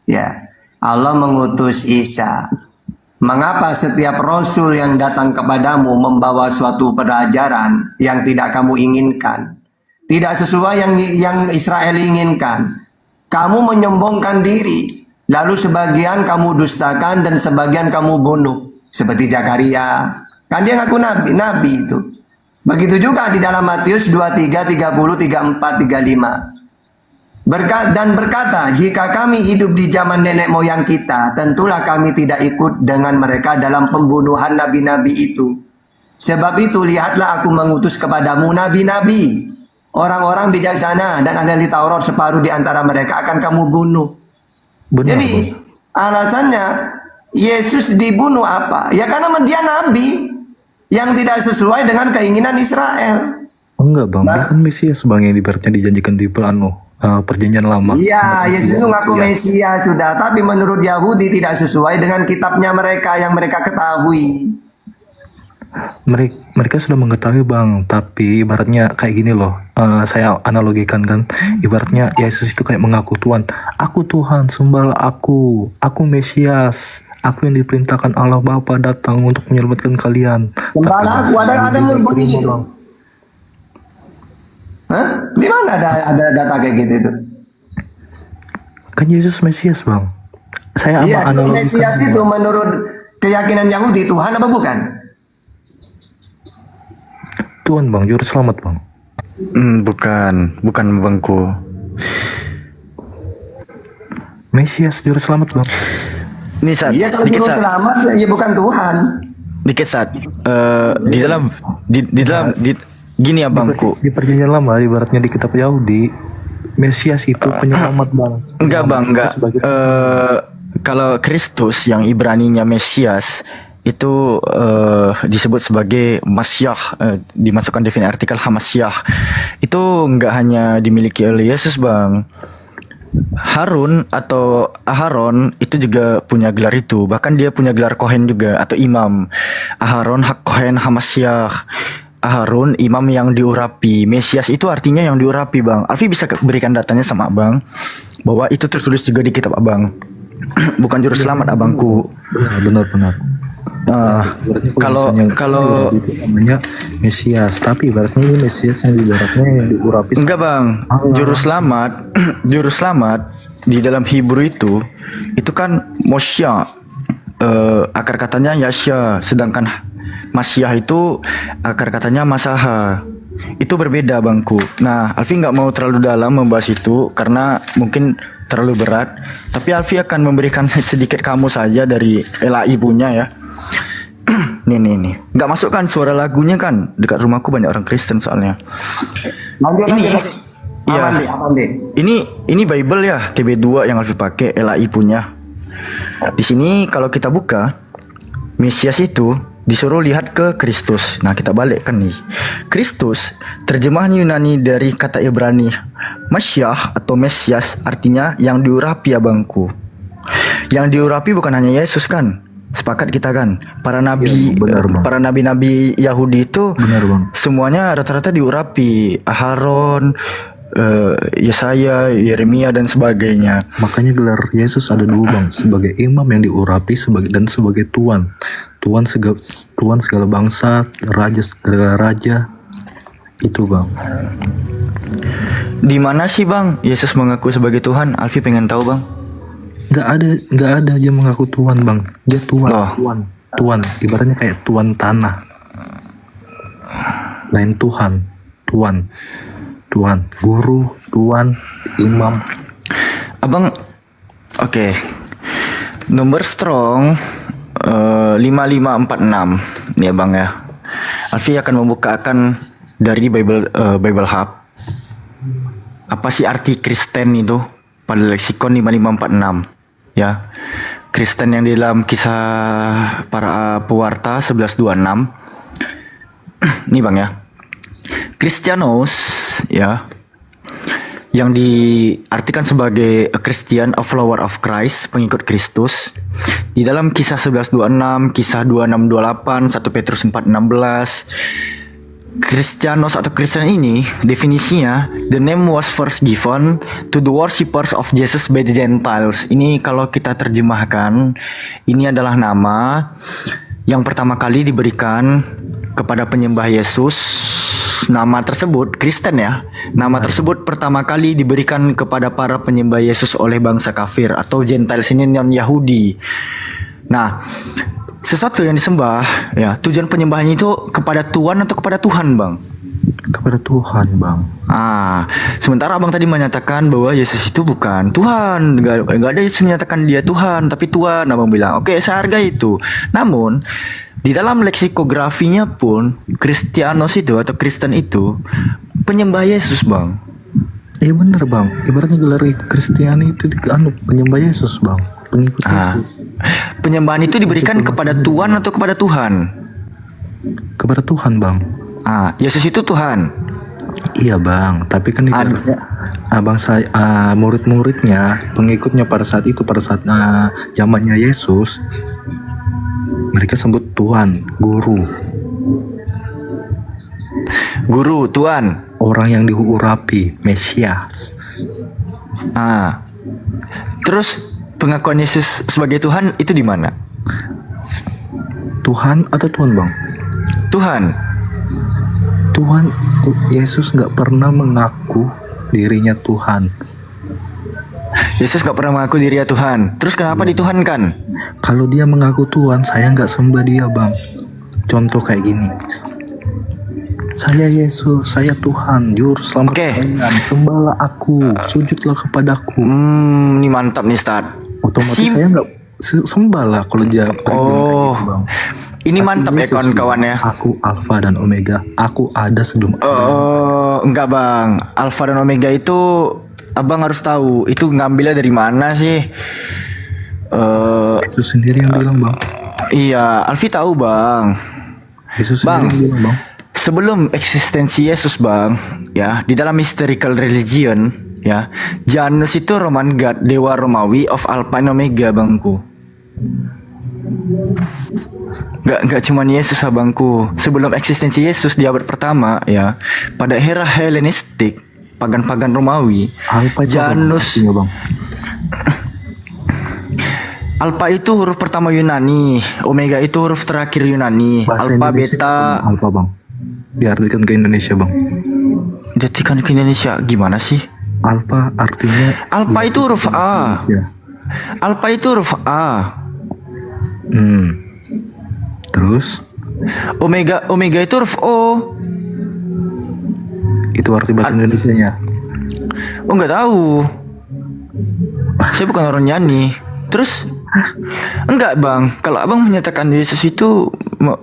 Ya, Allah mengutus Isa. Mengapa setiap rasul yang datang kepadamu membawa suatu pelajaran yang tidak kamu inginkan, tidak sesuai yang Israel inginkan? Kamu menyombongkan diri, lalu sebagian kamu dustakan dan sebagian kamu bunuh, seperti Zakaria. Kan dia ngaku nabi itu. Begitu juga di dalam Matius 23, 30, 34, 35. Dan berkata, jika kami hidup di zaman nenek moyang kita, tentulah kami tidak ikut dengan mereka dalam pembunuhan nabi-nabi itu. Sebab itu lihatlah aku mengutus kepadamu nabi-nabi, orang-orang bijaksana dan ahli Taurat, separuh di antara mereka akan kamu bunuh. Benar, jadi alasannya Yesus dibunuh apa? Ya karena dia nabi yang tidak sesuai dengan keinginan Israel. Enggak bang, dia kan Mesias bang yang ibaratnya dijanjikan di perjanjian lama. Iya, Yesus itu ngaku Mesias sudah, tapi menurut Yahudi tidak sesuai dengan kitabnya mereka yang mereka ketahui. Mereka sudah mengetahui bang, tapi ibaratnya kayak gini loh. Saya analogikan kan, ibaratnya Yesus itu kayak mengaku Tuhan. Aku Tuhan, sembahlah aku Mesias. Aku yang diperintahkan Allah Bapa datang untuk menyelamatkan kalian. Sembahlah aku, ada bunyi gitu. Hah? Di mana ada data kayak gitu itu? Kan Yesus Mesias bang. Saya iya, Mesias itu menurut keyakinan Yahudi Tuhan apa bukan? Tuhan bang, juru selamat bang. Bukan bangku. Mesias juru selamat bang. Nih saat. Iya kalau juru selamat ya bukan Tuhan. Dikit saat. Di dalam gini ya bangku. Di perjanjian lama ibaratnya di kitab Yahudi, Mesias itu penyelamat bang. Enggak bang, enggak. kalau Kristus yang Ibraninya Mesias itu disebut sebagai Masyah, dimasukkan definisi artikel Hamasyah. Itu nggak hanya dimiliki oleh Yesus, Bang. Harun atau Aharon itu juga punya gelar itu. Bahkan dia punya gelar Kohen juga atau imam. Aharon hak Kohen Hamasyah. Aharon imam yang diurapi. Mesias itu artinya yang diurapi, Bang. Alfi bisa berikan datanya sama Abang bahwa itu tertulis juga di kitab Abang. Bukan juru selamat abangku. Benar. Kalau itu namanya Mesias, tapi ibaratnya ini Mesias yang ibaratnya yang diurapi. Enggak, Bang. Juru selamat di dalam Hebrew itu kan Mosya, akar katanya Yasya, sedangkan Masyah itu akar katanya Masaha. Itu berbeda, Bangku. Nah, Alfi nggak mau terlalu dalam membahas itu karena mungkin terlalu berat, tapi Alfi akan memberikan sedikit kamu saja dari LAI punya ya. nih nggak masuk kan suara lagunya kan, dekat rumahku banyak orang Kristen soalnya. Ini Bible ya, TB2 yang Alfi pakai, LAI punya. Di sini kalau kita buka, Mesias itu disuruh lihat ke Kristus. Nah, kita balikkan nih. Kristus, terjemahan Yunani dari kata Ibrani Masyah atau Mesias, artinya yang diurapi, abangku. Yang diurapi bukan hanya Yesus kan? Sepakat kita kan? Para nabi, para nabi-nabi Yahudi itu semuanya rata-rata diurapi. Aharon, Yesaya, Yeremia dan sebagainya. Makanya gelar Yesus ada dua, Bang, sebagai imam yang diurapi dan sebagai Tuan segala bangsa, raja itu, Bang. Di mana sih, Bang, Yesus mengaku sebagai Tuhan? Alfi pengen tahu, Bang. Nggak ada dia mengaku Tuhan, Bang. Dia Tuan. Ibaratnya kayak Tuan tanah. Lain Tuhan, guru, Tuan, imam. Abang, oke. Nomor strong 5546 nih, Abang ya. Alfi akan membukakan dari Bible Hub. Apa sih arti Kristen itu pada leksikon 5546 ya. Kristen yang di dalam kisah para pewarta 1126. Nih, Bang ya. Christianos ya, yang diartikan sebagai a Christian, a follower of Christ, pengikut Kristus. Di dalam kisah 1126, kisah 2628, 1 Petrus 4:16, Christianos atau Kristen ini definisinya, the name was first given to the worshippers of Jesus by the Gentiles. Ini kalau kita terjemahkan, ini adalah nama yang pertama kali diberikan kepada penyembah Yesus. Nama tersebut Kristen ya. Nama tersebut pertama kali diberikan kepada para penyembah Yesus oleh bangsa kafir atau Gentiles, ini non Yahudi. Nah, sesuatu yang disembah ya, tujuan penyembahannya itu kepada Tuhan atau kepada Tuhan, Bang? Kepada Tuhan, Bang. Sementara Abang tadi menyatakan bahwa Yesus itu bukan Tuhan. Nggak ada Yesus menyatakan dia Tuhan, tapi Tuhan. Abang bilang, oke, saya hargai itu. Namun di dalam leksikografinya pun Kristianos itu atau Kristen itu penyembah Yesus, Bang. Iya bener, Bang. Ibaratnya gelar Kristiani itu penyembah Yesus, Bang. Pengikut Yesus. Penyembahan itu diberikan kepada Tuhan atau kepada Tuhan? Kepada Tuhan, Bang. Yesus itu Tuhan. Iya, Bang. Tapi kan ibaratnya Abang saya murid-muridnya, pengikutnya pada saat zamannya Yesus, mereka sebut Tuhan, guru, Tuhan. Orang yang diurapi, Mesias. Terus pengakuan Yesus sebagai Tuhan itu di mana? Tuhan atau Tuhan, Bang? Tuhan, Yesus nggak pernah mengaku dirinya Tuhan. Yesus nggak pernah mengaku dirinya Tuhan. Terus kenapa dituhankan? Kalau dia mengaku Tuhan, saya nggak sembah dia, Bang. Contoh kayak gini. Saya Yesus, saya Tuhan, Juru Selamat kalian. Sembahlah aku, sujudlah kepadaku. Ini mantap nih, Ustaz. Otomatis saya nggak sembahlah kalau dia Bang. Ini mantap ya, kawan-kawan ya. Aku Alfa dan Omega. Aku ada sebelum. Enggak, Bang. Alfa dan Omega itu Abang harus tahu. Itu ngambilnya dari mana sih? Yesus sendiri yang bilang bang. Iya, Alfi tahu bang. Yesus Bang, sendiri yang bilang bang. sebelum eksistensi Yesus bang, ya di dalam historical religion, ya Janus itu Roman god, dewa Romawi of Alpha and Omega bangku. Nggak cuman Yesus abangku. Sebelum eksistensi Yesus di abad pertama, ya pada era Helenistik, pagan-pagan Romawi, Alpha itu apa, Bang? Janus. Artinya, bang. Alpha itu huruf pertama Yunani, Omega itu huruf terakhir Yunani, Bahasa Alpha, Indonesia Beta. apa, bang? Alpha bang. Diartikan ke Indonesia bang. Diartikan ke Indonesia gimana sih? Alpha artinya. Alpha itu huruf A. Indonesia. Alpha itu huruf A. Terus? Omega itu huruf O. Itu arti bahasa Indonesianya. Oh nggak tahu. Saya bukan orang nyanyi. Terus? Enggak bang. Kalau abang menyatakan Yesus itu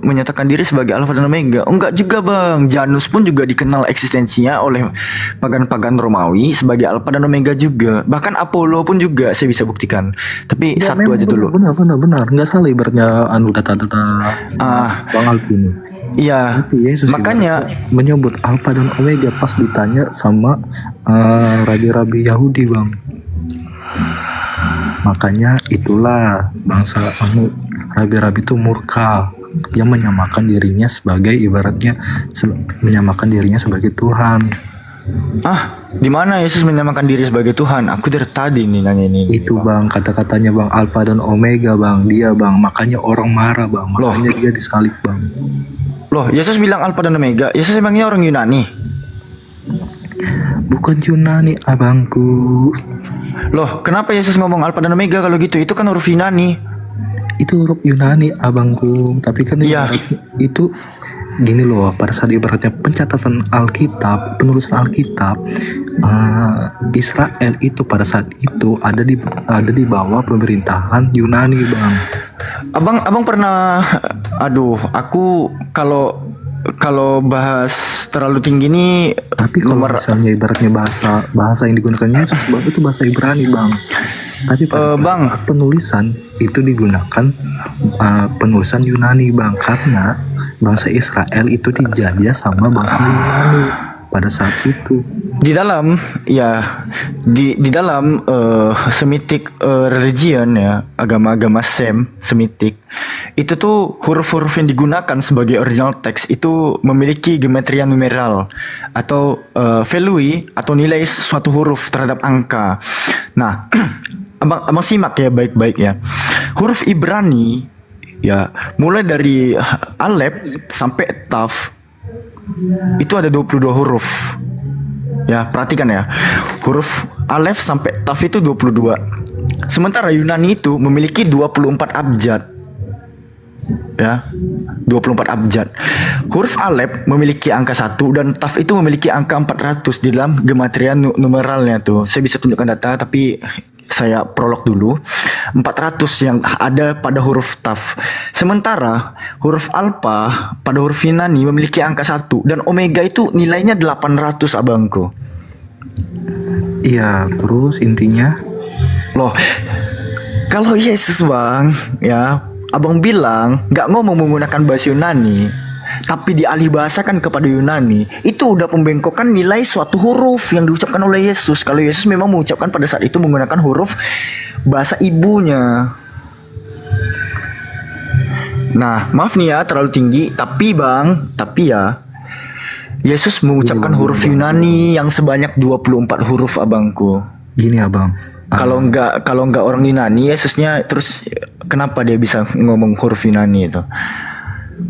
menyatakan diri sebagai Alpha dan Omega. Enggak juga bang. Janus pun juga dikenal eksistensinya oleh pagan-pagan Romawi sebagai Alpha dan Omega juga. Bahkan Apollo pun juga saya bisa buktikan. Tapi Ya, satu aja dulu. Benar. Nggak salah ibaratnya data-data Bang Alfi ini. Iya. Yesus Makanya menyebut Alpha dan Omega pas ditanya sama rabi-rabi Yahudi bang. Makanya itulah bangsa rabi-rabi itu murka. Dia menyamakan dirinya sebagai menyamakan dirinya sebagai Tuhan. di mana Yesus menyamakan diri sebagai Tuhan? Aku dari tadi nih nanya ini. Itu bang, kata-katanya bang, Alpha dan Omega bang, dia bang. Makanya orang marah bang, makanya dia disalib bang. Loh, Yesus bilang Alpha dan Omega. Yesus emangnya orang Yunani? Bukan Yunani abangku. Loh, kenapa Yesus ngomong Alpha dan Omega kalau gitu? Itu kan huruf Yunani. Itu huruf Yunani abangku. Tapi kan itu gini loh, pada saat ibaratnya pencatatan Alkitab, penulisan Alkitab, Israel itu pada saat itu ada di bawah pemerintahan Yunani bang. Abang pernah, aku kalau bahas terlalu tinggi nih. Tapi kalau misalnya ibaratnya bahasa yang digunakan Yesus bang, itu bahasa Ibrani bang. Tapi pada saat penulisan itu digunakan penulisan Yunani bang, karena bangsa Israel itu dijajah sama bangsa Yunani pada saat itu. Di dalam di dalam Semitic religion ya, agama-agama Semitic itu tuh huruf-huruf yang digunakan sebagai original text itu memiliki geometria numeral atau value atau nilai suatu huruf terhadap angka. Nah, abang simak ya baik-baik ya. Huruf Ibrani ya, mulai dari Alef sampai Taf itu ada 22 huruf. Ya, perhatikan ya. Huruf Alef sampai Taf itu 22. Sementara Yunani itu memiliki 24 abjad. Ya, 24 abjad. Huruf Alef memiliki angka 1 dan Taf itu memiliki angka 400 di dalam gematria numeralnya tuh. Saya bisa tunjukkan data tapi saya prolog dulu. 400 yang ada pada huruf Taf. Sementara huruf Alpha pada huruf Yunani memiliki angka 1 dan Omega itu nilainya 800 abangku. Iya, terus intinya loh, kalau Yesus bang ya, abang bilang nggak ngomong menggunakan bahasa Yunani, tapi dialih bahasakan kepada Yunani, itu udah pembengkokan nilai suatu huruf yang diucapkan oleh Yesus. Kalau Yesus memang mengucapkan pada saat itu menggunakan huruf bahasa ibunya. Nah, maaf nih ya terlalu tinggi, tapi ya Yesus mengucapkan huruf Yunani yang sebanyak 24 huruf abangku. Gini abang. Kalau nggak orang Yunani, Yesusnya terus kenapa dia bisa ngomong huruf Yunani itu?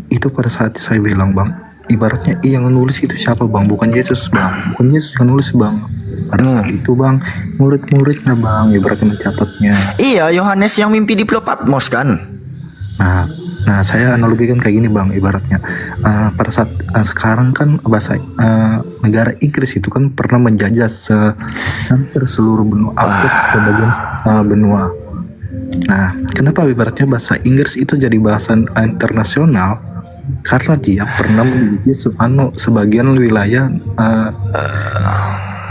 Itu pada saat saya bilang bang, ibaratnya yang nulis itu siapa bang? Bukan Yesus bang, bukan Yesus yang nulis bang. Pada saat itu bang, murid-muridnya bang, ibaratnya mencatatnya. Iya, Yohanes yang mimpi di Pulau Patmos kan. Nah, saya analogikan kayak gini bang, ibaratnya pada saat sekarang kan bahasa negara Inggris itu kan pernah menjajah hampir seluruh benua, sebagian benua. Nah, kenapa ibaratnya bahasa Inggris itu jadi bahasa internasional? Karena dia pernah memiliki sebagian wilayah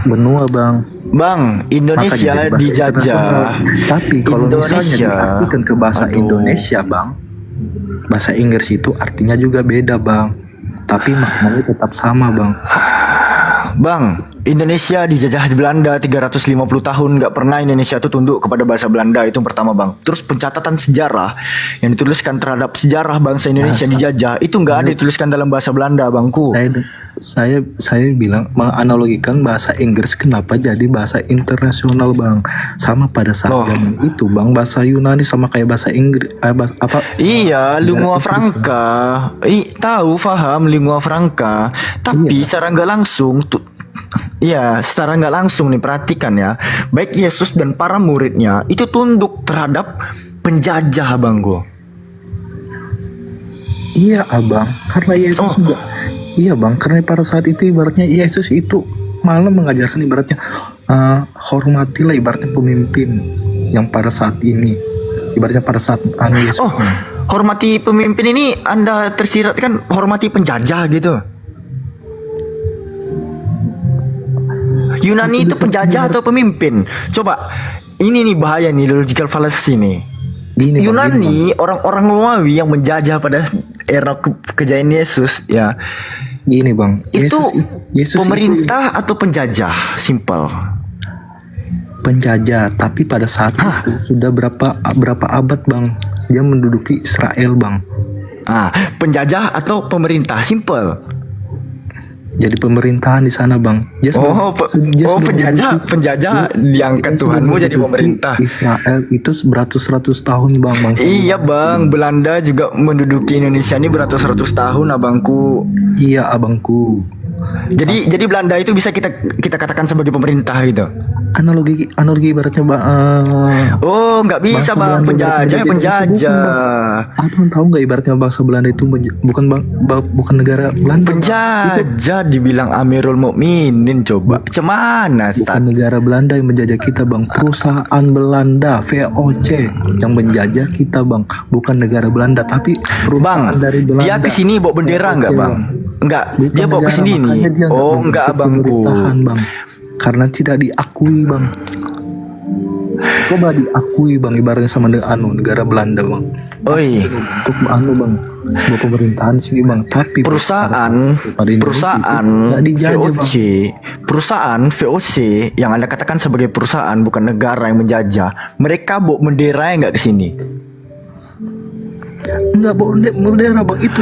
benua bang. Bang, Indonesia Maka jadi bahasa dijajah. internasional. Tapi kalau misalnya Indonesia. diartikan ke bahasa Aduh. Indonesia bang, bahasa Inggris itu artinya juga beda bang. Tapi maknanya tetap sama bang. Bang, Indonesia dijajah Belanda 350 tahun, nggak pernah Indonesia itu tunduk kepada bahasa Belanda, itu yang pertama bang. Terus pencatatan sejarah yang dituliskan terhadap sejarah bangsa Indonesia yang dijajah itu nggak ada dituliskan dalam bahasa Belanda, bangku. Saya bilang menganalogikan bahasa Inggris kenapa jadi bahasa internasional bang. Sama pada saat zaman itu bang, bahasa Yunani sama kayak bahasa Inggris apa? Iya, lingua franca. Tahu, faham lingua franca. Tapi secara nggak langsung iya, secara nggak langsung nih perhatikan ya. Baik Yesus dan para muridnya itu tunduk terhadap penjajah, bangku. Iya abang, karena Yesus juga. Iya bang, karena pada saat itu ibaratnya Yesus itu malah mengajarkan ibaratnya hormatilah ibaratnya pemimpin yang pada saat ini, ibaratnya pada saat Yesus. Hormati pemimpin ini Anda tersiratkan hormati penjajah gitu. Yunani itu penjajah atau pemimpin? Coba, ini nih bahaya nih logical fallacy nih. Yunani orang-orang Romawi yang menjajah pada era kejayaan Yesus ya. Gini bang, Yesus pemerintah atau penjajah? Simple. Penjajah, tapi pada saat itu sudah berapa abad bang, dia menduduki Israel bang. Penjajah atau pemerintah? Simple. Jadi pemerintahan di sana bang. Penjajah diangkat Tuhanmu jadi pemerintah. Israel itu beratus-ratus tahun bang. Iya bang, Belanda juga menduduki Indonesia ini beratus-ratus tahun abangku. Iya abangku. Jadi Belanda itu bisa kita katakan sebagai pemerintah gitu. Analogi ibaratnya bang. Nggak bisa bang, penjajah. Abang tahu nggak ibaratnya bangsa Belanda itu bukan negara Belanda. Penjajah dibilang Amirul Mukminin, coba. Cemana? Bukan negara Belanda yang menjajah kita bang. Perusahaan Belanda VOC yang menjajah kita bang. Bukan negara Belanda tapi perusahaan dari Belanda. Dia kesini bawa bendera nggak bang? Enggak, dia bawa ke sini nih. Enggak abangku. Bang. Karena tidak diakui bang. Coba diakui bang, ibaratnya sama dengan negara Belanda bang. Untuk bang, sebuah pemerintahan sini bang. Tapi perusahaan VOC yang Anda katakan sebagai perusahaan bukan negara yang menjajah. Mereka bawa bendera yang nggak ke sini. Enggak bawa bendera bang, itu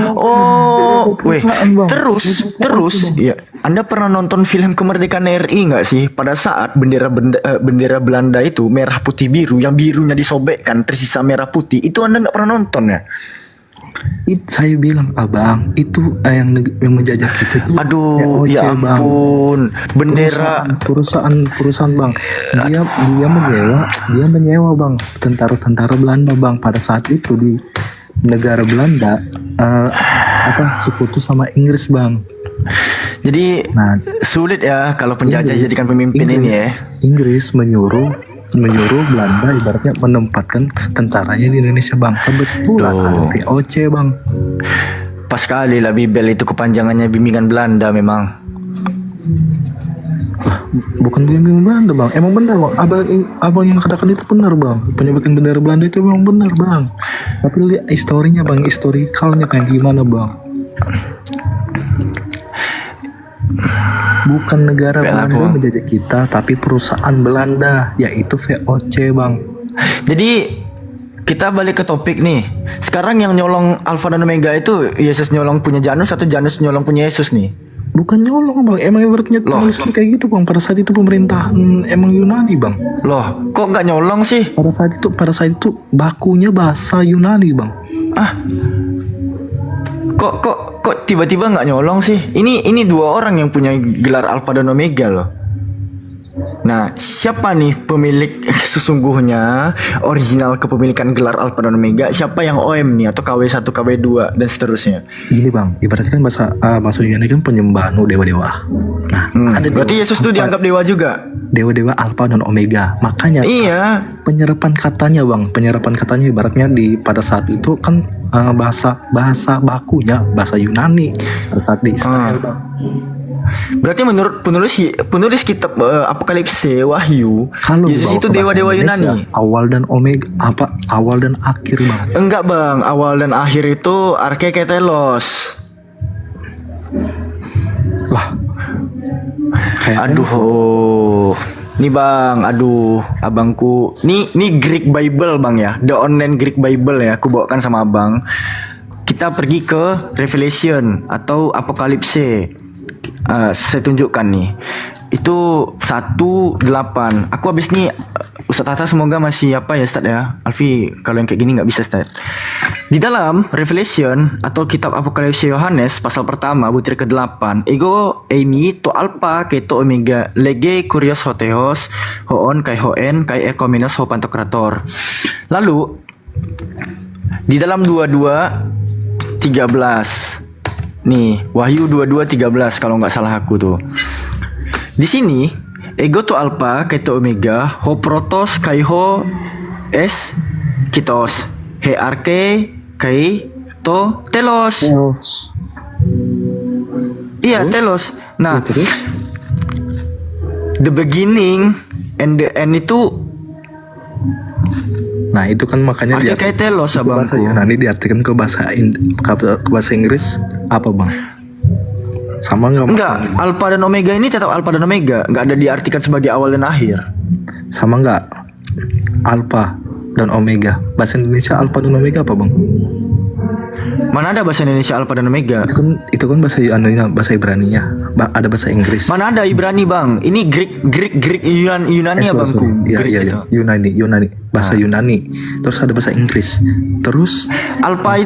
terus ya, Anda pernah nonton film kemerdekaan RI nggak sih? Pada saat bendera Belanda itu merah putih biru, yang birunya disobekkan tersisa merah putih, itu Anda nggak pernah nonton ya? Saya bilang abang, itu yang menjajah kita itu. Aduh, ya ampun, bendera perusahaan bang, dia menyewa bang tentara Belanda bang pada saat itu di negara Belanda sekutu sama Inggris bang. Jadi sulit ya kalau penjajah jadikan pemimpin ini ya. Inggris menyuruh Belanda ibaratnya menempatkan tentaranya di Indonesia bang. Kebetulan ada VOC bang. Pas sekali lah Bibel itu kepanjangannya bimbingan Belanda memang. Bukan bimbingan Belanda bang, emang benar bang. Abang yang katakan itu benar bang. Penyebutan bendera Belanda itu memang benar bang. Tapi lihat historinya bang, historikalnya kayak gimana bang. Bukan negara Belanda yang menjajah kita, tapi perusahaan Belanda, yaitu VOC bang. Jadi kita balik ke topik nih. Sekarang yang nyolong Alfa dan Omega itu Yesus nyolong punya Janus atau Janus nyolong punya Yesus nih? Bukan nyolong bang, emang ibaratnya kayak gitu bang. Pada saat itu pemerintahan emang Yunani bang. Loh, kok nggak nyolong sih? Pada saat itu bakunya bahasa Yunani bang. Kok tiba-tiba nggak nyolong sih? Ini dua orang yang punya gelar Alfa dan Omega loh. Nah, siapa nih pemilik sesungguhnya original kepemilikan gelar Alfa dan Omega? Siapa yang OM nih atau KW1, KW2 dan seterusnya? Gini bang, ibaratnya kan bahasa Yunani kan penyembah dewa-dewa. Nah, berarti Yesus tuh dianggap dewa juga. Dewa-dewa Alfa dan Omega. Makanya penyerapan katanya bang, ibaratnya pada saat itu kan bahasa bakunya bahasa Yunani pada saat di Israel bang. Berarti menurut penulis kitab Apokalipse Wahyu, Kalau Yesus bawa itu ke bahasa dewa-dewa Indonesia, Yunani. awal dan omega apa? Awal dan akhir bang. Enggak bang, awal dan akhir itu arkeketelos. Lah, kayak Aduh, nih bang, aduh, abangku, nih Greek Bible bang ya, the online Greek Bible ya, aku bawakan sama abang. Kita pergi ke Revelation atau Apokalipse. Saya tunjukkan nih. Itu 1:8. Aku habis nih Ustaz Tata semoga masih apa ya Ustaz ya. Alfi kalau yang kayak gini nggak bisa Ustaz. Di dalam Revelation atau kitab Apokalipse Yohanes pasal pertama butir ke-8, ego eimi to alpha ke to omega lege kurios hoteos hoon kai hoen kai ekomenos ho pantokrator. Lalu di dalam 22:13 nih, Wahyu 22:13 kalau nggak salah aku tuh. Di sini ego to alpha kai to omega ho protos kai ho es kitos he arke kai to telos. Iya, telos. Nah, the beginning and the end itu. Nah itu kan makanya arke kai telos abangku. Yunani diartikan ke bahasa Inggris apa bang? Sama nggak? Enggak, alpha dan omega ini tetap alpha dan omega, nggak ada diartikan sebagai awal dan akhir. Sama nggak? Alpha dan omega. Bahasa Indonesia alpha dan omega apa bang? Mana ada bahasa Indonesia alpha dan omega? Itu kan bahasa Ibrani-nya. Ada bahasa Inggris. Mana ada Ibrani bang? Ini Greek Yunani abangku. Iya. Yunani. Bahasa Yunani. Terus ada bahasa Inggris. Terus alpha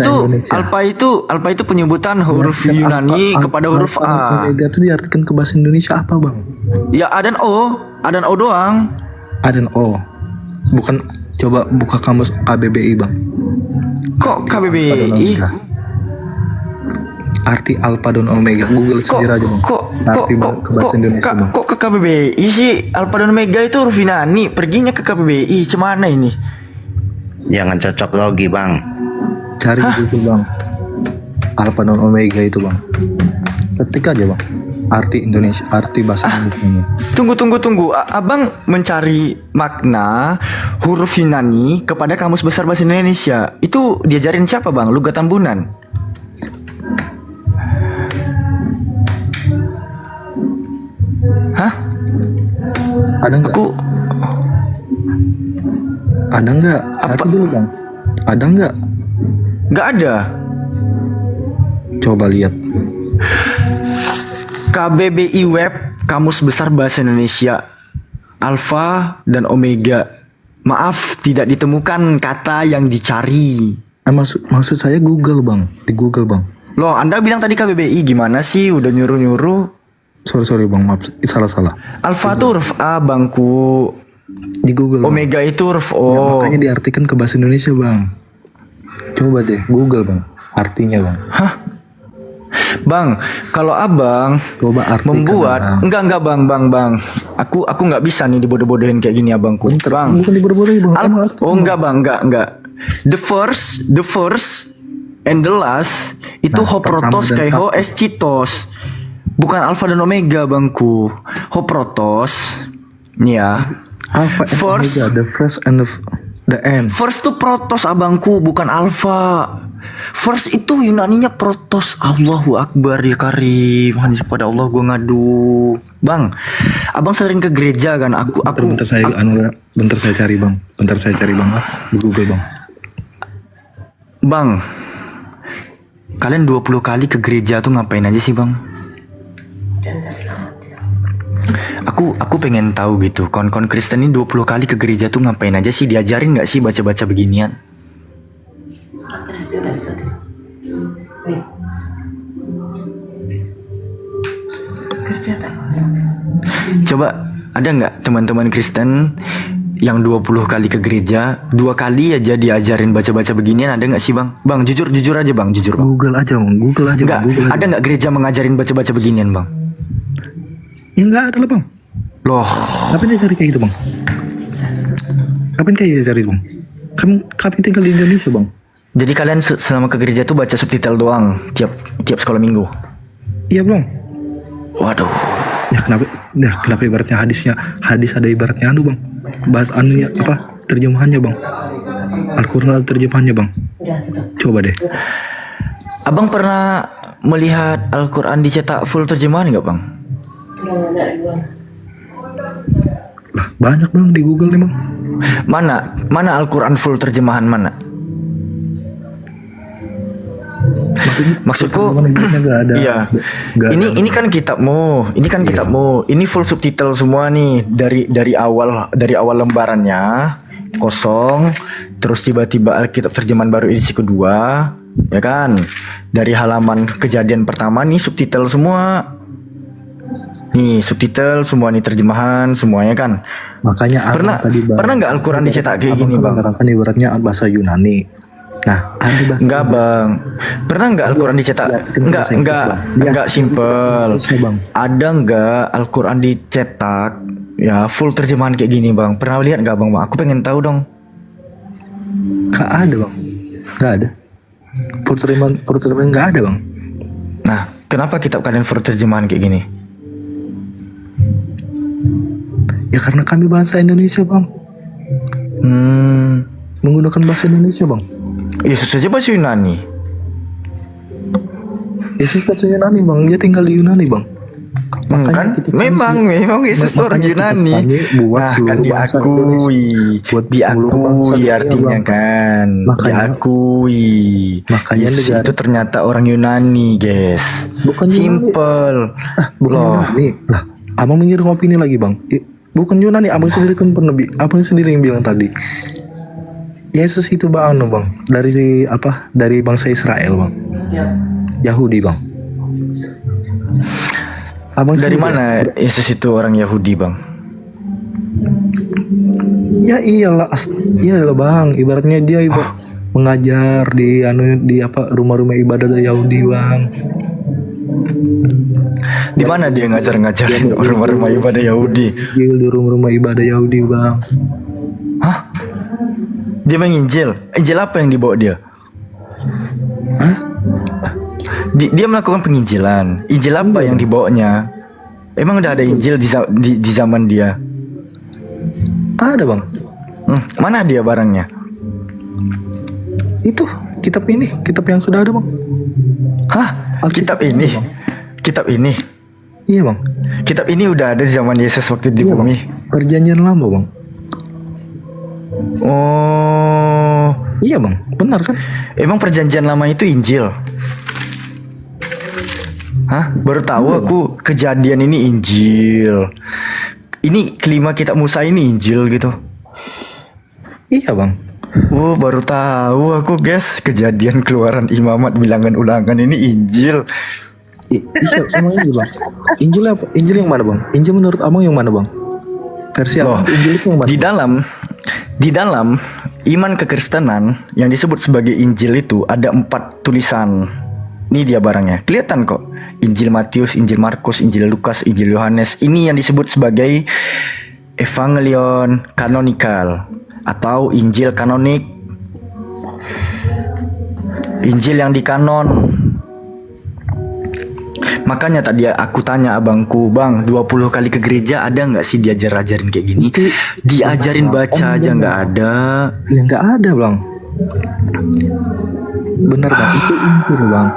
itu penyebutan huruf Yunani kepada huruf A. Omega itu diartikan ke bahasa Indonesia apa bang? Ya A dan O doang. A dan O. Bukan, coba buka kamus KBBI bang. Kok KBBI? Arti alpha dan omega. Google sendiri aja bang. Arti ke bahasa Indonesia bang. Kok ke KBBI sih? Alpha dan omega itu huruf Yunani. Perginya ke KBBI. Cemana ini? Jangan cocok logi bang. Cari di Google bang. Alpha dan omega itu bang. Ketik aja bang. Arti Indonesia, arti bahasa Indonesia. Tunggu. Abang mencari makna huruf Yunani kepada kamus besar bahasa Indonesia. Itu diajarin siapa bang? Lugat Tambunan. Hah? Ada nggak? Ada nggak? Apa dulu bang? Ada nggak? Nggak ada. Coba lihat. KBBI Web, Kamus Besar Bahasa Indonesia, Alpha dan Omega. Maaf, tidak ditemukan kata yang dicari. Maksud saya Google bang, di Google bang. Loh, Anda bilang tadi KBBI, gimana sih? Udah nyuruh-nyuruh. Sorry bang, maaf, salah. Alpha itu huruf A bangku. Di Google. Omega bang. itu huruf O. Ya, makanya diartikan ke bahasa Indonesia bang. Coba deh Google bang, artinya bang. Hah? Bang, kalau abang coba membuat enggak bang. Aku nggak bisa nih dibodoh-bodohin kayak gini abangku. Bang. Bukan dibodoh-bodohin bang. Enggak bang, enggak. The first and the last itu hoprotos kai ho escitos. Bukan alpha dan omega bangku. Hoprotos. Nih ya. Alpha and omega, the first and the end. First itu protos abangku, bukan alpha. First itu Yunaninya protos. Allahu Akbar ya Karim. Hanya kepada Allah gue ngadu. Bang, abang sering ke gereja kan? Bentar saya cari bang. Di Google bang. Bang, kalian 20 kali ke gereja tuh ngapain aja sih bang? Aku pengen tahu gitu. Kon Kristen ini 20 kali ke gereja tuh ngapain aja sih? Diajarin nggak sih baca-baca beginian? Coba ada nggak teman-teman Kristen yang 20 kali ke gereja, 2 kali aja diajarin baca-baca beginian, ada nggak sih bang? Bang jujur aja bang, jujur bang. Google aja bang. Nggak, ada nggak gereja mengajarin baca-baca beginian bang? Ya nggak ada lah bang. Loh. Ngapain dia cari kayak gitu bang? Kapan tinggal di Indonesia bang? Jadi kalian selama ke gereja tuh baca subtitle doang tiap sekolah minggu? Iya bang. Waduh. Kenapa ibaratnya hadis ada ibaratnya anu bang, bahas anunya apa terjemahannya bang, Al-Quran ada terjemahannya bang. Coba deh. Abang pernah melihat Al-Quran dicetak full terjemahan nggak bang? Lah banyak bang di Google nih bang. Mana Al-Quran full terjemahan mana? Maksudku iya. Ini kan kitabmu, ini full subtitle semua nih dari awal lembarannya kosong, terus tiba-tiba Alkitab terjemahan baru edisi kedua, ya kan? Dari halaman kejadian pertama nih subtitle semua. Nih subtitle semua nih terjemahan semuanya kan. Makanya pernah nggak Al-Quran dicetak kayak gini bang? Kan ibaratnya bahasa Yunani. Nah, enggak bang. Pernah nggak Al-Quran dicetak? Enggak simple. Ada nggak Al-Quran dicetak ya full terjemahan kayak gini bang? Pernah lihat nggak bang? Aku pengen tahu dong. Nggak ada bang. Nggak ada. Full terjemahan nggak ada bang. Nah, kenapa kitab kalian full terjemahan kayak gini? Ya karena kami bahasa Indonesia bang. Menggunakan bahasa Indonesia bang. Yesus saja bahasa Yunani. Yesus bahasa Yunani bang. Dia tinggal di Yunani bang. Memang Yesus orang Yunani. Nah kan diakui artinya kan. Diakui. Yesus itu ternyata orang Yunani guys. Bukan simple. Bukan Yunani. Lah, abang mengirim opini lagi bang. Bukan Yunani. Abang sendiri kan pernah. Abang sendiri yang bilang tadi. Yesus itu bang, dari bangsa Israel bang, Yahudi bang. Abang dari mana Yesus itu orang Yahudi bang? Ya iyalah bang, ibaratnya dia mengajar di rumah-rumah ibadah Yahudi bang. Di mana dia ngajar-ngajar rumah-rumah ibadah Yahudi? Di rumah-rumah ibadah Yahudi bang. Hah? Dia menginjil. Injil apa yang dibawa dia? Hah? Dia melakukan penginjilan. Injil apa yang dibawanya? Emang udah ada Injil di zaman dia? Ada bang. Mana dia barangnya? Itu kitab yang sudah ada bang. Hah? Kitab ini? Kitab ini? Iya bang. Kitab ini udah ada di zaman Yesus waktu di bumi. Perjanjian lama bang. Oh, iya bang, benar kan? Emang perjanjian lama itu Injil? Hah? Baru tahu aku kejadian ini Injil. Ini kelima kitab Musa ini Injil gitu. Iya bang. Oh, baru tahu aku guys. Kejadian, Keluaran, Imamat, Bilangan, Ulangan ini Injil. Iya semuanya bang. Injil apa? Injil yang mana bang? Injil menurut abang yang mana bang? Versi apa? Injil itu yang mana? Di dalam iman kekristenan yang disebut sebagai Injil itu ada 4 tulisan. Ini dia barangnya. Kelihatan kok. Injil Matius, Injil Markus, Injil Lukas, Injil Yohanes. Ini yang disebut sebagai Evangelion Kanonikal atau Injil kanonik. Injil yang dikanon. Makanya tadi aku tanya abangku, bang 20 kali ke gereja ada nggak sih diajarin kayak gini? Diajarin baca aja nggak ada. Ya nggak ada bang. Bener bang, itu Injil bang.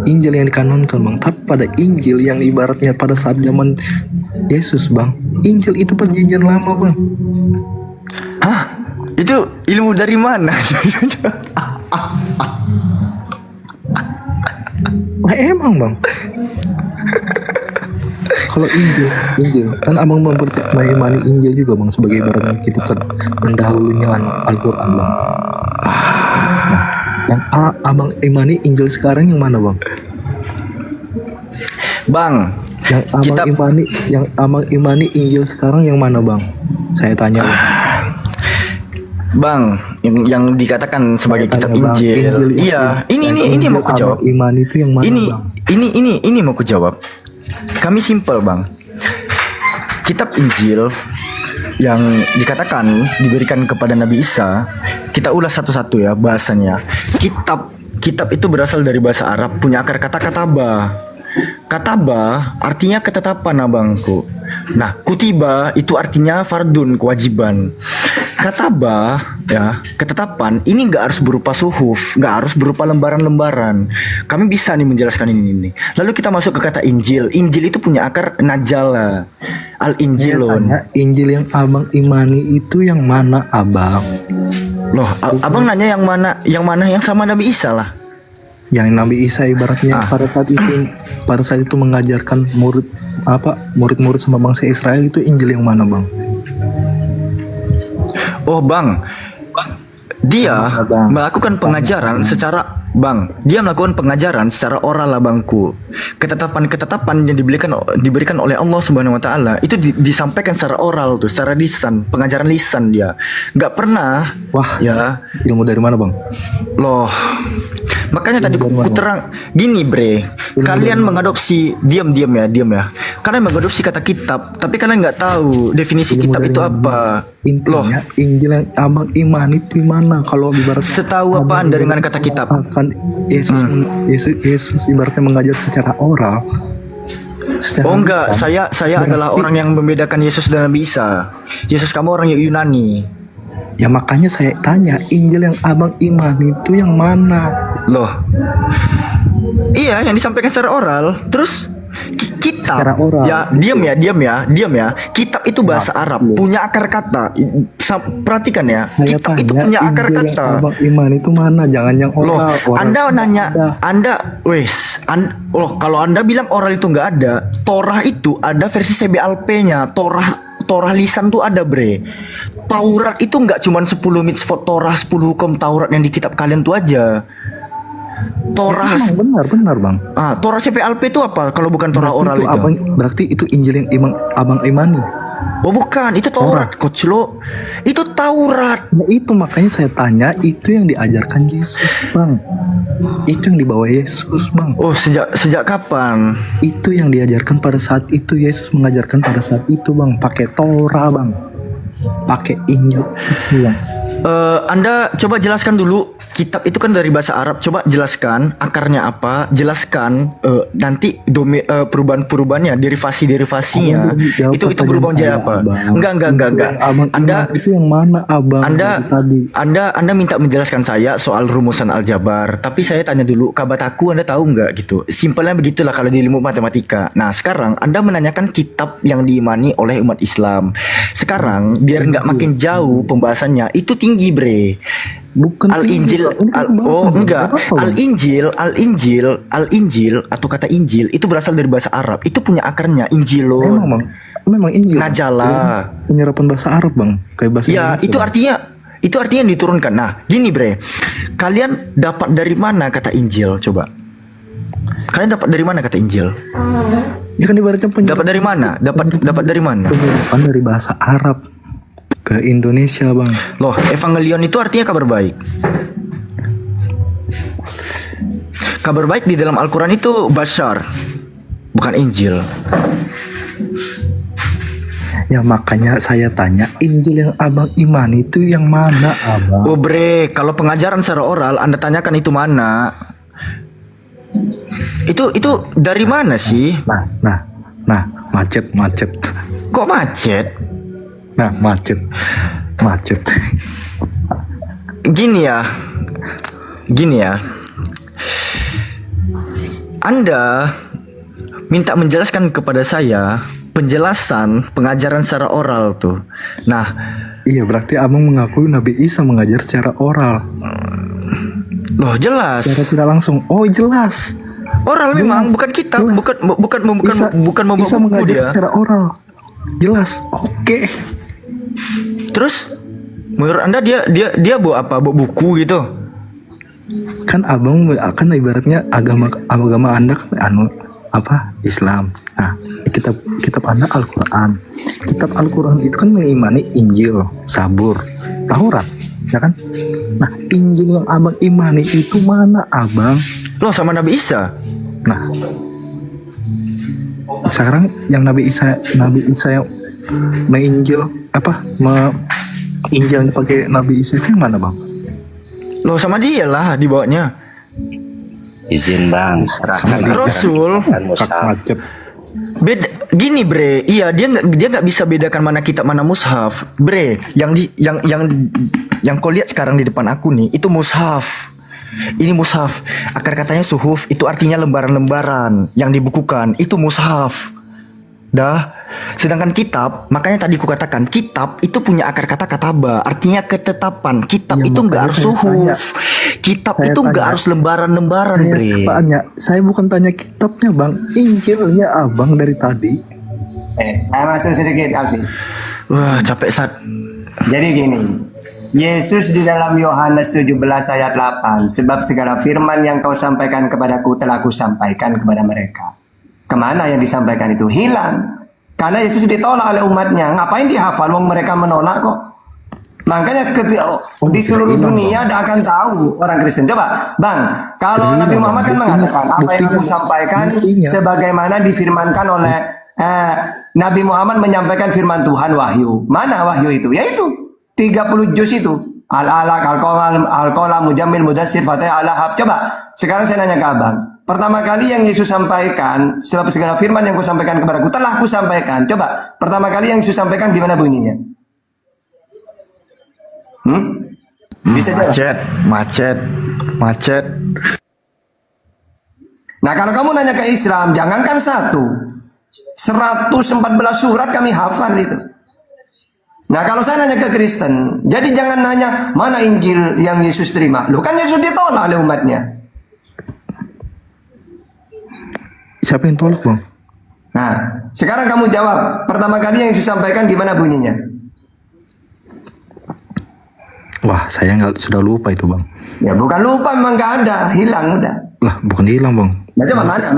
Injil yang dikanonkan bang. Tapi pada Injil yang ibaratnya pada saat zaman Yesus bang, Injil itu perjanjian lama bang. Hah? Itu ilmu dari mana? Emang bang. Kalau Injil kan abang mengimani Injil juga bang sebagai ibaratnya kitab pendahulunya Al-Quran bang. Nah, yang abang imani Injil sekarang yang mana bang? Bang, yang abang imani Injil sekarang yang mana bang? Saya tanya bang. Yang dikatakan sebagai kitab Injil. Iya, ini mau ku jawab. Iman itu yang mana? Ini mau ku jawab. Kami simpel bang. Kitab Injil yang dikatakan diberikan kepada Nabi Isa, kita ulas satu-satu ya bahasanya. Kitab itu berasal dari bahasa Arab, punya akar kata kataba. Kataba artinya ketetapan abangku. Nah, kutiba itu artinya fardun, kewajiban. Kataba ya, ketetapan ini nggak harus berupa suhuf, nggak harus berupa lembaran-lembaran. Kami bisa nih menjelaskan ini. Lalu kita masuk ke kata Injil. Injil itu punya akar najala, al-injilun. Injil yang abang imani itu yang mana abang? Loh, abang nanya yang mana? Yang mana yang sama Nabi Isa lah. Yang Nabi Isa ibaratnya pada saat itu mengajarkan murid-murid sama bangsa Israel itu Injil yang mana bang? Oh bang, dia melakukan pengajaran secara oral lah bangku. Ketetapan-ketetapan yang diberikan oleh Allah Subhanahu Wa Taala itu disampaikan secara oral tuh, secara lisan, pengajaran lisan dia. Nggak pernah. Wah, ya. Ilmu dari mana bang? Loh, makanya tadi ku terang gini bre, kalian mengadopsi diam ya. Kalian mengadopsi kata kitab, tapi kalian nggak tahu definisi kitab itu apa. Loh, Injil yang abang iman itu mana? Kalau ibarat setahu apa Anda dengan kata kitab? Akan Yesus ibaratnya mengajar secara oral. Oh enggak, saya adalah orang yang membedakan Yesus dan Nabi Isa. Yesus kamu orang yang Yunani. Ya makanya saya tanya, Injil yang abang iman itu yang mana? Loh, iya yang disampaikan secara oral. Terus kitab secara oral. Ya diam ya. Kitab itu bahasa Arab, punya akar kata. Perhatikan ya, saya kitab tanya, itu punya akar Injil kata. Yang abang iman itu mana? Jangan yang oral. Loh, Anda nanya, kalau Anda bilang oral itu nggak ada, Torah itu ada versi CBLP-nya. Torah lisan tuh ada bre. Taurat itu nggak cuma 10 mitzvot Torah, 10 hukum Taurat yang di kitab kalian tuh aja. Torah ya, benar bang. Torah CPLP itu apa kalau bukan Torah oral itu? Berarti itu Injil yang abang imani. Oh bukan, itu Taurat coach lo. Itu Taurat. Ya itu makanya saya tanya, itu yang diajarkan Yesus bang. Itu yang dibawa Yesus bang. Oh sejak kapan? Itu yang diajarkan pada saat itu, Yesus mengajarkan pada saat itu bang. Pakai Torah bang. Pakai Injil itu bang. Anda coba jelaskan dulu, kitab itu kan dari bahasa Arab. Coba jelaskan akarnya apa, jelaskan nanti perubahan-perubahannya, derivasinya. Itu berubah menjadi apa? Enggak. Anda itu yang mana abang? Anda minta menjelaskan saya soal rumusan aljabar, tapi saya tanya dulu kabataku Anda tahu nggak gitu? Simpelnya begitulah kalau di ilmu matematika. Nah sekarang Anda menanyakan kitab yang diimani oleh umat Islam. Sekarang biar nggak makin jauh pembahasannya, itu tinggi bre. Bukan Al-Injil, Al-Injil atau kata Injil itu berasal dari bahasa Arab. Itu punya akarnya Injilun. Memang Injil. Najala. Penyerapan bahasa Arab bang, kayak bahasa Indonesia. Itu artinya diturunkan. Nah, gini bre, kalian dapat dari mana kata Injil? Coba. Kalian dapat dari mana kata Injil? Ya kan ibaratnya dapat dari mana? Dapat dari mana? Penyerapan dari bahasa Arab ke Indonesia bang. Loh, evangelion itu artinya kabar baik. Kabar baik di dalam Al-Quran itu Bashar, bukan Injil. Ya makanya saya tanya, Injil yang abang iman itu yang mana abang? Oh bre, kalau pengajaran secara oral Anda tanyakan itu mana? Itu dari mana sih? Nah, macet. Kok macet? Nah, macet. Gini ya. Anda minta menjelaskan kepada saya penjelasan pengajaran secara oral tuh. Nah, iya berarti abang mengakui Nabi Isa mengajar secara oral. Loh, jelas. Secara tidak langsung. Oh, jelas. Oral jelas. Memang bukan kitab, bukan membawa buku dia. Secara oral. Jelas. Oke. Terus menurut Anda dia bawa apa? Bawa buku gitu? Kan abang akan ibaratnya agama Anda kan Islam. Nah, kitab Anda Al-Qur'an. Kitab Al-Qur'an itu kan mengimani Injil, Zabur, Taurat, ya kan? Nah, Injil yang abang imani itu mana abang? Loh, sama Nabi Isa. Nah, sekarang yang Nabi Isa yang menginjil Injil pakai Nabi Isa itu yang mana bang? Loh, sama dia lah dibawanya. Izin bang, serahkan Rasul. mushaf. Beda gini bre, iya dia nggak bisa bedakan mana kitab mana mushaf, bre. Yang kau lihat sekarang di depan aku nih itu mushaf. Ini mushaf. Akar katanya suhuf itu artinya lembaran-lembaran yang dibukukan. Itu mushaf. Dah. Sedangkan kitab, makanya tadi ku katakan kitab itu punya akar kata kataba, artinya ketetapan. Kitab Ya, itu nggak makanya harus saya tanya. Kitab Saya itu nggak tanya. harus lembaran-lembaran, bre. Saya bukan tanya kitabnya bang, Injilnya abang dari tadi. Saya masuk sedikit, Alfi. Wah, capek saat. Jadi gini, Yesus di dalam Yohanes 17 ayat 8, sebab segala firman yang kau sampaikan kepadaku telah kusampaikan kepada mereka. Kemana yang disampaikan itu? Hilang. Karena Yesus ditolak oleh umatnya. Ngapain dihafal? Wong mereka menolak kok. Makanya di seluruh dunia dia akan tahu orang Kristen. Coba, Bang, kalau Nabi Muhammad kan mengatakan apa yang aku sampaikan sebagaimana difirmankan oleh Nabi Muhammad menyampaikan firman Tuhan wahyu. Mana wahyu itu? Yaitu 30 juz itu. Al-alaq, al-qalam, mujammil, mudassir, fatihah, al-lahab. Coba, sekarang saya nanya ke Abang. Pertama kali yang Yesus sampaikan, sebab segala firman yang kusampaikan kepadaku telah kusampaikan. Coba, pertama kali yang Yesus sampaikan gimana bunyinya? Bisa jawab? Macet. Nah, kalau kamu nanya ke Islam, jangankan 114 surat kami hafal itu. Nah, kalau saya nanya ke Kristen, jadi jangan nanya mana Injil yang Yesus terima. Loh, kan Yesus ditolak oleh umatnya. Siapa yang tolak bang? Nah, sekarang kamu jawab. Pertama kali yang Yesus sampaikan gimana bunyinya? Wah, saya sudah lupa itu bang. Ya bukan lupa, memang nggak ada, hilang udah. Lah, bukan hilang bang. Nah, coba mana?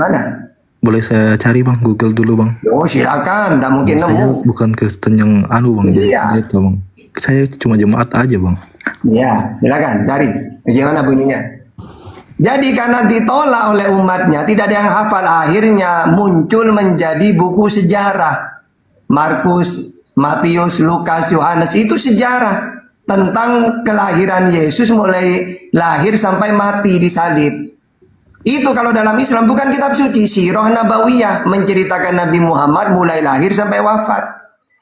Boleh saya cari bang, Google dulu bang. Oh silakan, nggak mungkin Saya nemu. bukan Kristen yang bang. Iya. Gitu, bang. Saya cuma jemaat aja bang. Iya, silakan cari. Gimana bunyinya? Jadi karena ditolak oleh umatnya, tidak ada yang hafal, akhirnya muncul menjadi buku sejarah. Markus, Matius, Lukas, Yohanes itu sejarah tentang kelahiran Yesus mulai lahir sampai mati di salib. Itu kalau dalam Islam bukan kitab suci, Sirah Nabawiyah menceritakan Nabi Muhammad mulai lahir sampai wafat.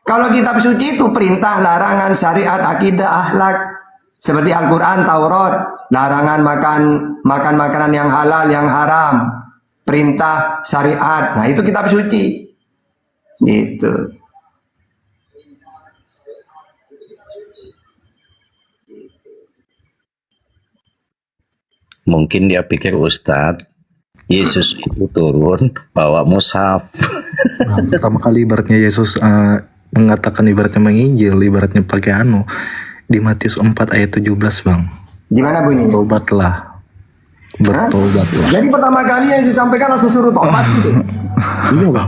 Kalau kitab suci itu perintah, larangan, syariat, akidah, akhlak. Seperti Al-Quran, Taurat, larangan makan makanan yang halal, yang haram, perintah, syariat. Nah itu kitab suci. Gitu. Mungkin dia pikir Ustadz Yesus itu turun bawa mushaf. Nah, pertama kali ibaratnya Yesus mengatakan ibaratnya menginjil, ibaratnya pakai di Matius 4 ayat 17 bang. Gimana bunyinya? Bertobatlah. Jadi pertama kali yang disampaikan langsung suruh tobat gitu. Iya bang.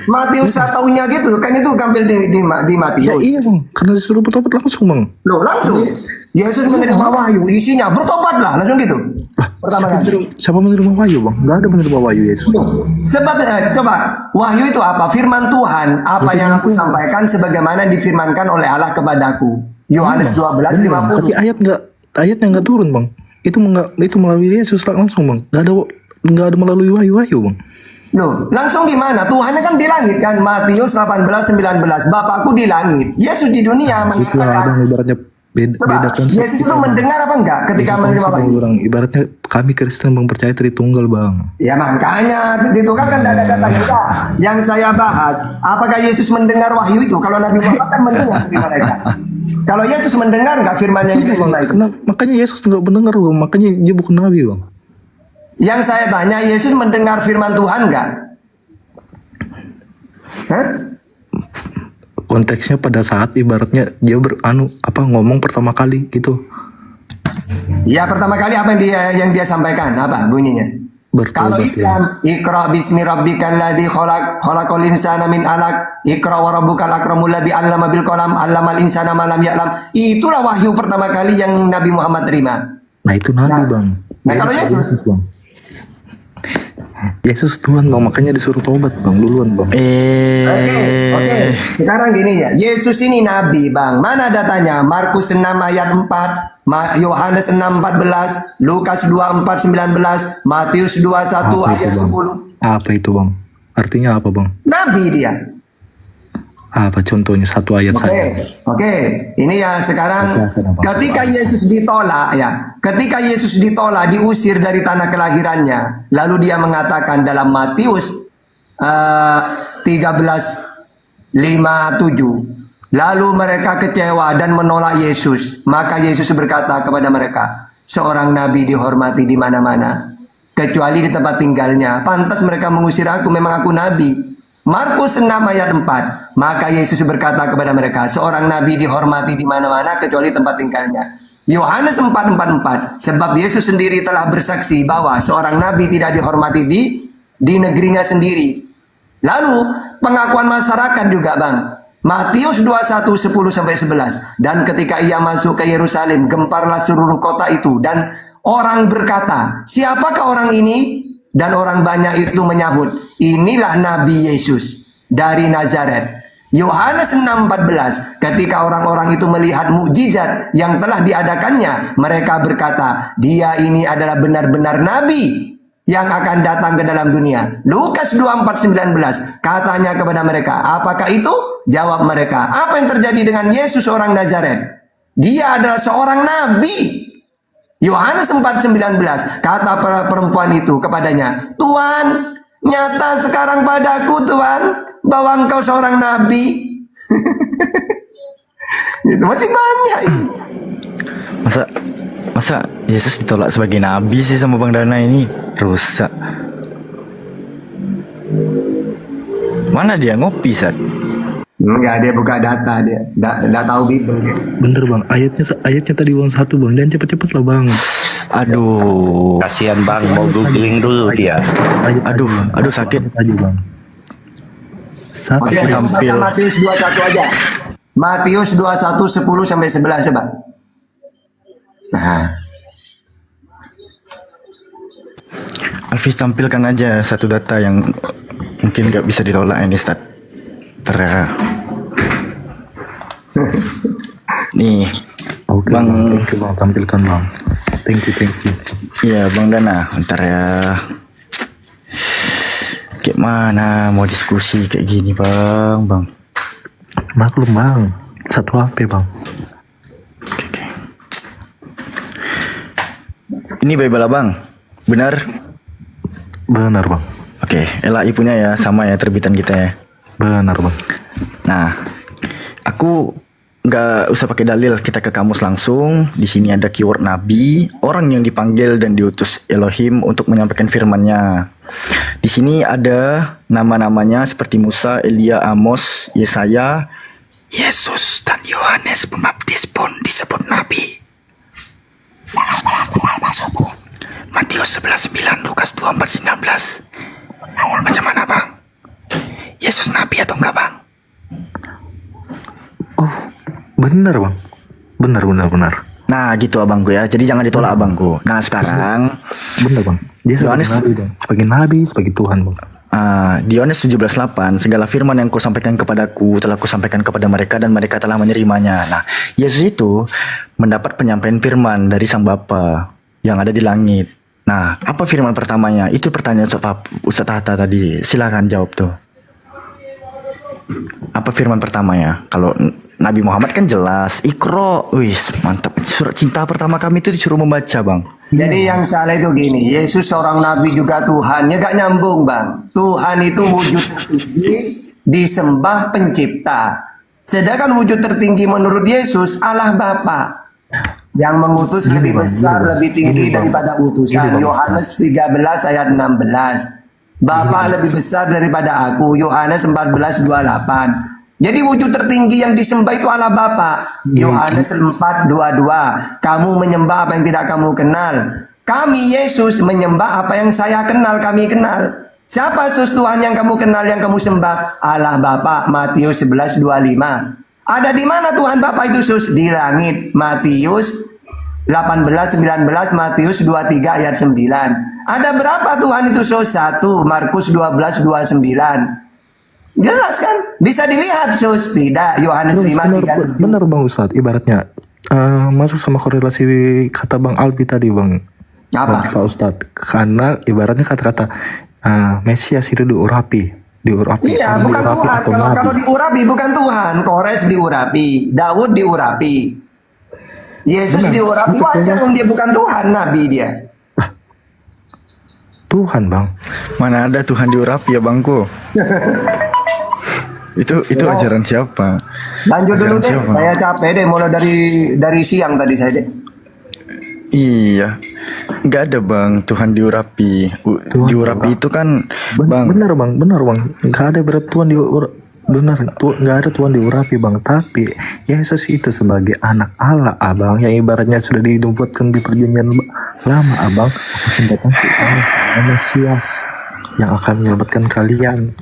Matius satunya gitu kan, itu ambil di Matius. Ya, iya bang, karena disuruh bertobat langsung bang. Loh langsung. Yesus menerima wahyu, isinya bertobatlah langsung gitu. Pertama kali. Siapa menerima wahyu bang? Gak ada menerima wahyu Yesus. Sebab coba wahyu itu apa? Firman Tuhan. Apa yang aku sampaikan sebagaimana difirmankan oleh Allah kepadaku. Yohanes 12:50. Tapi ayatnya nggak turun bang. Itu melalui Yesus langsung bang. Nggak ada melalui wahyu bang. Loh, langsung gimana? Tuhannya kan di langit kan. Matius 18:19. Bapakku di langit. Yesus di dunia mengatakan. Ibaratnya beda konsep. Yesus itu mendengar apa enggak ketika menerima wahyu? Ibaratnya kami Kristen bang percaya Tritunggal bang. Ya makanya itu kan tidak ada data. Yang saya bahas, apakah Yesus mendengar wahyu itu? Kalau Nabi Muhammad kan mendengar dari mereka. Kalau Yesus mendengar nggak firman yang diterima itu? Makanya Yesus nggak mendengar bang. Makanya dia bukan Nabi bang. Yang saya tanya, Yesus mendengar firman Tuhan nggak? Hah? Konteksnya pada saat ibaratnya dia ngomong pertama kali gitu. Ya pertama kali apa yang dia sampaikan? Apa bunyinya? Kalau Islam, Iqra bismi rabbikal ladzi khalaq, khalaqal insana min alaq, Iqra wa rabbukal akramul ladzi 'allama bil qalam, 'allamal insana ma lam ya'lam. Itulah wahyu pertama kali yang Nabi Muhammad terima. Nah itu Nabi bang. Nah kalau Yesus bang. Yesus Tuhan bang, makanya disuruh tobat bang duluan bang. Oke. Sekarang gini ya, Yesus ini Nabi bang. Mana datanya? Markus 6 ayat 4, Yohanes 6:14, Lukas 24:19, Matius 21 Apa ayat itu, Bang? 10. Apa itu, Bang? Artinya apa, Bang? Nabi dia. Apa contohnya satu ayat Oke, saja? oke. Ini yang sekarang Silakan, Abang. ketika Yesus ditolak ya, ketika Yesus ditolak, diusir dari tanah kelahirannya, lalu dia mengatakan dalam Matius 13:57, lalu mereka kecewa dan menolak Yesus. Maka Yesus berkata kepada mereka, seorang nabi dihormati di mana-mana, kecuali di tempat tinggalnya. Pantas mereka mengusir aku, memang aku nabi. Markus 6 ayat 4. Maka Yesus berkata kepada mereka, seorang nabi dihormati di mana-mana kecuali tempat tinggalnya. Yohanes 4:44. Sebab Yesus sendiri telah bersaksi bahwa seorang nabi tidak dihormati di negerinya sendiri. Lalu pengakuan masyarakat juga, Bang. Matius 21:10-11. Dan ketika ia masuk ke Yerusalem, gemparlah seluruh kota itu, dan orang berkata, siapakah orang ini? Dan orang banyak itu menyahut, inilah Nabi Yesus dari Nazaret. Yohanes 6:14. Ketika orang-orang itu melihat mukjizat yang telah diadakannya, mereka berkata, dia ini adalah benar-benar nabi yang akan datang ke dalam dunia. Lukas 24:19. Katanya kepada mereka, apakah itu? Jawab mereka, apa yang terjadi dengan Yesus orang Nazaret? Dia adalah seorang nabi. Yohanes 4:19. Kata para perempuan itu kepadanya, Tuhan, nyata sekarang padaku Tuhan, bahwa engkau seorang nabi. Itu masih banyak. Masa Yesus ditolak sebagai nabi sih sama Bang Dana ini? Rusak. Mana dia ngopi, Sat? Enggak, dia buka data, dia enggak tahu Bible dia. Bener, Bang. Ayatnya tadi Bang satu, Bang. Dan cepet-cepet lah, Bang. Aduh. Kasihan Bang, mau googling dulu dia. Aduh sakit. Aja, Bang. Satu Oke, tampil. Matius 21 aja. Matius 21:10-11 coba. Nah, Alvis tampilkan aja satu data yang mungkin nggak bisa ditolak ini, Stat. Nih, Oke, Bang. Thank you, Bang. Tampilkan, Bang. Thank you. Iya, Bang Dana, bentar ya. Kayak mana mau diskusi kayak gini, Bang? Maklum, Bang. Satu HP, Bang. Oke. Ini Bible Abang, benar? Benar, Bang. Oke, LAI punya ya, sama ya terbitan kita ya. Benar, Bang. Nah, aku nggak usah pakai dalil, kita ke kamus langsung. Di sini ada keyword nabi, orang yang dipanggil dan diutus Elohim untuk menyampaikan firman-Nya. Di sini ada nama-namanya seperti Musa, Elia, Amos, Yesaya, Yesus dan Yohanes Pembaptis pun disebut nabi. Matius 11:9, Lukas 24:19. Macam mana, Bang? Yesus nabi atau enggak, Bang? Oh, benar, Bang. Benar. Nah, gitu abangku ya. Jadi jangan ditolak abangku. Nah, sekarang Benar, Bang. Dia sebagai Yohanes nabi, Bang. Sebagai nabi, sebagai Tuhan, Bang. Di Yohanes 17:8, segala firman yang kau sampaikan kepadaku telah kusampaikan kepada mereka dan mereka telah menerimanya. Nah, Yesus itu mendapat penyampaian firman dari Sang Bapa yang ada di langit. Nah, apa firman pertamanya? Itu pertanyaan Ustaz Hatta tadi. Silakan jawab tuh. Apa firman pertamanya? Kalau Nabi Muhammad kan jelas, Iqra. Wis, mantap. Surat cinta pertama kami itu disuruh membaca, Bang. jadi yang salah itu gini, Yesus seorang nabi juga Tuhan, ya gak nyambung, Bang. Tuhan itu wujud tertinggi, disembah pencipta. Sedangkan wujud tertinggi menurut Yesus Allah Bapa yang mengutus lebih besar, lebih tinggi daripada utusan. Yohanes 13 ayat 16. Bapa lebih besar daripada aku. Yohanes 14:28. Jadi wujud tertinggi yang disembah itu Allah Bapa. Yohanes 4:22. Kamu menyembah apa yang tidak kamu kenal. Kami Yesus menyembah apa yang saya kenal, kami kenal. Siapa Yesus Tuhan yang kamu kenal, yang kamu sembah? Allah Bapa. Matius 11:25. Ada di mana Tuhan Bapa itu, Sus? Di langit. Matius 18:19, Matius 23 ayat 9. Ada berapa Tuhan itu, Sus? 1. Markus 12:29. Jelas kan? Bisa dilihat, Sus. Tidak. Yohanes 5:3. Benar, Bang Ustadz. Ibaratnya masuk sama korelasi kata Bang Albi tadi Bang. Apa? Pak Ustadz. Karena ibaratnya kata-kata Mesias itu diurapi. Iya, bukan Tuhan. Kalau diurapi bukan Tuhan. Kores diurapi, Daud diurapi, Yesus diurapi. Wajar dong, dia bukan Tuhan, Nabi dia. Tuhan Bang. Mana ada Tuhan diurapi ya Bangku? itu ajaran siapa? Lanjut dulu deh. Siapa? Saya capek deh, mulai dari siang tadi saya deh. Iya, nggak ada Bang Tuhan diurapi. Diurapi itu kan Bang. Benar Bang. Nggak ada berat Tuhan benar. Nggak ada Tuhan diurapi Bang. Tapi Yesus itu sebagai anak Allah Abang, yang ibaratnya sudah dinubuatkan di perjanjian lama Abang, akan datang Mesias yang akan menyelamatkan kalian.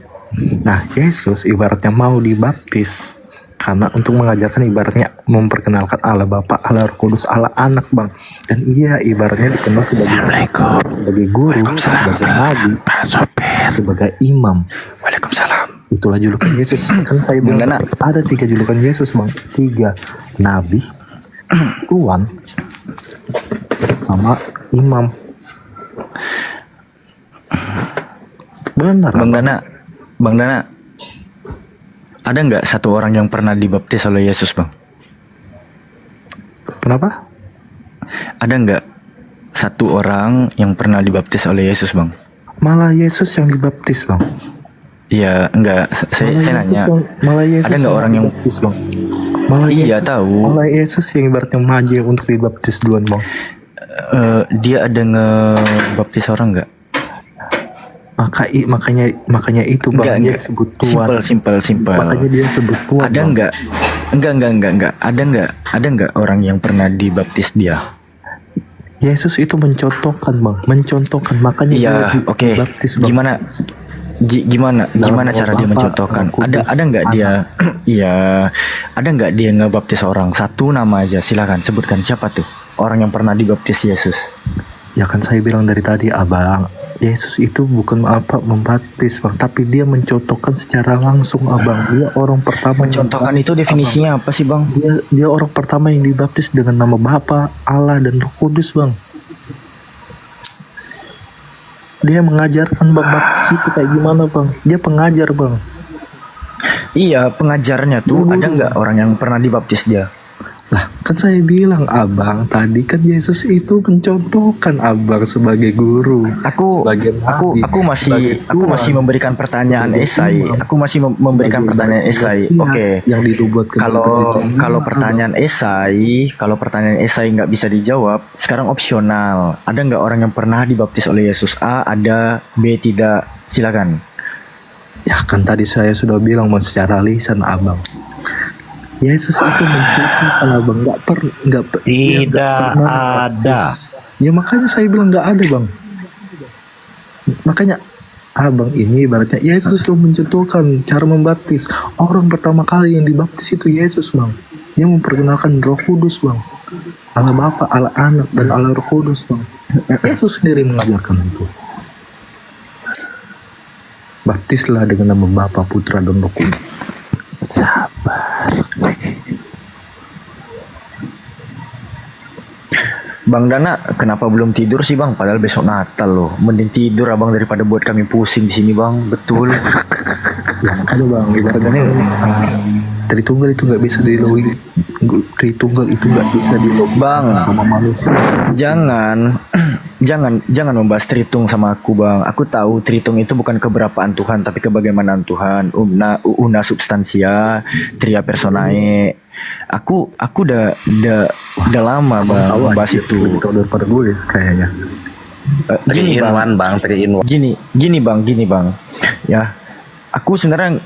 Nah, Yesus ibaratnya mau dibaptis karena untuk mengajarkan, ibaratnya memperkenalkan Allah Bapa, Allah Roh Kudus, Allah Anak Bang. Dan ia ibaratnya dikenal sebagai guru, sebagai nabi, sebagai imam. Waalaikumsalam. Itulah julukan Yesus. Kan saya bilang ada 3 julukan Yesus Bang. 3, nabi, Tuhan, sama imam. Benar Bang Dana, ada nggak satu orang yang pernah dibaptis oleh Yesus Bang? Kenapa? Ada nggak satu orang yang pernah dibaptis oleh Yesus Bang? Malah Yesus yang dibaptis Bang. Iya, enggak. Saya nanya. Malah Yesus ada nggak orang yang dibaptis Bang? Iya tahu. Malah Yesus yang ibaratnya maju untuk dibaptis duluan Bang. Dia ada ngebaptis orang nggak? Makanya itu Bang, dia sebut Tuhan. Simple. Makanya dia sebut Tuhan. Ada nggak? Enggak. Ada nggak orang yang pernah dibaptis dia? Yesus itu mencontohkan Bang, makanya iya, dia dibaptis Bang. Gimana cara dia mencontohkan? Ada nggak dia? Iya, ada nggak dia ngebaptis orang? Satu nama aja, silakan sebutkan siapa tuh orang yang pernah dibaptis Yesus. Ya kan saya bilang dari tadi Abang, Yesus itu bukan membaptis Bang, tapi dia mencontohkan secara langsung Abang. Dia orang pertama. Mencontohkan itu definisinya apa sih Bang? Dia orang pertama yang dibaptis dengan nama Bapa, Allah dan Roh Kudus Bang. Dia mengajarkan Bang baptis itu kayak gimana Bang. Dia pengajar Bang. Iya, pengajarnya tuh ada nggak orang yang pernah dibaptis dia? Lah, kan saya bilang Abang tadi kan Yesus itu mencontohkan Abang sebagai guru. Aku masih memberikan pertanyaan esai. Aku masih memberikan pertanyaan esai. Oke. Yang dibuatkan. Kalau pertanyaan esai nggak bisa dijawab, sekarang opsional. Ada nggak orang yang pernah dibaptis oleh Yesus? A ada, B tidak. Silakan. Ya kan tadi saya sudah bilang Bang secara lisan Abang. Yesus itu mencontohkan Abang, tidak ada. Ya makanya saya bilang nggak ada Bang. Makanya Abang ini ibaratnya Yesus lo mencontohkan cara membaptis. Orang pertama kali yang dibaptis itu Yesus Bang. Dia memperkenalkan Roh Kudus Bang. Allah Bapa, Allah Anak dan Allah Roh Kudus Bang. Yesus sendiri mengajarkan itu. Baptislah dengan nama Bapa, Putra dan Roh Kudus. Bang Dana, kenapa belum tidur sih Bang? Padahal besok Natal loh. Mending tidur Abang daripada buat kami pusing di sini Bang. Betul. Aduh Bang, ibaratnya Tritunggal itu nggak bisa dilogi. Tritunggal itu nggak bisa dilogi. Bang, sama manusia. Jangan membahas Tritung sama aku Bang. Aku tahu Tritung itu bukan keberapaan Tuhan, tapi kebagaimanaan Tuhan. Una substantia, tria personae. Aku udah lama Bang membahas itu. Daripada gue kayaknya. Gini Bang. Ya, aku sebenarnya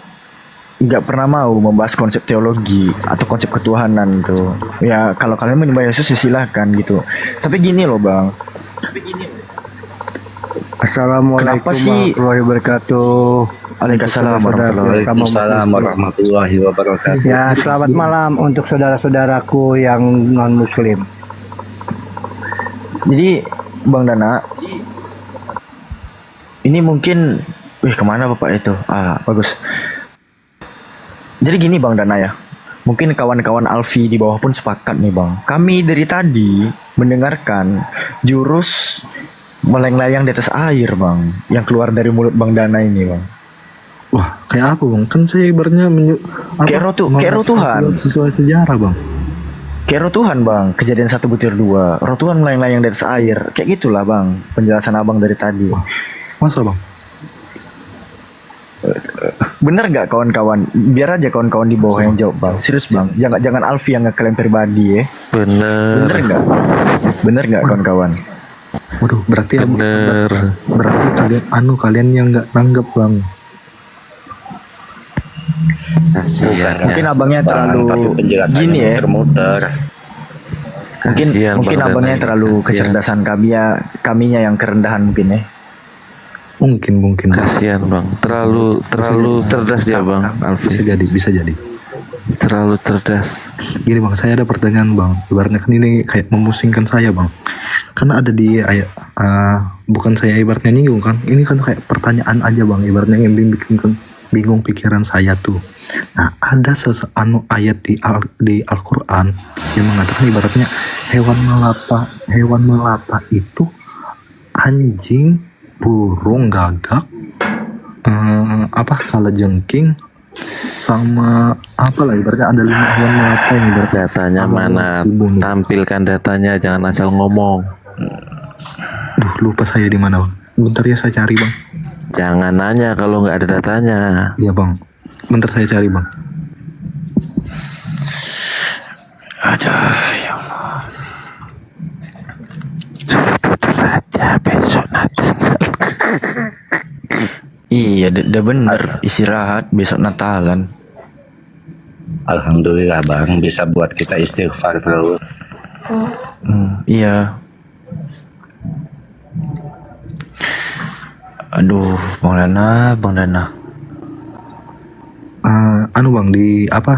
nggak pernah mau membahas konsep teologi atau konsep ketuhanan tuh. Ya kalau kalian menyembah Yesus ya silahkan gitu. Tapi gini loh Bang. Assalamualaikum warahmatullahi wabarakatuh. Waalaikumsalam warahmatullahi wabarakatuh. Ya, selamat malam untuk saudara-saudaraku yang non muslim. Jadi Bang Dana, ini mungkin, kemana Bapak itu? Bagus. Jadi gini Bang Dana ya, Mungkin kawan-kawan Alfi di bawah pun sepakat nih bang. Kami dari tadi mendengarkan jurus melayang-layang di atas air bang, yang keluar dari mulut Bang Dana ini bang. Wah, kayak apa bang? Kan saya ibaratnya Kayak roh Tuhan. Sesuai sejarah bang. Kayak roh Tuhan bang, kejadian 1:2. Roh Tuhan melayang-layang di atas air. Kayak gitulah bang, penjelasan abang dari tadi. Masa bang? Bener gak kawan-kawan? Biar aja kawan-kawan di bawah yang jawab bang. Serius bang, jangan Alfi yang ngeklaim pribadi ya. Bener gak kawan-kawan? Waduh, berarti kalian yang nggak tanggap bang. Mungkin abangnya terlalu gini ya. Mungkin abangnya terlalu kecerdasan kaminya yang kerendahan mungkin ya. Mungkin kasihan bang, terlalu cerdas dia bang. Bisa jadi terlalu cerdas. Gini bang, saya ada pertanyaan bang. Ibaratnya kan ini kayak memusingkan saya bang, karena ada di ayat bukan saya ibaratnya nyinggung kan, ini kan kayak pertanyaan aja bang, ibaratnya yang bikin bingung pikiran saya tuh. Nah, ada ayat di Al-Quran yang mengatakan ibaratnya hewan melata itu anjing, burung, gagak, kalajengking, sama apa lah, ibaratnya ada 5 hewan melata yang datanya mana, tampilkan datanya, jangan asal ngomong. Duh, lupa saya di mana bang. Bentar ya, saya cari bang. Jangan nanya kalau nggak ada datanya. Iya bang, bentar saya cari bang. Ada ya Allah. Raja besok Natal. Iya, udah bener, istirahat besok Natalan. Alhamdulillah bang, bisa buat kita istighfar terus. Iya. Aduh, Bang Dana. Bang, di apa?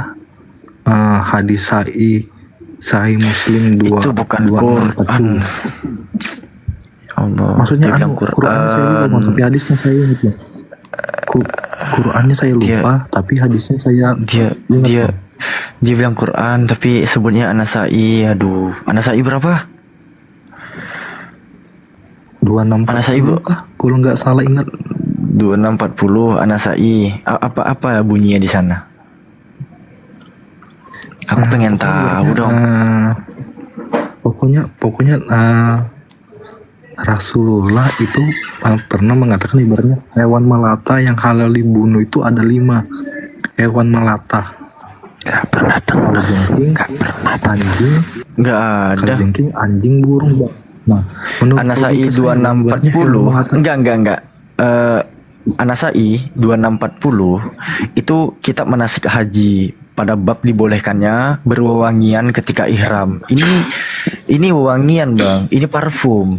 Hadis Sahih Muslim 2. Itu bukan Quran. Allah. Maksudnya Quran saya lupa, tapi hadisnya saya ingat bang. Qurannya saya lupa, tapi hadisnya saya dia bilang Quran tapi sebutnya An-Nasai. Aduh, An-Nasai berapa? 26 An-Nasai kalau nggak salah ingat 2640 An-Nasai. Apa bunyinya di sana? Aku pengen tahu dong. Pokoknya Rasulullah itu pernah mengatakan ibaratnya hewan melata yang halal dibunuh itu ada 5 hewan melata. Gak pernah dengar. Anjing, anjing, burung bang. Nah, An-Nasai 2640 enggak. An-Nasai 2640 itu kitab manasik haji, pada bab dibolehkannya berwewangian ketika ihram. Ini wewangian bang, ini parfum.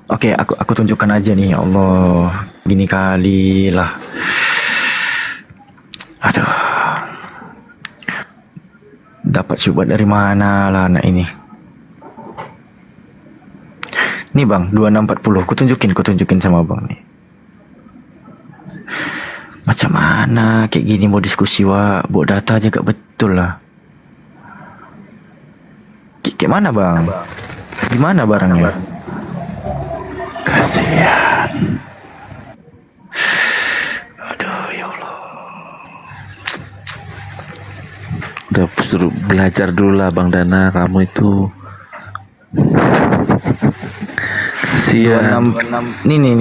Oke, aku tunjukkan aja nih, ya Allah, gini kali lah. Aduh, dapat syubhat dari mana lah anak ini. Nih bang, 2640, ku tunjukin sama bang nih. Macam mana kayak gini mau diskusi bawa data aja gak betul lah. Kayak mana bang? Gimana barangnya? Kasihan. Aduh ya Allah. Udah suruh belajar dulu lah Bang Dana, kamu itu. Kasihan. Nih.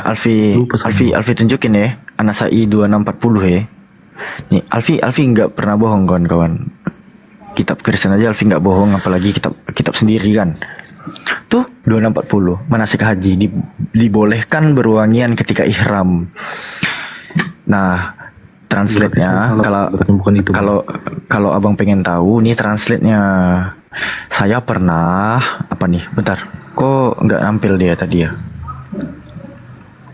Alfi tunjukin ya. An-Nasai 2640 ya. Nih, Alfi nggak pernah bohong kawan-kawan. Kitab Kristen aja Alfi nggak bohong, apalagi kitab sendiri kan. Tuh 2640 manasik haji dibolehkan berwangian ketika ihram. Nah, translate-nya kalau abang pengen tahu nih translate-nya. Saya pernah apa nih? Bentar. Kok nggak nampil dia tadi ya?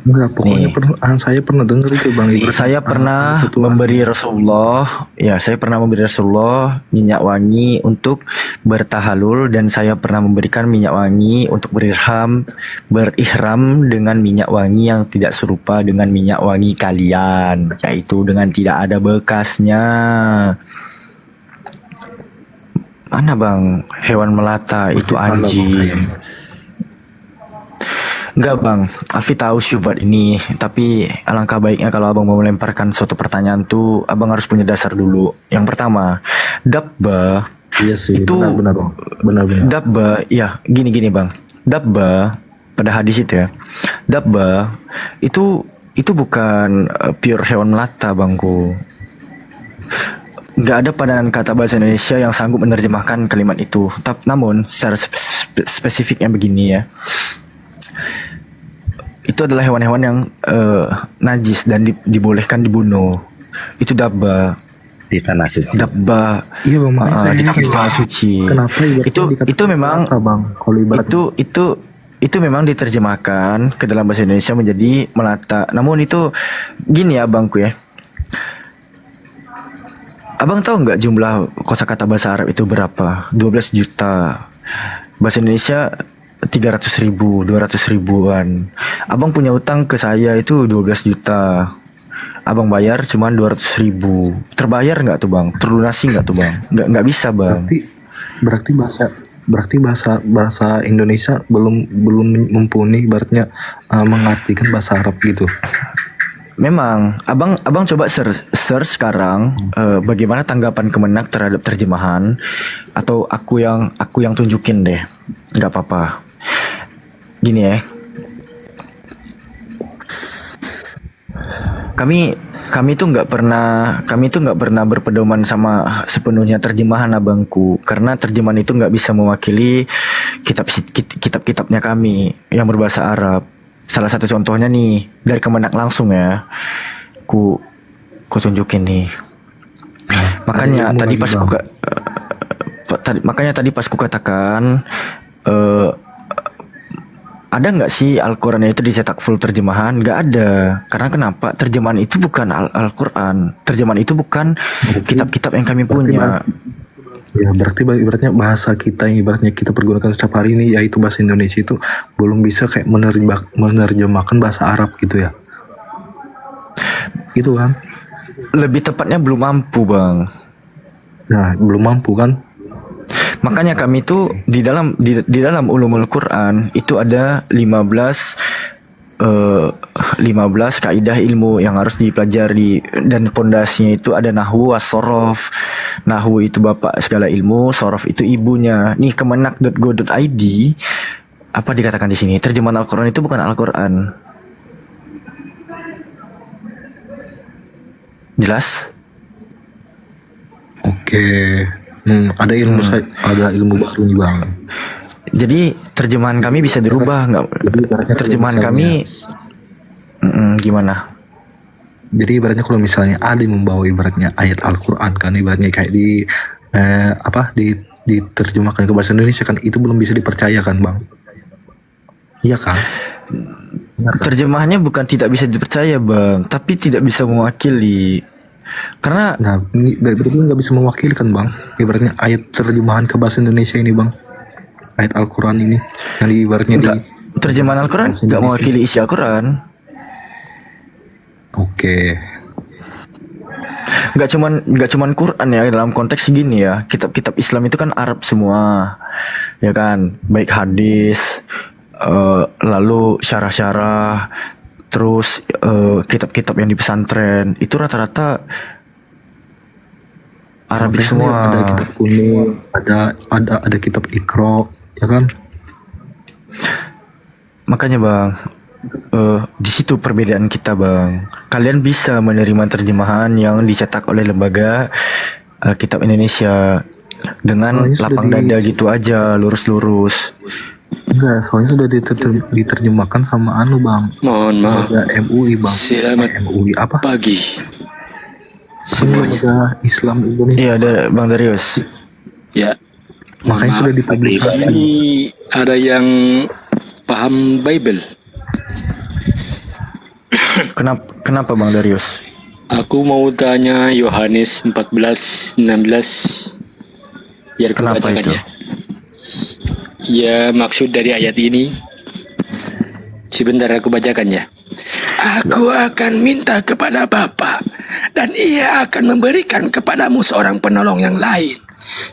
Enggak, pokoknya saya pernah dengar itu Bang. Saya pernah memberi Rasulullah, ya saya pernah memberi Rasulullah minyak wangi untuk bertahalul, dan saya pernah memberikan minyak wangi untuk berihram dengan minyak wangi yang tidak serupa dengan minyak wangi kalian, yaitu dengan tidak ada bekasnya. Mana Bang hewan melata itu anjing? Enggak Bang, Afi tahu syubhat ini, tapi alangkah baiknya kalau Abang mau melemparkan suatu pertanyaan tuh, Abang harus punya dasar dulu. Yang pertama, dabba. Iya sih, itu benar. Dabba, ya gini Bang. Dabba pada hadis itu ya. Dabba itu bukan pure hewan melata Bangku. Nggak ada padanan kata bahasa Indonesia yang sanggup menerjemahkan kalimat itu. Namun secara spesifiknya begini ya. Itu adalah hewan-hewan yang najis dan dibolehkan dibunuh. Itu dabba. Di tanah suci. Dabba. Iya Bang, di tanah suci. Kenapa itu memang Bang? Kalau itu memang diterjemahkan ke dalam bahasa Indonesia menjadi melata. Namun itu gini ya Bangku ya. Abang tahu nggak jumlah kosakata bahasa Arab itu berapa? 12 juta. Bahasa Indonesia 300.000, 200.000-an. Abang punya utang ke saya itu 12 juta. Abang bayar cuma 200.000. Terbayar nggak tuh Bang? Terlunasi nggak tuh Bang? Nggak bisa Bang. Berarti bahasa Indonesia belum mumpuni ibaratnya mengartikan bahasa Arab gitu. Memang, abang coba search sekarang bagaimana tanggapan Kemenak terhadap terjemahan, atau aku yang tunjukin deh, nggak apa-apa. Gini ya, kami tuh nggak pernah berpedoman sama sepenuhnya terjemahan abangku, karena terjemahan itu nggak bisa mewakili kitab-kitabnya kami yang berbahasa Arab. Salah satu contohnya nih dari Kemenak langsung ya, ku tunjukin nih. Makanya tadi pas ku katakan ada nggak sih Al-Quran itu dicetak full terjemahan? Nggak ada. Karena kenapa? Terjemahan itu bukan Al-Quran. Terjemahan itu bukan kitab-kitab yang kami punya. Ya berarti ibaratnya bahasa kita yang ibaratnya kita pergunakan setiap hari ini, yaitu bahasa Indonesia, itu belum bisa kayak menerjemahkan bahasa Arab gitu ya. Gitu kan? Lebih tepatnya belum mampu Bang. Nah belum mampu kan? Makanya kami itu di dalam ulumul Quran itu ada 15 kaidah ilmu yang harus dipelajari, dan pondasinya itu ada nahwu was-sorof. Nahwu itu bapak segala ilmu, sorof itu ibunya. Nih kemenak.go.id apa dikatakan di sini? Terjemahan Al-Quran itu bukan Al-Quran. Jelas? Oke. Ada ilmu baru nih Bang. Jadi terjemahan kami bisa dirubah nggak? Terjemahan kami gimana? Jadi ibaratnya kalau misalnya ada yang membawa ibaratnya ayat Al-Quran kan, ibaratnya kayak diterjemahkan ke bahasa Indonesia kan, itu belum bisa dipercayakan Bang. Iya kan? Terjemahannya bukan tidak bisa dipercaya Bang, tapi tidak bisa mewakili. Karena berarti nggak bisa mewakili kan Bang, ibaratnya ayat terjemahan ke bahasa Indonesia ini Bang, ayat Al-Quran ini yang ibaratnya terjemahan Al-Quran nggak mewakili isi Al-Quran. Oke. Nggak cuman Quran ya, dalam konteks gini ya, kitab-kitab Islam itu kan Arab semua ya kan, baik hadis, lalu syarah-syarah, terus kitab-kitab yang di pesantren itu rata-rata Arabik semua. Ada kitab kuning, ada kitab Iqra, ya kan? Makanya Bang, di situ perbedaan kita Bang. Kalian bisa menerima terjemahan yang dicetak oleh lembaga kitab Indonesia dengan lapang dada gitu aja, lurus-lurus. Enggak, soalnya sudah diterjemahkan sama Bang. Mohon maaf. MUI Bang. Selamat MUI apa? pagi semuanya. Islam Indonesia. Iya, ada Bang Darius. Ya. Makanya sudah dipublikasi. Ini ada yang paham Bible. Kenapa Bang Darius? Aku mau tanya Yohanes 14:16 biar aku Kenapa bacakan itu? ya. Ya, maksud dari ayat ini sebentar aku bacakan ya. Aku akan minta kepada Bapa dan ia akan memberikan kepadamu seorang penolong yang lain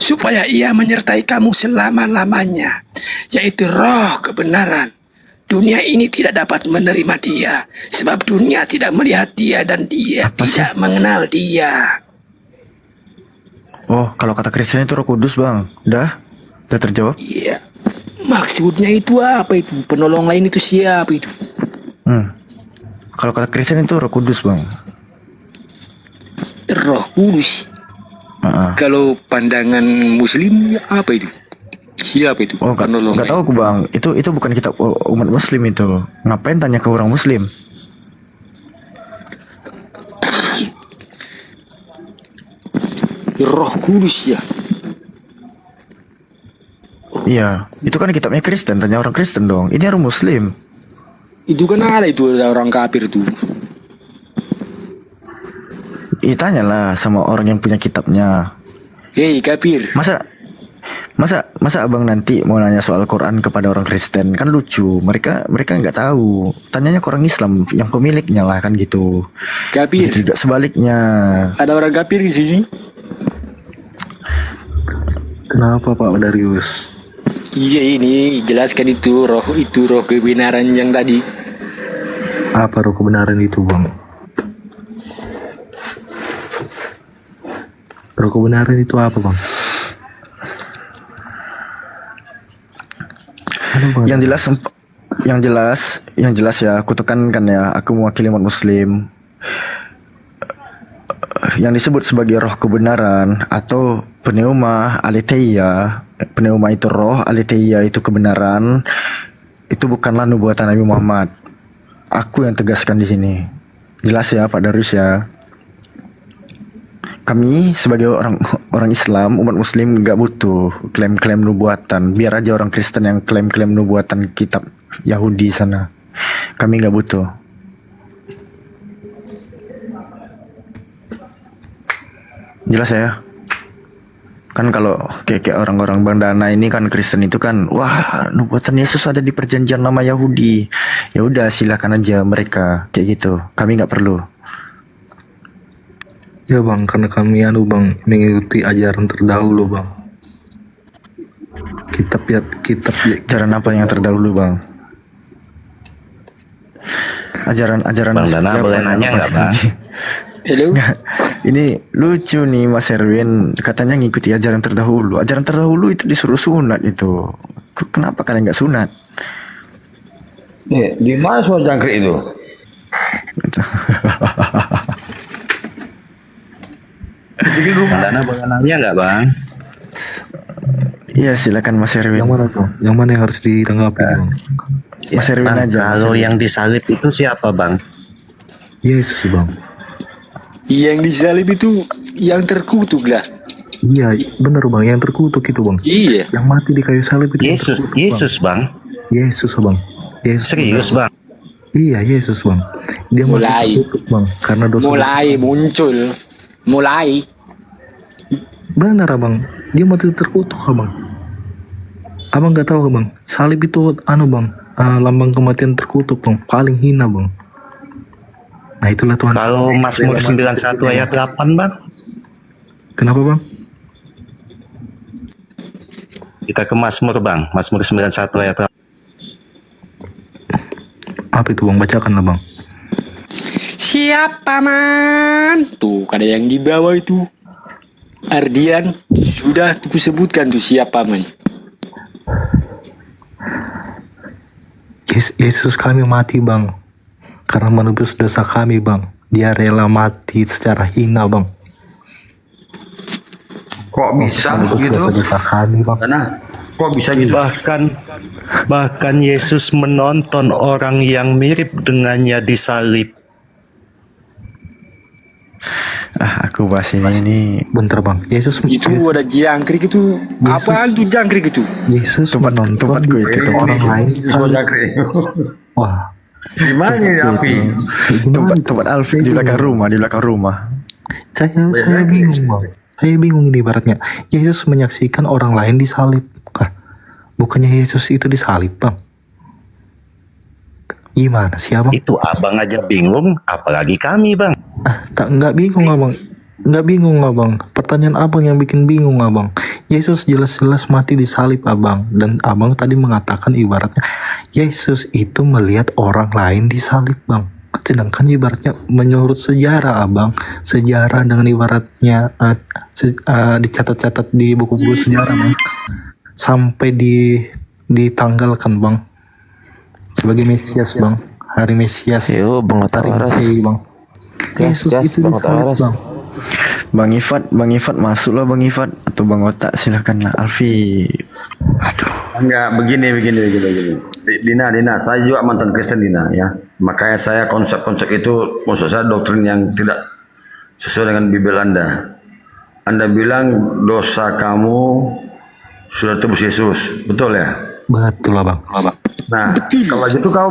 supaya ia menyertai kamu selama-lamanya, yaitu Roh kebenaran. Dunia ini tidak dapat menerima dia, sebab dunia tidak melihat dia dan dia tidak mengenal dia. Oh, kalau kata Kristen itu Roh Kudus, Bang. Udah terjawab? Iya. Maksudnya itu apa itu? Penolong lain itu siapa itu? Kalau kata Kristen itu Roh Kudus, Bang. Roh Kudus. Kalau pandangan Muslim apa itu? Siapa itu? Oh, nggak tahu aku, Bang. Itu bukan kitab umat Muslim itu. Ngapain tanya ke orang Muslim? Roh Kudus ya. Iya, itu kan kitabnya Kristen, tanya orang Kristen dong. Ini orang Muslim. Itu kan ada itu orang kafir itu. Tanyalah sama orang yang punya kitabnya. Hei kafir. Masa abang nanti mau nanya soal Quran kepada orang Kristen, kan lucu. Mereka nggak tahu. Tanyanya ke orang Islam yang pemiliknya lah, kan gitu. Kafir. Tidak sebaliknya. Ada orang kafir di sini. Kenapa Pak Darius? Iya, ini jelaskan itu roh kebenaran yang tadi. Apa roh kebenaran itu, Bang? Roh kebenaran itu apa, Bang? Yang jelas ya, aku tekankan ya, aku mewakili umat Muslim. Yang disebut sebagai roh kebenaran atau pneuma aletheia, pneuma itu roh, aletheia itu kebenaran, itu bukanlah nubuatan Nabi Muhammad. Aku yang tegaskan di sini. Jelas ya Pak Darius ya. Kami sebagai orang Islam, umat Muslim nggak butuh klaim-klaim nubuatan. Biar aja orang Kristen yang klaim-klaim nubuatan kitab Yahudi sana. Kami nggak butuh. Jelas ya. Kan kalau kayak orang-orang Bang Dana ini kan Kristen itu kan, wah nubuatan Yesus ada di perjanjian lama Yahudi. Ya udah silakan aja mereka kayak gitu. Kami nggak perlu. Ya Bang, karena kami Bang mengikuti ajaran terdahulu Bang. Kitab ya. Ajaran apa yang terdahulu Bang? Ajaran Bang Dana boleh nanya nggak Bang? Halo. Ini lucu nih Mas Erwin, katanya ngikuti ajaran terdahulu. Ajaran terdahulu itu disuruh sunat itu. Kenapa kalian nggak sunat? Di mana soal jangkrik itu? Bang Dana boleh nanya nggak Bang? Iya silakan Mas Erwin. Yang mana tuh? Yang mana yang harus ditanggapi Bang? Mas Erwin Bang, aja. kalau yang disalib itu siapa Bang? Yesus Bang. Yang disalib itu yang terkutuk lah. Iya bener Bang, yang terkutuk itu Bang. Iya. Yang mati di kayu salib itu Yesus Bang. Yesus Bang. Yesus Serius Bang? Iya Yesus Bang. Dia mulai mati terkutuk Bang karena dosa. Muncul. Benar Abang, dia mati terkutuk Abang. Abang nggak tahu Bang, salib itu Bang, lambang kematian terkutuk Bang, paling hina Bang. Nah itulah Tuhan. Kalau Mazmur 91 ayat 8 Bang? Kenapa Bang? Kita ke Mazmur Bang, Mazmur 91 ayat 8. Apa itu Bang? Bacakanlah Bang. Siapa man? Tuh ada yang di bawah itu. Ardian sudah kusebutkan tuh siapa man. Yesus kami mati Bang, karena menebus dosa kami Bang. Dia rela mati secara hina Bang. Kok bisa gitu? Dosa kami Bang. Karena kok bisa gitu? Bahkan Yesus menonton orang yang mirip dengannya disalib. Aku bahas ini bentar Bang. Yesus itu ada jangkrik itu. Apaan tuh jangkrik itu? Yesus menonton gue itu orang lain. Wah, Gimana ini Alfi? Tempat Alfi di belakang rumah. Saya bingung bang. Saya bingung ini ibaratnya. Yesus menyaksikan orang lain disalib. Bukannya Yesus itu disalib bang? Gimana sih abang? Itu abang aja bingung, apalagi kami bang. Nggak bingung abang. Nggak bingung abang. Pertanyaan abang yang bikin bingung abang. Yesus jelas-jelas mati disalib abang. Dan abang tadi mengatakan ibaratnya Yesus itu melihat orang lain disalib bang. Sedangkan ibaratnya menurut sejarah abang, sejarah dengan ibaratnya dicatat-catat di buku-buku sejarah bang, sampai ditanggalkan bang sebagai Mesias bang, hari Mesias, hari Masehi bang. Yesus itu disalib bang. Bang Ifat masuklah Bang Ifat atau Bang Otak silakan lah Alfi. Enggak, begini. Dina, saya juga mantan Kristen Dina ya. Makanya saya konsep-konsep itu maksud saya doktrin yang tidak sesuai dengan Bible Anda. Anda bilang dosa kamu sudah tebus Yesus, betul ya? Betul abang. Nah, kalau gitu kau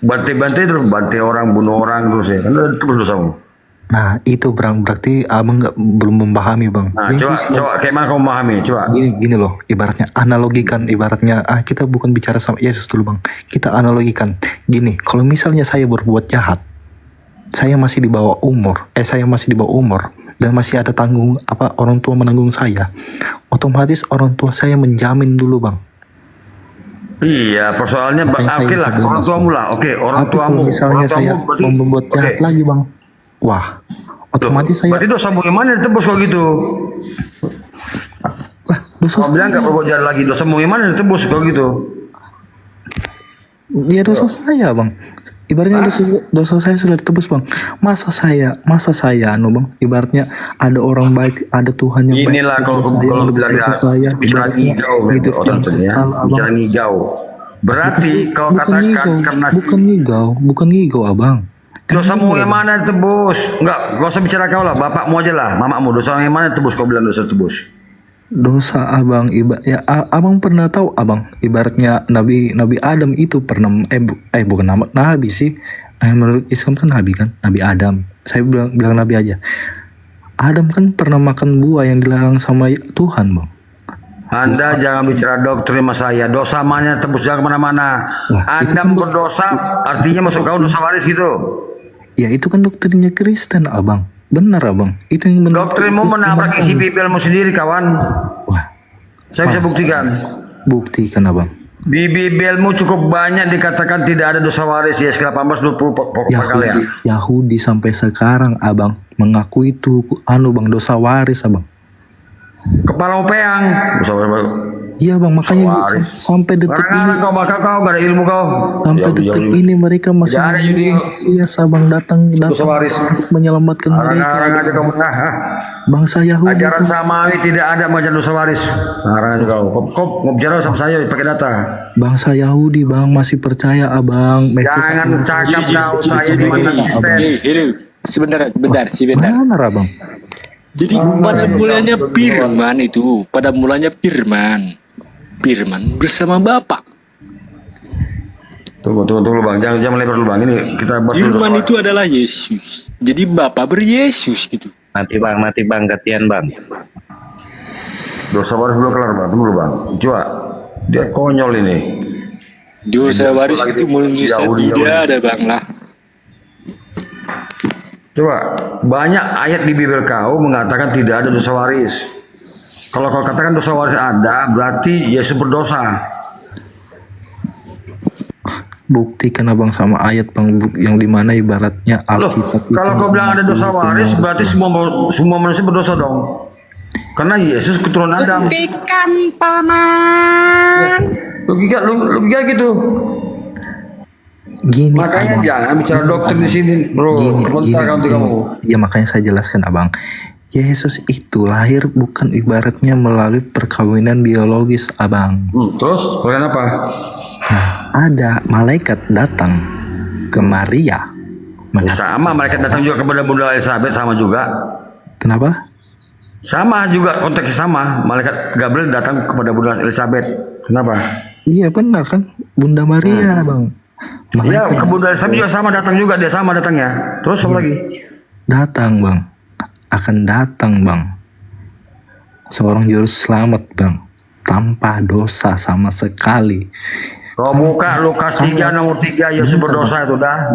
bantai orang, bunuh orang terus ya, kan udah tebus dosamu. Nah itu berarti abang belum memahami bang. Nah, coba kayak mana kamu memahami? Coba. Gini loh, ibaratnya analogikan, ibaratnya kita bukan bicara sama Yesus dulu bang. Kita analogikan. Gini, kalau misalnya saya berbuat jahat, saya masih di bawah umur, dan masih ada orang tua menanggung saya, otomatis orang tua saya menjamin dulu bang. Iya, persoalannya oke lah, orang tuamu lah, oke, orang tuamu. Misalnya saya mau membuat jahat lagi bang. Wah, otomatis saya. Berarti dosamu yang mana ditebus kalau gitu? Kamu bilang nggak berbuat jahat lagi, dosamu yang mana ditebus kalau gitu? Ya dosa saya bang. Ibaratnya dosa saya sudah ditebus bang. Masa saya bang. Ibaratnya ada orang baik, ada Tuhan yang baik. Inilah kalau bilang bicara ngigau. Berarti kalau katakan karena bukan ngigau abang. Dosamu yang mana ditebus? Enggak usah bicara kau lah, bapakmu aja lah, mamamu. Dosa yang mana ditebus? Kau bilang dosa tebus. Dosa abang, abang pernah tahu abang, ibaratnya Nabi Adam itu pernah bukan nabi sih, menurut Islam kan Nabi Adam. Saya bilang Nabi aja. Adam kan pernah makan buah yang dilarang sama Tuhan bang. Anda jangan bicara doktrin sama saya. Dosa mana tebus, jangan kemana-mana. Anda berdosa artinya masuk kau dosa waris gitu. Ya itu kan doktrinnya Kristen abang. Benar abang. Itu yang doktrinmu menabrak isi Bibelmu sendiri kawan. Wah, saya bisa buktikan. Buktikan abang. Di Bibelmu cukup banyak dikatakan tidak ada dosa waris. Yes 18-20 kali ya. Yahudi sampai sekarang abang mengaku itu bang dosa waris abang. Kepala peang. Iya bang, makanya sampai detik ini kau gak ada ilmu kau. Sampai detik ini mereka masih Mesias abang datang untuk menyelamatkan mereka. Bangsa Yahudi. Ajaran Samawi tidak ada macam dosa waris. Ngarang aja kau mau bicara sama saya pakai data. Bangsa Yahudi bang masih percaya abang. Jangan cakap tahu saya di mana Kristen. Sebentar. Mana abang? Jadi pada mulanya Firman itu, pada mulanya Firman bersama Bapa. Tunggu bang, jangan melebar dulu bang. Ini kita bahas Firman itu adalah Yesus. Jadi Bapa beryesus gitu. Mati bang, gantian bang. Dosa waris belum kelar bang, tunggu bang. Coba, dia konyol ini. Dosa waris itu tidak ada bang lah. Coba, banyak ayat di Bibel kau mengatakan tidak ada dosa waris. Kalau kau katakan dosa waris ada, berarti Yesus berdosa. Buktikan abang sama ayat bang yang dimana ibaratnya Alkitab. Kalau kau bilang ada dosa waris, berarti semua manusia berdosa dong. Karena Yesus keturunan Adam. Buktikan paman. Logika gitu. Gini, makanya abang, jangan bicara doktrin di sini, bro. Ya makanya saya jelaskan abang. Yesus itu lahir bukan ibaratnya melalui perkawinan biologis abang. Terus kalian apa? Nah, ada malaikat datang ke Maria. Sama malaikat datang juga kepada Bunda Elizabeth sama juga. Kenapa? Sama juga konteksnya sama. Malaikat Gabriel datang kepada Bunda Elizabeth. Kenapa? Iya benar kan, Bunda Maria bang. Iya, kebun dari sapi juga sama datang juga, dia sama datangnya. Terus apa lagi? Datang bang, akan datang bang. Seorang juru selamat bang, tanpa dosa sama sekali. Kau buka Lukas 3 nomor 3, Yesus berdosa itu dah.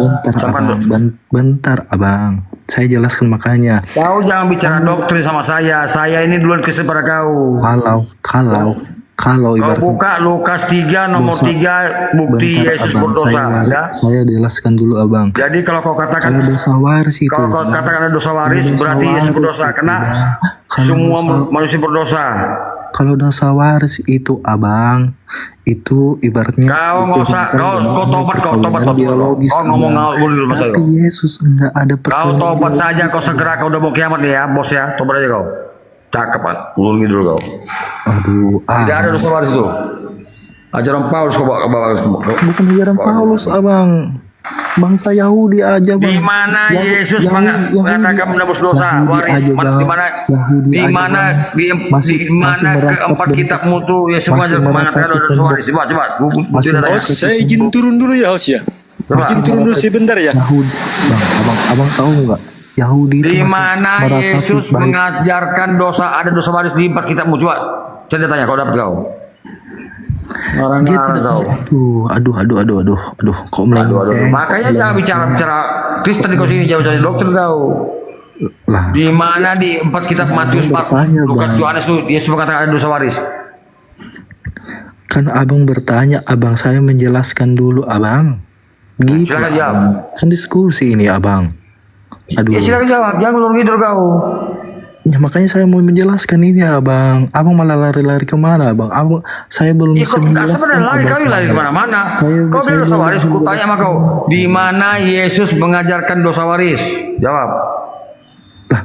Bentar abang, saya jelaskan makanya. Kau jangan bicara doktrin sama saya. Saya ini duluan Kristen pada kau. Kalau Kau ibaratnya buka Lukas 3 nomor 3 bukti bentar, Yesus abang, berdosa. Ya? saya jelaskan dulu abang. Jadi kalau kau katakan Kalau dosa waris itu, kau katakan ada dosa waris, Dosa berarti Yesus waris, berdosa. Karena Kalau semua dosa- manusia berdosa. kalau dosa waris itu abang, itu ibaratnya Kau nggak usah, kau tobat, kau biologis. Kau ngomong ngawur dulu mas Tapi Yesus enggak ada Kau tobat saja, kau segera, kau udah mau kiamat nih ya, bos ya, tobat aja kau. Cakep kan, ulun gitu kau. Aduh, Tidak ada dosa waris itu. Ajaran Paulus kau bawa. bukan ajaran Paulus abang, bangsa Yahudi aja bang. Di mana Yesus mengatakan menebus dosa waris? Di mana keempat kitabmu tuh Yesus mengatakan ada dosa waris? Coba. Saya izin turun dulu ya, Host ya. Izin turun dulu sebentar ya. Yahudi, bang, abang tahu nggak? Yahudi itu Di masih mana meratapi Yesus baik. mengajarkan ada dosa waris di empat kitabmu? Coba, saya tanya, kau dapat kau? Orang Dia tidak. Aduh, kok melenceng? Makanya jangan bicara Kristen kau sini, jauh-jauh dokter kau. Lah, Di mana di empat kitab Matius, Markus, Lukas, Yohanes tuh Yesus mengatakan ada dosa waris? kan abang bertanya, abang saya menjelaskan dulu abang. Gitu. Silakan jawab. Kan diskusi ini abang. Aduh. Ya silakan jawab, jangan ngelur gitu kau. Ya makanya saya mau menjelaskan ini abang. Abang malah lari-lari kemana abang? Abang, saya belum bisa menjelaskan. Sebenarnya abang. kau lari kemana-mana. Kau bilang dosa waris, aku tanya sama kau. Di mana Yesus mengajarkan dosa waris? Jawab. Lah,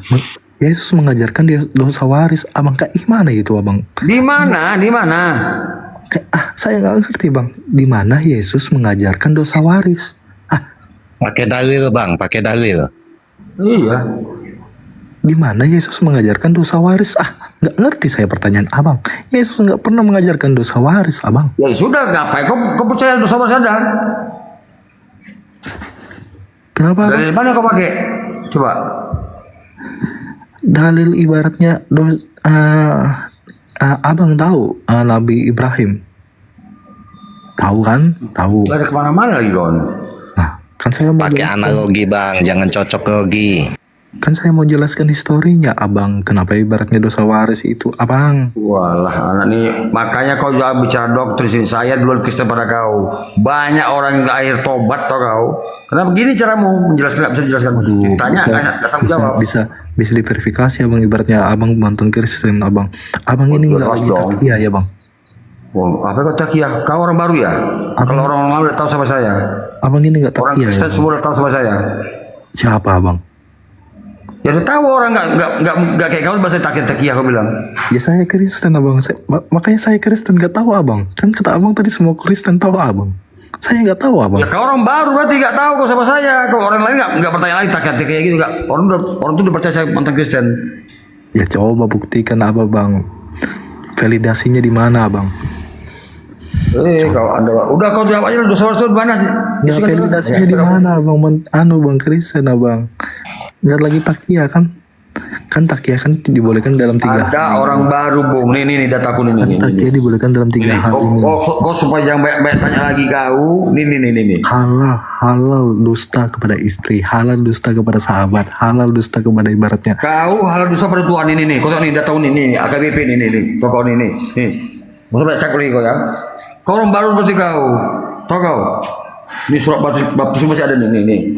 Yesus mengajarkan dia dosa waris. Abang kayak gimana itu abang? Di mana? Di mana? Saya nggak ngerti bang. Di mana Yesus mengajarkan dosa waris? Pakai dalil bang, pakai dalil. Iya. Di mana Yesus mengajarkan dosa waris? Nggak ngerti saya pertanyaan abang. Yesus nggak pernah mengajarkan dosa waris, abang. Ya sudah, ngapain kau percaya dosa waris ada? Kenapa? Dari mana kau pakai? Coba. Dalil ibaratnya abang tahu Nabi Ibrahim. Tahu kan? Tahu. Lari kemana-mana lagi kau. Kan saya mau Pakai analogi bang, jangan cocok logi. Kan saya mau jelaskan historinya abang. Kenapa ibaratnya dosa waris itu abang? Walah anak nih, makanya kau jangan bicara doktrin sini. Saya duluan Kristen pada kau. Banyak orang yang akhir tobat tau kau. Kenapa begini caramu menjelaskan? Nggak bisa dijelaskan. Tanya nggak sanggup jawab. Bisa diverifikasi abang, ibaratnya abang mantan Kristen abang. Abang ini nggak lagi takia ya bang. Oh, apa kau takia? Kau orang baru ya? Kalau orang lama udah tahu sama saya. Abang ini nggak Orang takia Kristen ya? semua udah tahu sama saya. Siapa abang? Ya udah tahu orang nggak kayak kau bahasa takia kau bilang. Ya saya Kristen abang. Makanya saya Kristen nggak tahu abang. Kan kata abang tadi semua Kristen tahu abang. Saya nggak tahu abang. Ya kau orang baru berarti nggak tahu kau sama saya. Kalau orang lain nggak bertanya lagi takia kayak gitu nggak. Orang tuh udah percaya saya mantan Kristen. Ya coba buktikan apa bang? Validasinya di mana abang? Kau udah kau jawab aja dosa waris itu di mana sih? Ya validasinya di mana abang? Bang Kristen abang. Nggak lagi takia kan? Kan takia kan dibolehkan dalam 3 hal. Ada orang baru bung. Nih dataku nih. Kan takia dibolehkan dalam 3 hal ini. Kau supaya jangan banyak tanya lagi kau. Nih. Halal dusta kepada istri, halal dusta kepada sahabat, halal dusta kepada ibaratnya. Kau halal dusta pada Tuhan ini. Kau tahu nih dataku nih. AKBP nih. Kau nih. Maksud banyak cak kau ya. Kau orang baru berarti kau. Tahu kau? Ini surat baptis masih ada nih.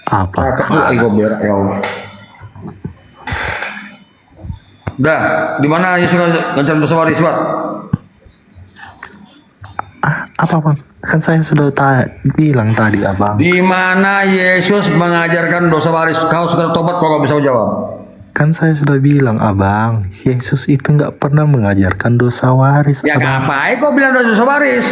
Apa? Kau berak kau. Udah, di mana Yesus ngajarin dosa waris, Pak? Apa bang? Kan saya sudah bilang tadi abang. Di mana Yesus mengajarkan dosa waris? Kau sudah tobat kalau bisa jawab. Kan saya sudah bilang abang, Yesus itu nggak pernah mengajarkan dosa waris. Ya abang. ngapain kau bilang dosa waris?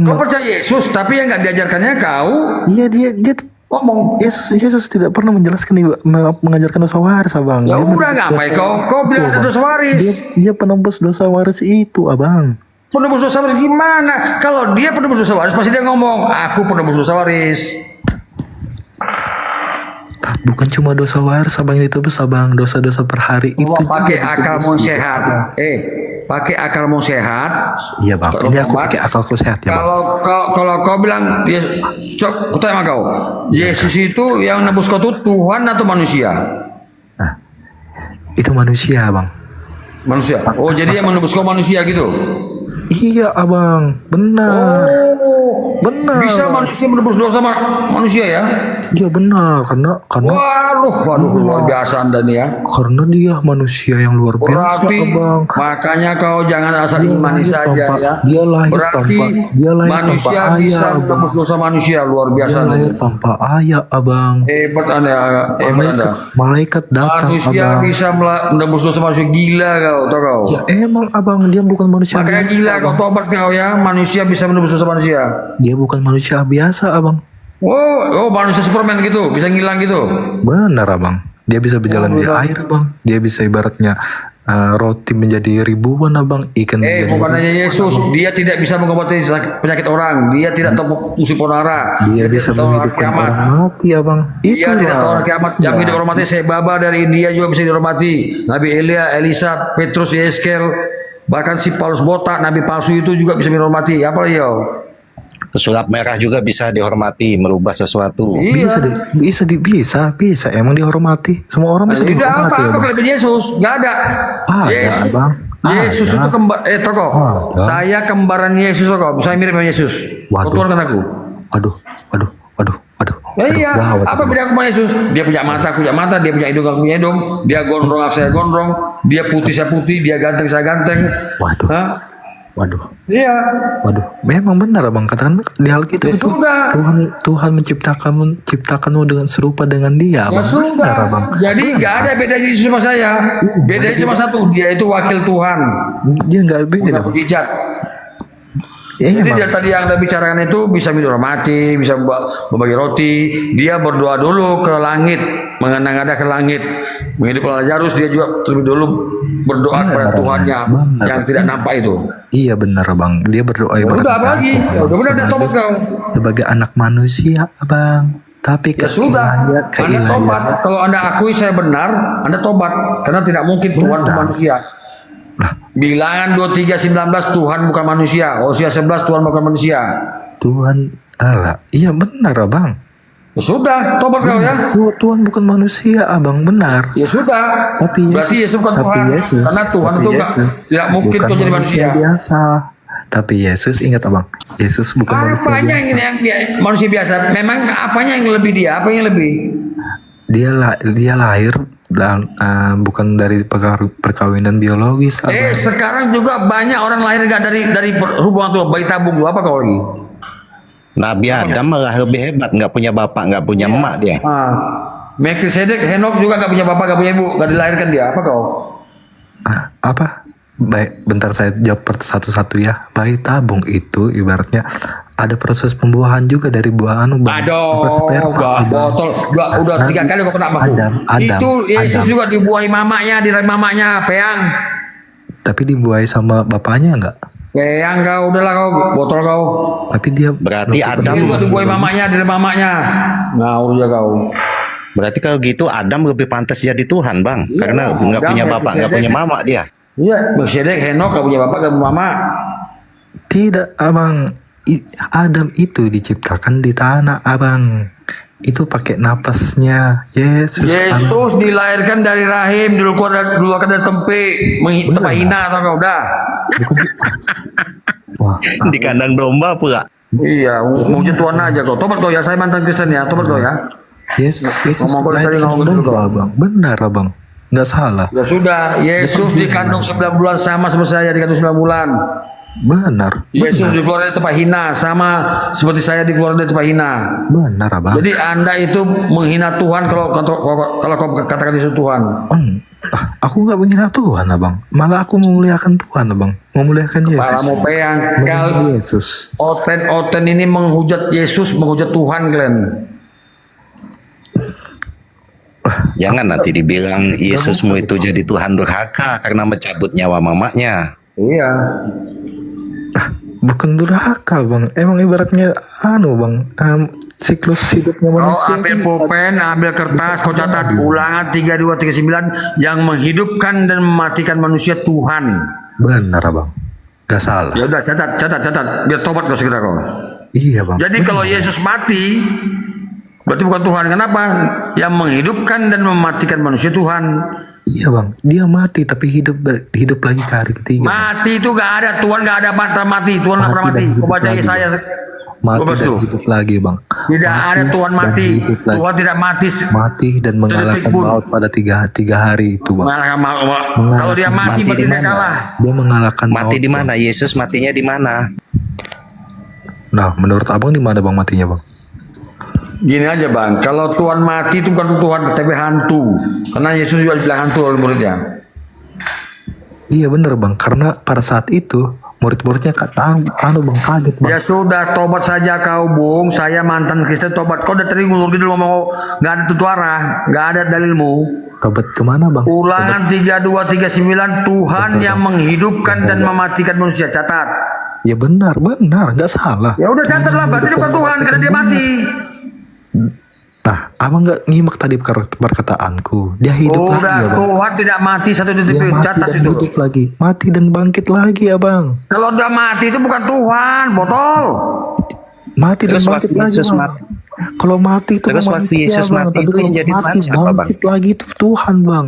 Kau percaya Yesus, tapi yang nggak diajarkannya kau. Iya dia ngomong. Yesus tidak pernah menjelaskan mengajarkan dosa waris abang. Ya udah ngapain kau bilang ada dosa waris? Dia penembus dosa waris itu abang. Penebus dosa waris gimana? Kalau dia penebus dosa waris pasti dia ngomong, aku penebus dosa waris. Bukan cuma dosa waris abang yang ditebus abang, dosa-dosa per hari itu. Pakai juga akalmu ditebus. sehat. Pakai akalmu sehat. Iya bang, ini aku pakai akalku sehat ya bang. Kalau kau bilang, aku tanya sama kau, Yesus itu yang nebus kau itu Tuhan atau manusia? Itu manusia bang. Manusia. Oh jadi yang menebus kau manusia gitu? Iya abang, benar. Benar. Bisa manusia menebus dosa manusia ya? Iya benar, karena waduh luar biasa Anda nih ya. Karena dia manusia yang luar biasa Berarti abang. makanya kau jangan asal imani saja ya. Dia lahir Berarti manusia tanpa bisa ayah, menebus dosa manusia, luar biasa. Dia lahir tanpa ayah abang. Hebat Anda. Malaikat datang Manusia abang. bisa menebus dosa manusia, gila kau, tau kau? Ya emang abang, dia bukan manusia. Makanya biasa, gila abang. kau, tobat kau ya. Manusia bisa menebus dosa manusia. Dia bukan manusia biasa abang. Oh manusia Superman gitu, bisa ngilang gitu. Benar abang. Dia bisa berjalan di air abang. Dia bisa ibaratnya roti menjadi ribuan abang, ikan menjadi Bukan hanya Yesus, dia tidak bisa mengobati penyakit orang, dia tidak tahu musim ponara, dia bisa menghidupkan orang mati abang. Dia tidak tahu orang kiamat. Yang Ya. hidup orang mati sebaba dari India juga bisa dihormati. Nabi Elia, Elisa, Petrus, Yeskel, bahkan si Paulus botak, nabi palsu itu juga bisa dihormati. Apa ya? Pesulap merah juga bisa dihormati, merubah sesuatu. Iya. Bisa. Emang dihormati. Semua orang bisa Tidak dihormati. apa-apa abang. kelebihan Yesus, nggak ada. Ada abang. Yesus Ada. itu kembar, tokoh. Ada. Saya kembaran Yesus tokoh. Saya mirip sama Yesus. Waduh. Kau tuangkan aku. Aduh. Iya, gawat, apa beda aku sama Yesus? Dia punya mata, aku punya mata. Dia punya hidung, aku punya hidung. Dia gondrong, aku saya gondrong. Dia putih, saya putih. Dia ganteng, saya ganteng. Waduh. Iya. Waduh, memang benar abang, katakan di Alkitab itu sudah. Tuhan menciptakanmu dengan serupa dengan Dia. Ya Abang. sudah. Benar, abang. Jadi nggak ada bedanya Yesus sama saya. Bedanya cuma satu, dia itu wakil Tuhan. Dia nggak beda. Bukan mujizat. Iya, Jadi Bang. dia tadi yang Anda bicarakan itu bisa minum mati, bisa membagi roti. Dia berdoa dulu ke langit, mengada-ngada ke langit. Menghidupkan Lazarus, dia juga terlebih dulu berdoa kepada Tuhannya yang tidak nampak itu. Iya benar abang, dia berdoa Ya ibarat udah apa lagi? Ya udah benar, tobat kau. sebagai anak manusia abang. Tapi Ya sudah, Anda tobat. Kalau Anda akui saya benar, Anda tobat. Karena tidak mungkin Tuhan itu manusia. Bilangan 23:19 Tuhan bukan manusia. Hosea 11 Tuhan bukan manusia. Tuhan Allah. Iya benar abang. Ya sudah, tobat kau ya. Tuhan bukan manusia abang, benar. Ya sudah. Tapi Berarti Yesus bukan Tuhan. Karena Tuhan itu tidak mungkin bukan Tuhan jadi manusia. biasa. Tapi Yesus, ingat abang, Yesus bukan manusia Apanya biasa. yang manusia biasa? Memang apanya yang lebih dia? Apa yang lebih? Dia lahir dan bukan dari perkawinan biologis. Abang. Sekarang juga banyak orang lahir nggak dari hubungan tuh bayi tabung tuh. Apa kau lagi? Nabi Adam malah lebih hebat, nggak punya bapak, nggak punya emak dia. Melkisedek, Henok juga nggak punya bapak, nggak punya ibu, nggak dilahirkan dia. Apa kau? Apa? Baik, bentar saya jawab satu-satu ya. Bayi tabung itu ibaratnya ada proses pembuahan juga dari buah anu bang. Aduh, botol. Udah 3 kali kau kena aku. Itu Yesus juga dibuahi mamanya, di rahim mamanya, Peang. Tapi dibuahi sama bapaknya enggak? Peang kau, udahlah kau, botol kau. Tapi dia berarti Dia Adam juga dibuahi mamanya, di rahim mamanya. Ngawur juga kau. Berarti kalau gitu Adam lebih pantas jadi Tuhan bang, Iya, karena nggak Adam punya bapak, nggak punya mama dia. Iya, Melkisedek, Henok nggak punya bapak, nggak punya mama. Tidak abang. Adam itu diciptakan di tanah abang. Itu pakai napasnya Yesus. Yesus dilahirkan dari rahim, dikeluarkan dari tempat hina, atau kau udah? Di kandang domba pula. Iya, muji Tuhan aja kau. Tobat kau ya, saya mantan Kristen ya, tobat kau ya. Yesus Ngomong kau lahir tadi ngomong dari gitu domba, kau. abang. Benar abang, nggak salah. Ya sudah, Yesus dikandung 9 bulan sama seperti saya dikandung 9 bulan. Benar. Yesus dikeluarkan dari tempat hina sama seperti saya dikeluarkan dari tempat hina. Benar abang. Jadi Anda itu menghina Tuhan kalau kau katakan Yesus Tuhan. Aku nggak menghina Tuhan abang, malah aku memuliakan Tuhan abang, memuliakan Yesus. Kepalamu peang. Memuliakan Yesus. Oten ini menghujat Yesus, menghujat Tuhan, Glenn. Jangan nanti dibilang Yesusmu itu jadi Tuhan durhaka karena mencabut nyawa mamanya. Iya. Bukan durhaka bang, emang ibaratnya bang, siklus hidupnya Kau manusia ambil kan pulpen, ambil kertas, kau catat Ulangan 3239 yang menghidupkan dan mematikan manusia Tuhan. benar abang, gak salah. Ya udah catat, biar tobat kau segera kau. Iya bang. Jadi kalau Yesus mati, berarti bukan Tuhan. Kenapa? Yang menghidupkan dan mematikan manusia Tuhan. Iya bang, dia mati tapi hidup lagi ke hari ketiga. Mati itu gak ada, Tuhan gak ada mati. Tuhan gak pernah mati. Kau baca Yesaya. Mati dan hidup lagi bang. Tidak ada Tuhan mati. Tuhan tidak mati. Mati dan mengalahkan maut pada tiga hari itu bang. Mengalahkan maut. Kalau dia mati berarti dia kalah. Dia mengalahkan Mati maut. di mana? Yesus matinya di mana? Nah, menurut abang di mana bang matinya bang? Gini aja bang, kalau Tuhan mati itu bukan Tuhan tapi hantu. Karena Yesus juga dibilang hantu oleh muridnya. Iya bener bang, karena pada saat itu murid-muridnya bang kaget bang. Ya sudah, tobat saja kau Bung. Saya mantan Kristen, tobat. Kau udah tadi ngulur gitu ngomong nggak ada tutuara, nggak ada dalilmu. Tobat kemana bang? Ulangan 3239 Tuhan yang menghidupkan dan mematikan manusia. Catat. Ya benar, nggak salah. Ya udah catat lah, berarti dia bukan Tuhan karena dia mati. Nah, abang nggak nyimak tadi perkataanku. Dia hidup lagi Udah, ya bang. Tuhan tidak mati satu titik. Dia mati Catat dan itu. hidup lagi, mati dan bangkit lagi ya bang. Kalau udah mati itu bukan Tuhan, botol. Mati dan Terus bangkit waktu lagi Yesus bang. mati. Kalau mati itu Terus waktu manusia, Yesus bang. mati Tapi itu kalau yang jadi Tuhan siapa, Bang? bangkit lagi itu Tuhan bang.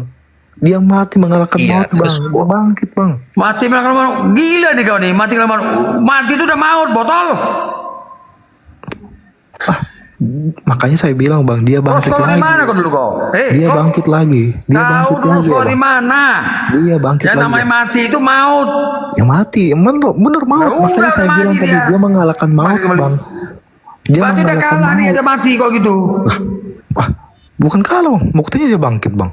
Dia mati mengalahkan Iya, maut bang. terus Dia bangkit bang. Mati mengalahkan maut. Gila nih kau nih, mati mengalahkan maut. Mati itu udah maut, botol. Makanya saya bilang bang, dia Kau bangkit sekolah di lagi. mana kau dulu kau? Dia kau bangkit lagi. Dia tahu bangkit dulu lagi. sekolah ya, di Bang. mana? Dia bangkit Yang lagi. namanya mati itu maut. Ya mati, bener maut. Ya Makanya udah, saya mati bilang tadi dia. dia mengalahkan maut bang. Dia Berarti udah mengalahkan kalah nih, maut. ada mati kalau gitu. Bukan kalah bang, buktinya dia bangkit bang.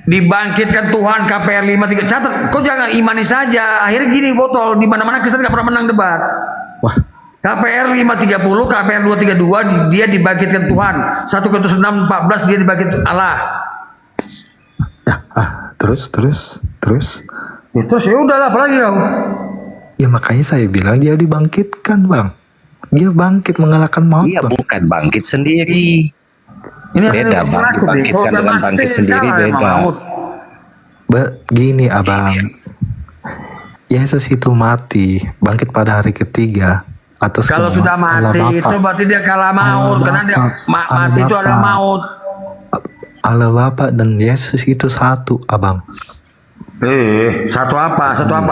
Dibangkitkan Tuhan KPR 53. Catat, kau jangan imani saja. Akhirnya gini botol, di mana-mana Kristen gak pernah menang debat. Wah. KPR 530, KPR 232 dia dibangkitkan Tuhan. 1 Korintus 6:14 dia dibangkit Allah. Terus. Ya, terus ya udahlah, apalagi kau. Ya makanya saya bilang dia dibangkitkan bang. Dia bangkit mengalahkan maut Iya, bang. bukan bangkit sendiri. Ini Beda bang, dibangkitkan dengan bangkit sendiri beda. Begini abang, Yesus itu mati, bangkit pada hari ketiga atas Kalau sudah Allah mati Bapa. itu berarti dia kalah maut. Karena dia mati itu adalah maut. Allah Bapa dan Yesus itu satu abang. Satu apa? Coba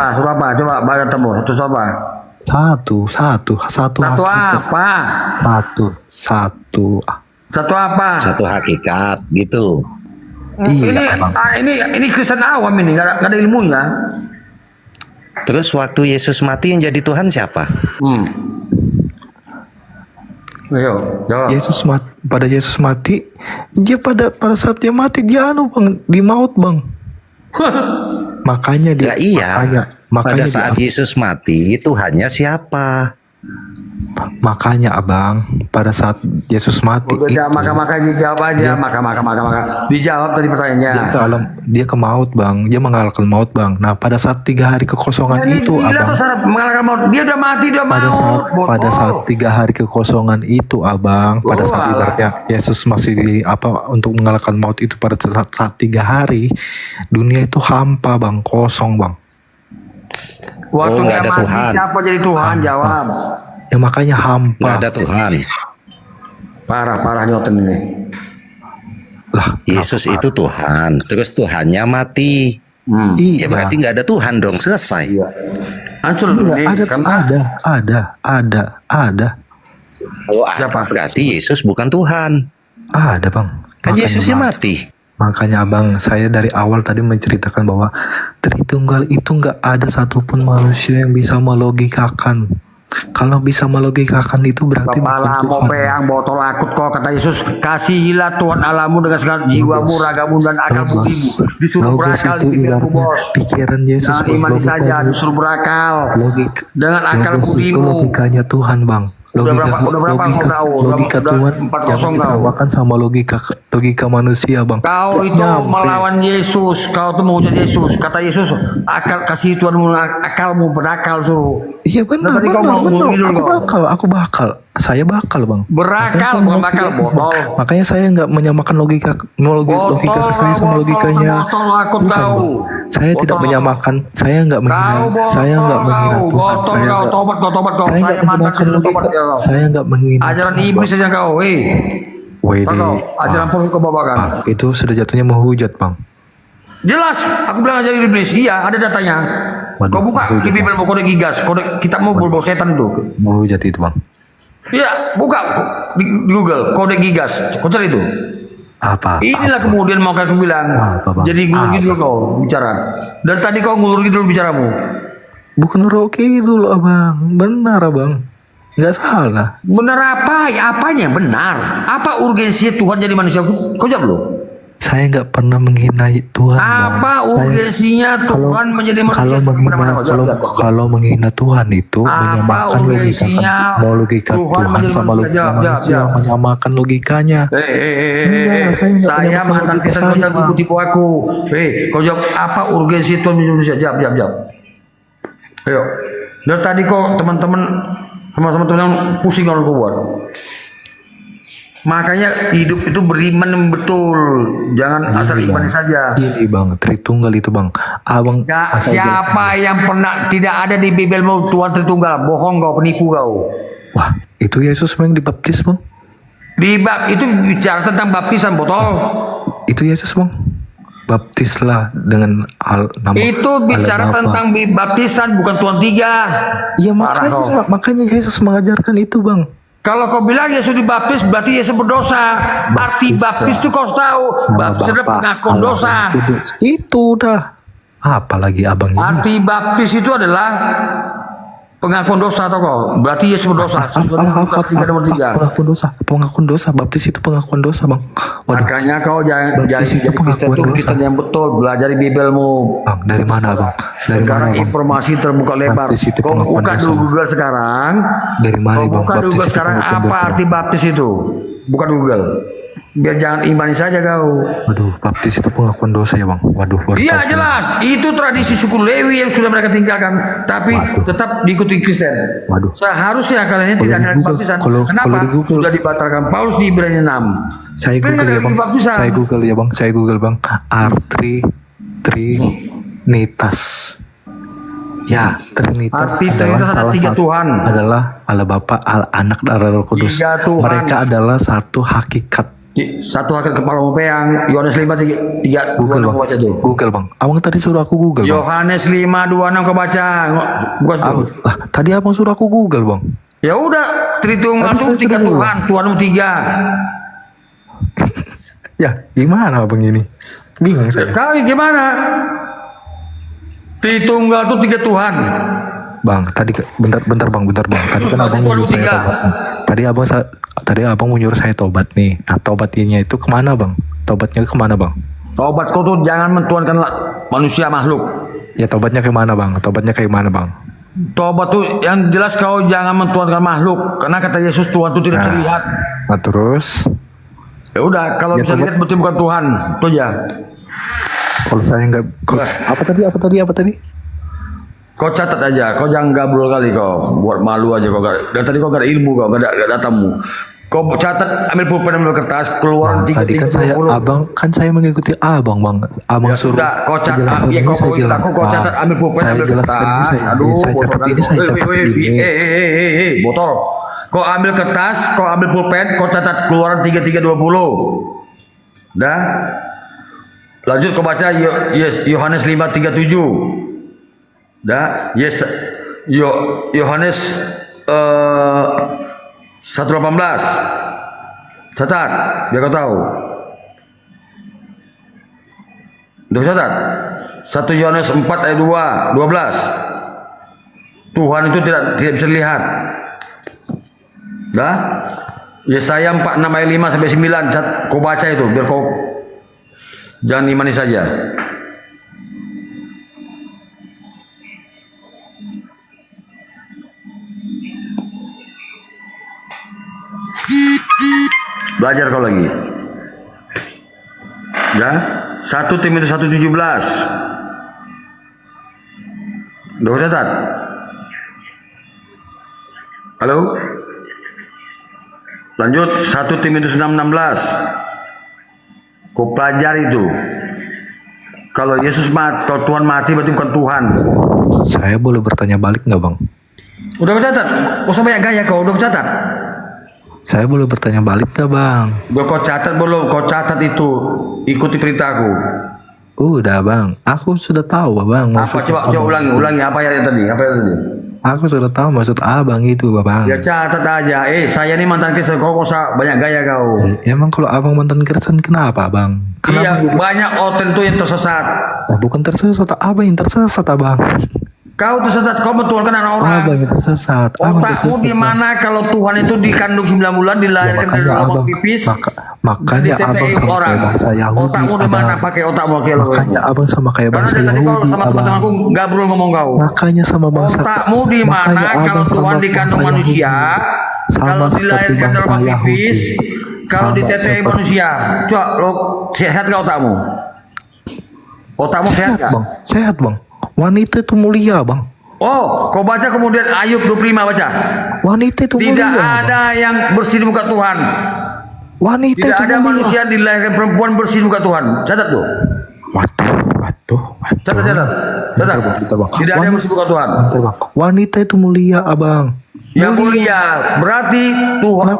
baca temu. Satu apa? Satu Satu hakikat. apa? Satu apa? Satu hakikat gitu. Ini Kristen awam ini, nggak ada ilmunya. Terus waktu Yesus mati yang jadi Tuhan siapa? Ayo, jawab. Pada Yesus mati, dia pada saat dia mati dia bang di maut bang. Makanya dia. Ya, iya. Makanya Pada saat Yesus mati Tuhannya siapa? Makanya abang, pada saat Yesus mati Udah, maka dijawab aja. Maka. Dijawab tadi pertanyaannya. Dia ke maut bang, dia mengalahkan maut bang. Nah pada saat 3 hari kekosongan itu gila abang, tuh Sarap mengalahkan maut. Dia udah mati, udah maut. pada saat 3 hari kekosongan itu abang, pada saat ibaratnya Yesus masih untuk mengalahkan maut itu pada saat 3 hari, dunia itu hampa bang, kosong bang. Waktu dia nggak ada mati Tuhan. siapa jadi Tuhan? Jawab. Ya makanya hampa. Nggak ada Tuhan. Parah Newton ini. Yesus itu Tuhan, terus Tuhannya mati. Ya berarti nggak ada Tuhan dong, selesai. Hancur dulu nih. Ada. Oh, siapa? Berarti Yesus bukan Tuhan. Ada bang. Kan Yesusnya mati. Makanya abang, saya dari awal tadi menceritakan bahwa Tritunggal itu nggak ada satupun manusia yang bisa melogikakan. Kalau bisa melogikakan itu berarti bukan Kepalamu Tuhan. peang botol akut kok, kata Yesus. Kasihilah Tuhan Allahmu dengan segala jiwamu, ragamu dan akal budimu. Disuruh berakal di pikiranmu bos. Pikiran Yesus. Jangan imani saja, disuruh berakal. Dengan akal Logos itu budimu. logikanya Tuhan bang. Logika udah Tuhan 4-0 jangan kau. disamakan sama logika manusia, Bang. Kau itu melawan Yesus, kau tuh menghujat Yesus. Kata Yesus, kasih Tuhanmu akalmu, berakal suruh. Iya benar, Tadi kau mau ngomong gitu aku bakal. Saya bakal, Bang. Berakal, bukan bakal, botol. Makanya saya nggak menyamakan logika saya sama logikanya. Aku Bukan, tahu. Bang. Saya tidak menyamakan. Saya nggak menghina. Saya nggak menghina Tuhan. Botol Saya kau, nggak- tobat kau. saya nggak menggunakan logika. Saya nggak menghina. Ajaran Tuhan, iblis Bang. saja kau, Wede. ajaran pun kau bawakan. Itu sudah jatuhnya menghujat, Bang. Jelas, aku bilang ajaran iblis. Iya, ada datanya. Kau buka di Bible kode gigas, kode kitabmu berbau setan itu. Menghujat itu, Bang. Iya, buka di Google kode gigas, kau cari itu. Apa? Inilah kemudian mau aku bilang. Bang? Jadi ngulur gitu kau bicara. Dan tadi kau ngulur gitu bicaramu. Bukan roke itu loh, Abang. Benar, Abang. Nggak salah. Benar apa? Ya apanya benar? Apa urgensinya Tuhan jadi manusia? Kau jawab loh. Saya nggak pernah menghina Tuhan. Apa Bang. urgensinya Tuhan menjadi manusia? Kalau menghina Tuhan itu menyamakan logika Tuhan sama logika manusia, menyamakan logikanya. Saya mantan Kristen kau jangan tipu aku. Kau jawab apa urgensi Tuhan menjadi manusia? Jawab. Ayo. Dari tadi kok teman-teman sama teman-teman pusing kalau kau buat. Makanya hidup itu beriman yang betul, jangan asal iman saja. Ini Bang, Tritunggal itu Bang. Abang Siapa yang pernah tidak ada di Bible mau Tuhan Tritunggal? Bohong kau, penipu kau. Wah, itu Yesus yang dibaptis Bang. Itu bicara tentang baptisan botol. Itu Yesus Bang. Baptislah dengan nama Itu bicara Allah Bapa. tentang baptisan, bukan Tuhan tiga. Iya makanya Yesus mengajarkan itu Bang. Kalau kau bilang Yesus dibaptis, berarti Yesus berdosa. Arti baptis itu kau tahu. Baptis adalah pengakuan dosa. Itu udah. Apalagi abang ini. Arti baptis itu adalah pengakuan dosa atau kau? Berarti Yesus berdosa. Pengakuan dosa. Pengakuan dosa. Baptis itu pengakuan dosa Bang. Waduh. Makanya kau jangan jadi Kristen itu Kristen yang betul. Belajar di Bibelmu. Bang, dari mana Bang? Dari Sekarang mana, Bang? informasi terbuka lebar. Baptis itu Kau pengakuan buka dosa. di Google sekarang. Dari mana Kau Bang? buka di Baptis Google itu sekarang pengakuan apa dosa. arti baptis itu? Buka di Google. Biar jangan imani saja kau. Waduh, baptis itu pengakuan dosa ya Bang. Waduh, baru Iya tahu. jelas. Itu tradisi suku Lewi yang sudah mereka tinggalkan. Tapi tetap diikuti Kristen. Waduh. Seharusnya kalian tidak ada baptisan. Kenapa? Sudah dibatalkan Paulus di Ibrani 6. Saya Kan Google ada ya Bang. baptisan. Saya Google ya Bang. Saya Google Bang. Trinitas. Ya, Trinitas Arti Trinitas ada tiga Tuhan. adalah Allah Bapa, Allah Anak, dan Allah Roh Kudus. Tiga Tuhan. Mereka adalah satu hakikat. Satu hakikat kepala peang. Yohanes 5:3 Google Bang. baca tuh. Google Bang. Abang tadi suruh aku Google Bang. Yohanes 5:26 kau baca. Bukan tuh. Lah, tadi abang suruh aku Google Bang. Ya udah, Tritunggal itu tiga Tuhan, Tuhanmu tiga. Ya, gimana abang ini? Bingung saya. Kau gimana? Tritunggal itu tiga Tuhan. Bang, tadi bentar Bang. Tadi kan abang mau nyuruh saya tobat. Tadi abang mau nyuruh saya tobat nih. Nah, tobatnya itu kemana Bang? Tobatnya kemana Bang? Tobat kau tuh jangan mentuhankan manusia makhluk. Ya tobatnya kemana Bang? Tobatnya kayak mana Bang? Tobat tuh yang jelas kau jangan mentuhankan makhluk. Karena kata Yesus Tuhan itu tidak bisa dilihat. Nah terus? Ya udah, kalau Ya, bisa tobat. lihat berarti bukan Tuhan. Itu aja. Kalau saya nggak, apa tadi? Kau catat aja, kau jangan gabrol kali kau. Buat malu aja kau. Dan tadi kau gak ada ilmu kau, gak ada datamu. Kau catat, ambil pulpen, ambil kertas, keluaran Tadi kan saya mengikuti abang Bang. Abang Ya suruh. sudah, kau catat. penjelasan Ya ini kau saya ikut aku, kau catat, ambil pulpen, Saya ambil jelaskan ini, kertas. saya catat ini. Botol. Kau ambil kertas, kau ambil pulpen, kau catat keluaran 3320. Dah. Lanjut kau baca Yohanes 5:37. Dah. Yohanes 1:18. Catat, biar kau tahu. Udah catat? 1 Yohanes 4:12. Tuhan itu tidak bisa dilihat. Dah? Yesaya 46:5-9. Kau baca itu biar kau jangan imani saja. Belajar kau lagi. Ya, 1 Timotius 1:17. Udah kau catat? Halo? Lanjut 1 Timotius 6:16. Kau pelajari itu. Kalau Yesus mati, kalau Tuhan mati berarti bukan Tuhan. Saya boleh bertanya balik nggak bang? Udah kau catat? Kau usah banyak gaya kau, udah kau catat? Saya boleh bertanya balik nggak bang? Udah kau catat belum? Kau catat itu. Ikuti perintahku. Udah bang, aku sudah tahu bang. Apa coba ulangi apa yang tadi? Apa yang tadi? Aku sudah tahu maksud abang itu bang. Ya catat aja. Saya ini mantan Kristen, kau usah banyak gaya kau. Emang kalau abang mantan Kristen kenapa bang? Iya, banyak orang tuh yang tersesat. Bukan tersesat, abang yang tersesat abang. Kau tersesat, kau betul kan anak orang. Abang yang tersesat. Otakmu di mana kalau Tuhan itu dikandung 9 bulan dilahirkan dari lubang pipis? Makanya abang sama kayak bangsa Yahudi. Otakmu di mana? Pakai otakmu kayak lo. Makanya abang sama kayak bangsa Yahudi. Kalau sama teman-temanku gabrol ngomong kau. Makanya sama bangsa. Otakmu di mana kalau Tuhan dikandung manusia? Kalau dilahirkan dari lubang pipis? Kalau ditetei manusia? Coba lo sehat gak otakmu? Otakmu sehat gak? Sehat bang. Wanita itu mulia bang. Oh, kau baca kemudian Ayub 25 baca. Wanita itu mulia. Tidak ada yang bersih di muka Tuhan. Wanita tidak itu ada mulia. manusia yang dilahirkan perempuan bersih di muka Tuhan. Catat tuh. Waduh. Catat. Tidak ada yang bersih di muka Tuhan. Bentar, bang. Wanita itu mulia abang. Yang mulia berarti Tuhan.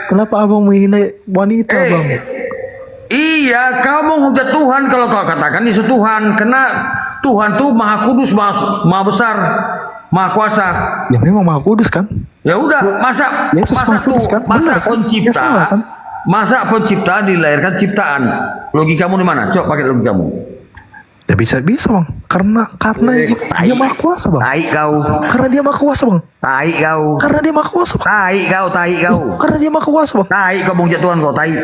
Kenapa abang menghina wanita bang? Iya, kau menghujat Tuhan kalau kau katakan Yesus Tuhan, karena Tuhan tuh Maha Kudus, Maha Besar, Maha Kuasa. Ya memang Maha Kudus kan? Ya udah, masa pencipta dilahirkan ciptaan. Logikamu di mana? Coba pakai logikamu. Ya bisa bang, karena dia Maha Kuasa bang. Tai kau. Karena dia Maha Kuasa bang. Tai kau. Karena dia Maha Kuasa bang. Tai kau. Karena dia Maha Kuasa bang. Tai kau menghujat Tuhan kau, tai.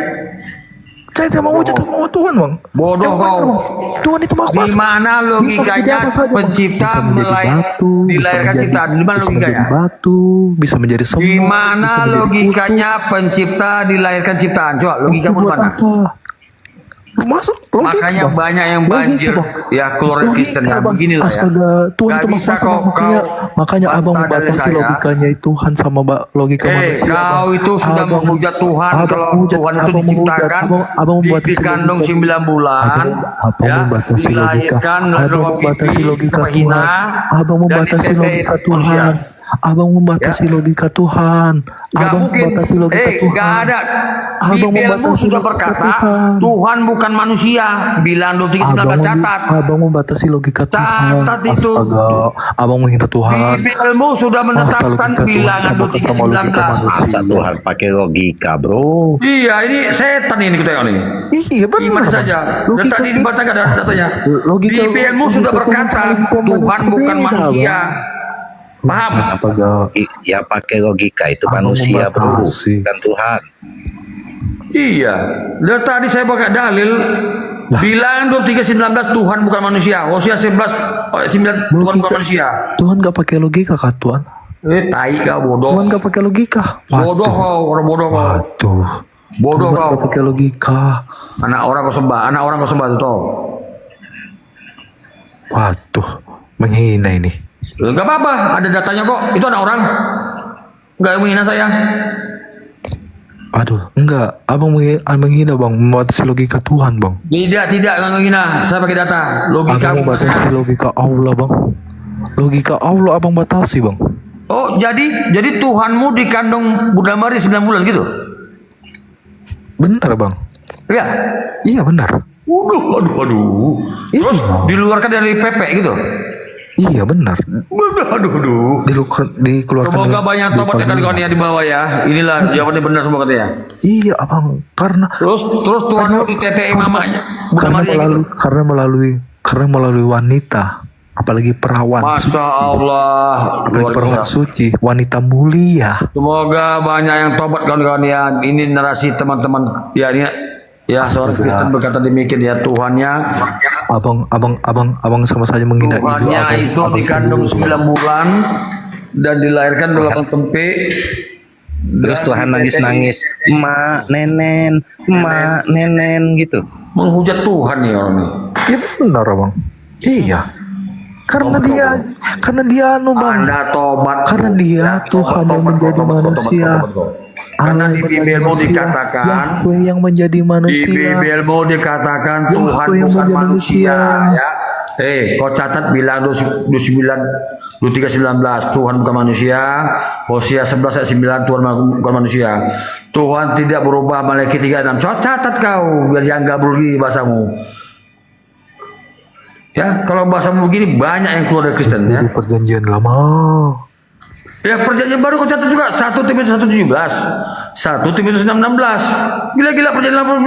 Saya tidak mau jatuh Tuhan bang. Bodoh kau. Tuhan itu Maha Kuasa. Di mana logikanya pencipta dilahirkan ciptaan? Di mana logikanya? Batu bisa menjadi semut. Di mana logikanya pencipta dilahirkan ciptaan? Coba logikamu di mana? Masuk logika, makanya bang. Banyak yang banjir ya keluar Kristen ya beginilah ya. Astaga, Tuhan itu bisa makanya abang membatasi logikanya Tuhan sama logika manusia. Kau itu sudah menghujat Tuhan. Kalau Tuhan itu diciptakan dikandung 9 bulan, dilahirkan membatasi logika Tuhan. Abang membatasi logika Tuhan. Abang membatasi logika Tuhan. Abang membatasi logika Tuhan. Gak ada. Bibelmu sudah berkata Tuhan bukan manusia. Bilang 23:19 catat. Abang membatasi logika Tuhan. Catat itu. Astaga, abang menghina Tuhan. Bibelmu sudah menetapkan bilangan 23:19. Masa Tuhan pakai logika, bro? Iya, ini setan ini kita ini. Iya benar. Gimana saja? Data di data gak ada datanya. Bibelmu sudah berkata Tuhan bukan manusia. Paham? Astaga. Ya pakai logika itu manusia, bro, bukan Tuhan. Iya. Dan tadi saya pakai dalil bilang 23:19 Tuhan bukan manusia. Hosea 11:9 Tuhan bukan manusia. Tuhan gak pakai logika kah Tuhan? Tai kau bodoh. Tuhan gak pakai logika. Bodoh kau, orang bodoh kau. Waduh. Bodoh Tuhan kau. gak pakai logika. Anak orang kau sembah tuh. Waduh, menghina ini. Enggak apa-apa, ada datanya kok. Itu anak orang. Enggak menghina saya. Aduh, enggak. Abang menghina bang, membatasi logika Tuhan bang. Tidak menghina. Saya pakai data. Logika. Abang membatasi logika Allah bang. Logika Allah abang batasi bang. Oh, jadi Tuhanmu dikandung Bunda Mari 9 bulan gitu? Benar bang. Iya. Iya benar. Waduh. Terus diluarkan dari PP gitu? Iya benar. Aduh. Dikeluarkan. Semoga banyak tobat ya kawan di bawah ya. Inilah jawabannya benar semua katanya. Iya abang, karena terus Tuhan mau ditetei mamanya. Karena melalui wanita, apalagi perawan. Masya Allah. Apalagi perawan suci, wanita mulia. Semoga banyak yang tobat kawan-kawan ya. Ini narasi teman-teman ya ini. Ya, seorang Kristen berkata demikian ya, Tuhannya abang sama saja menghina ibu. Tuhannya itu dikandung 9 bulan dan dilahirkan dalam tempe Terus Tuhan nangis-nangis, emak, nenen gitu. Menghujat Tuhan nih orang nih. Iya benar bang. Iya. Karena dia anu bang. Anda tobat. Karena dia Tuhan yang menjadi manusia. Karena di Bibelmu dikatakan Yahweh yang menjadi manusia. Di Bibelmu dikatakan Yahweh Tuhan yang bukan menjadi manusia. manusia. Ya. Kau catat bilang 23:19 Tuhan bukan manusia. Hosea 11 ayat 9 Tuhan bukan manusia. Tuhan tidak berubah. Malaikat 3:6. Catat kau biar jangan gabul lagi bahasamu. Ya, kalau bahasamu begini banyak yang keluar dari Kristen ya. Jadi perjanjian lama. Ya perjanjian baru kau catat juga 1 Timotius 1:17, 1 Timotius 6:16. Gila-gila perjanjian lama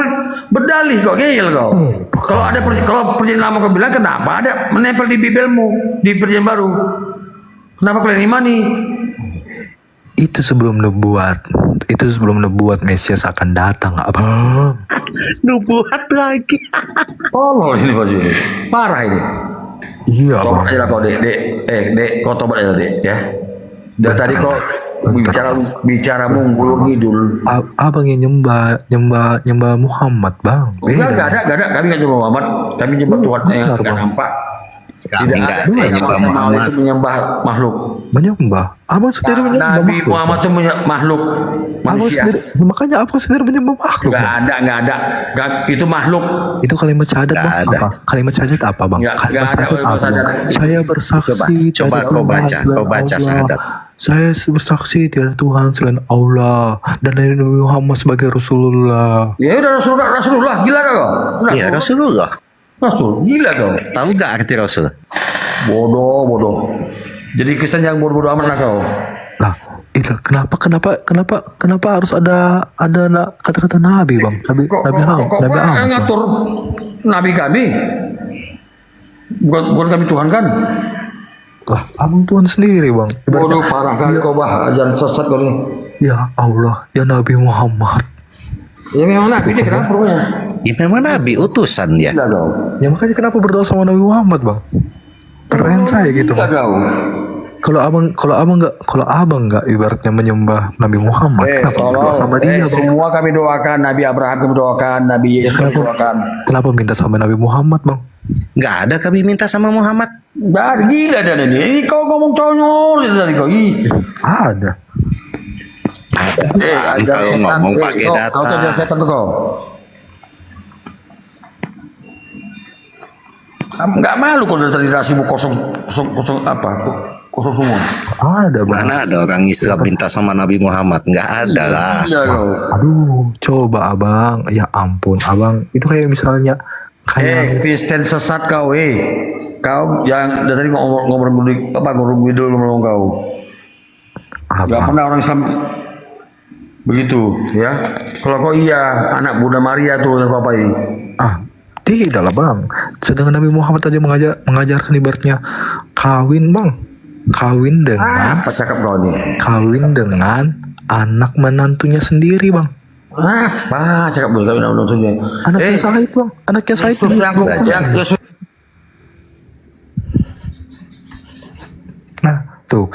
berdalih kok ngeyel kau. Kalau perjanjian lama kau bilang kenapa ada menempel di Bibelmu di perjanjian baru? Kenapa kalian imani? Itu sebelum nubuat Mesias akan datang, abang. Nubuat lagi. Tolol ini baju ini. Parah ini. Iya Tobat bang. aja lah kau dek. Kau tobat aja dek ya. Dari tadi kau bicara menggulur ngidul. Abang yang nyembah Muhammad bang. Enggak ada. Kami nggak nyembah Muhammad. Kami nyembah Tuhan yang nggak nampak. Tidak ada yang sama itu menyembah makhluk. Menyembah. Abang sendiri menyembah Nabi makhluk. Muhammad itu makhluk Abang manusia. sendiri, makanya abang sendiri menyembah makhluk. Nggak ada. Itu makhluk. Itu kalimat syahadat bang apa? Kalimat syahadat apa bang? Nggak ada Kalimat syahadat kalimat apa? syahadat. Saya bersaksi. Coba tidak kau ada baca, Tuhan selain kau baca Allah. syahadat. Saya bersaksi tidak ada Tuhan selain Allah dan Nabi Muhammad sebagai Rasulullah. Ya udah Rasulullah gila kau. Iya Rasulullah. Rasul gila kau. Tahu gak arti Rasul? Bodoh. Jadi Kristen yang bodoh amat lah kau. Lah, itu kenapa harus ada kata-kata Nabi bang? Nabi Kok ngatur Nabi kami? Bukan kami Tuhan kan? Lah, abang Tuhan sendiri bang. Bodoh parah kali kau ajaran sesat kau ini. Ya Allah, ya Nabi Muhammad. Ya memang Nabi dia kenapa pokoknya? Ya memang Nabi utusan dia. Gila kau. Ya makanya kenapa berdoa sama Nabi Muhammad bang? Pertanyaan saya gitu bang. Gila kau. Kalau abang nggak ibaratnya menyembah Nabi Muhammad, kenapa berdoa sama dia bang? Semua kami doakan, Nabi Abraham kami doakan, Nabi Yesus kami doakan. Kenapa minta sama Nabi Muhammad bang? Nggak ada kami minta sama Muhammad. Gila dan ini kau ngomong conyol itu tadi kau. Ada. Kalau ngomong pakai data. Kau tuh setan tuh kau. Nggak malu kalau dari tadi nasimu kosong semua. Ada bang. Mana ada orang Islam minta sama Nabi Muhammad? Nggak ada lah. Iya kau. Aduh, coba abang. Ya ampun, abang. Itu kayak misalnya Kristen sesat kau Kau yang dari tadi ngomong ngomong kau. Gak pernah orang Islam begitu ya. Kalau kau iya anak Bunda Maria tuh yang kau apain? Tidak lah bang. Sedangkan Nabi Muhammad aja mengajarkan ibaratnya kawin bang. Kawin dengan apa cakap kau nih? Kawin dengan anak menantunya sendiri bang. Cakap dulu kawin menantunya. Anaknya Said bang. Anaknya Said. Nah tuh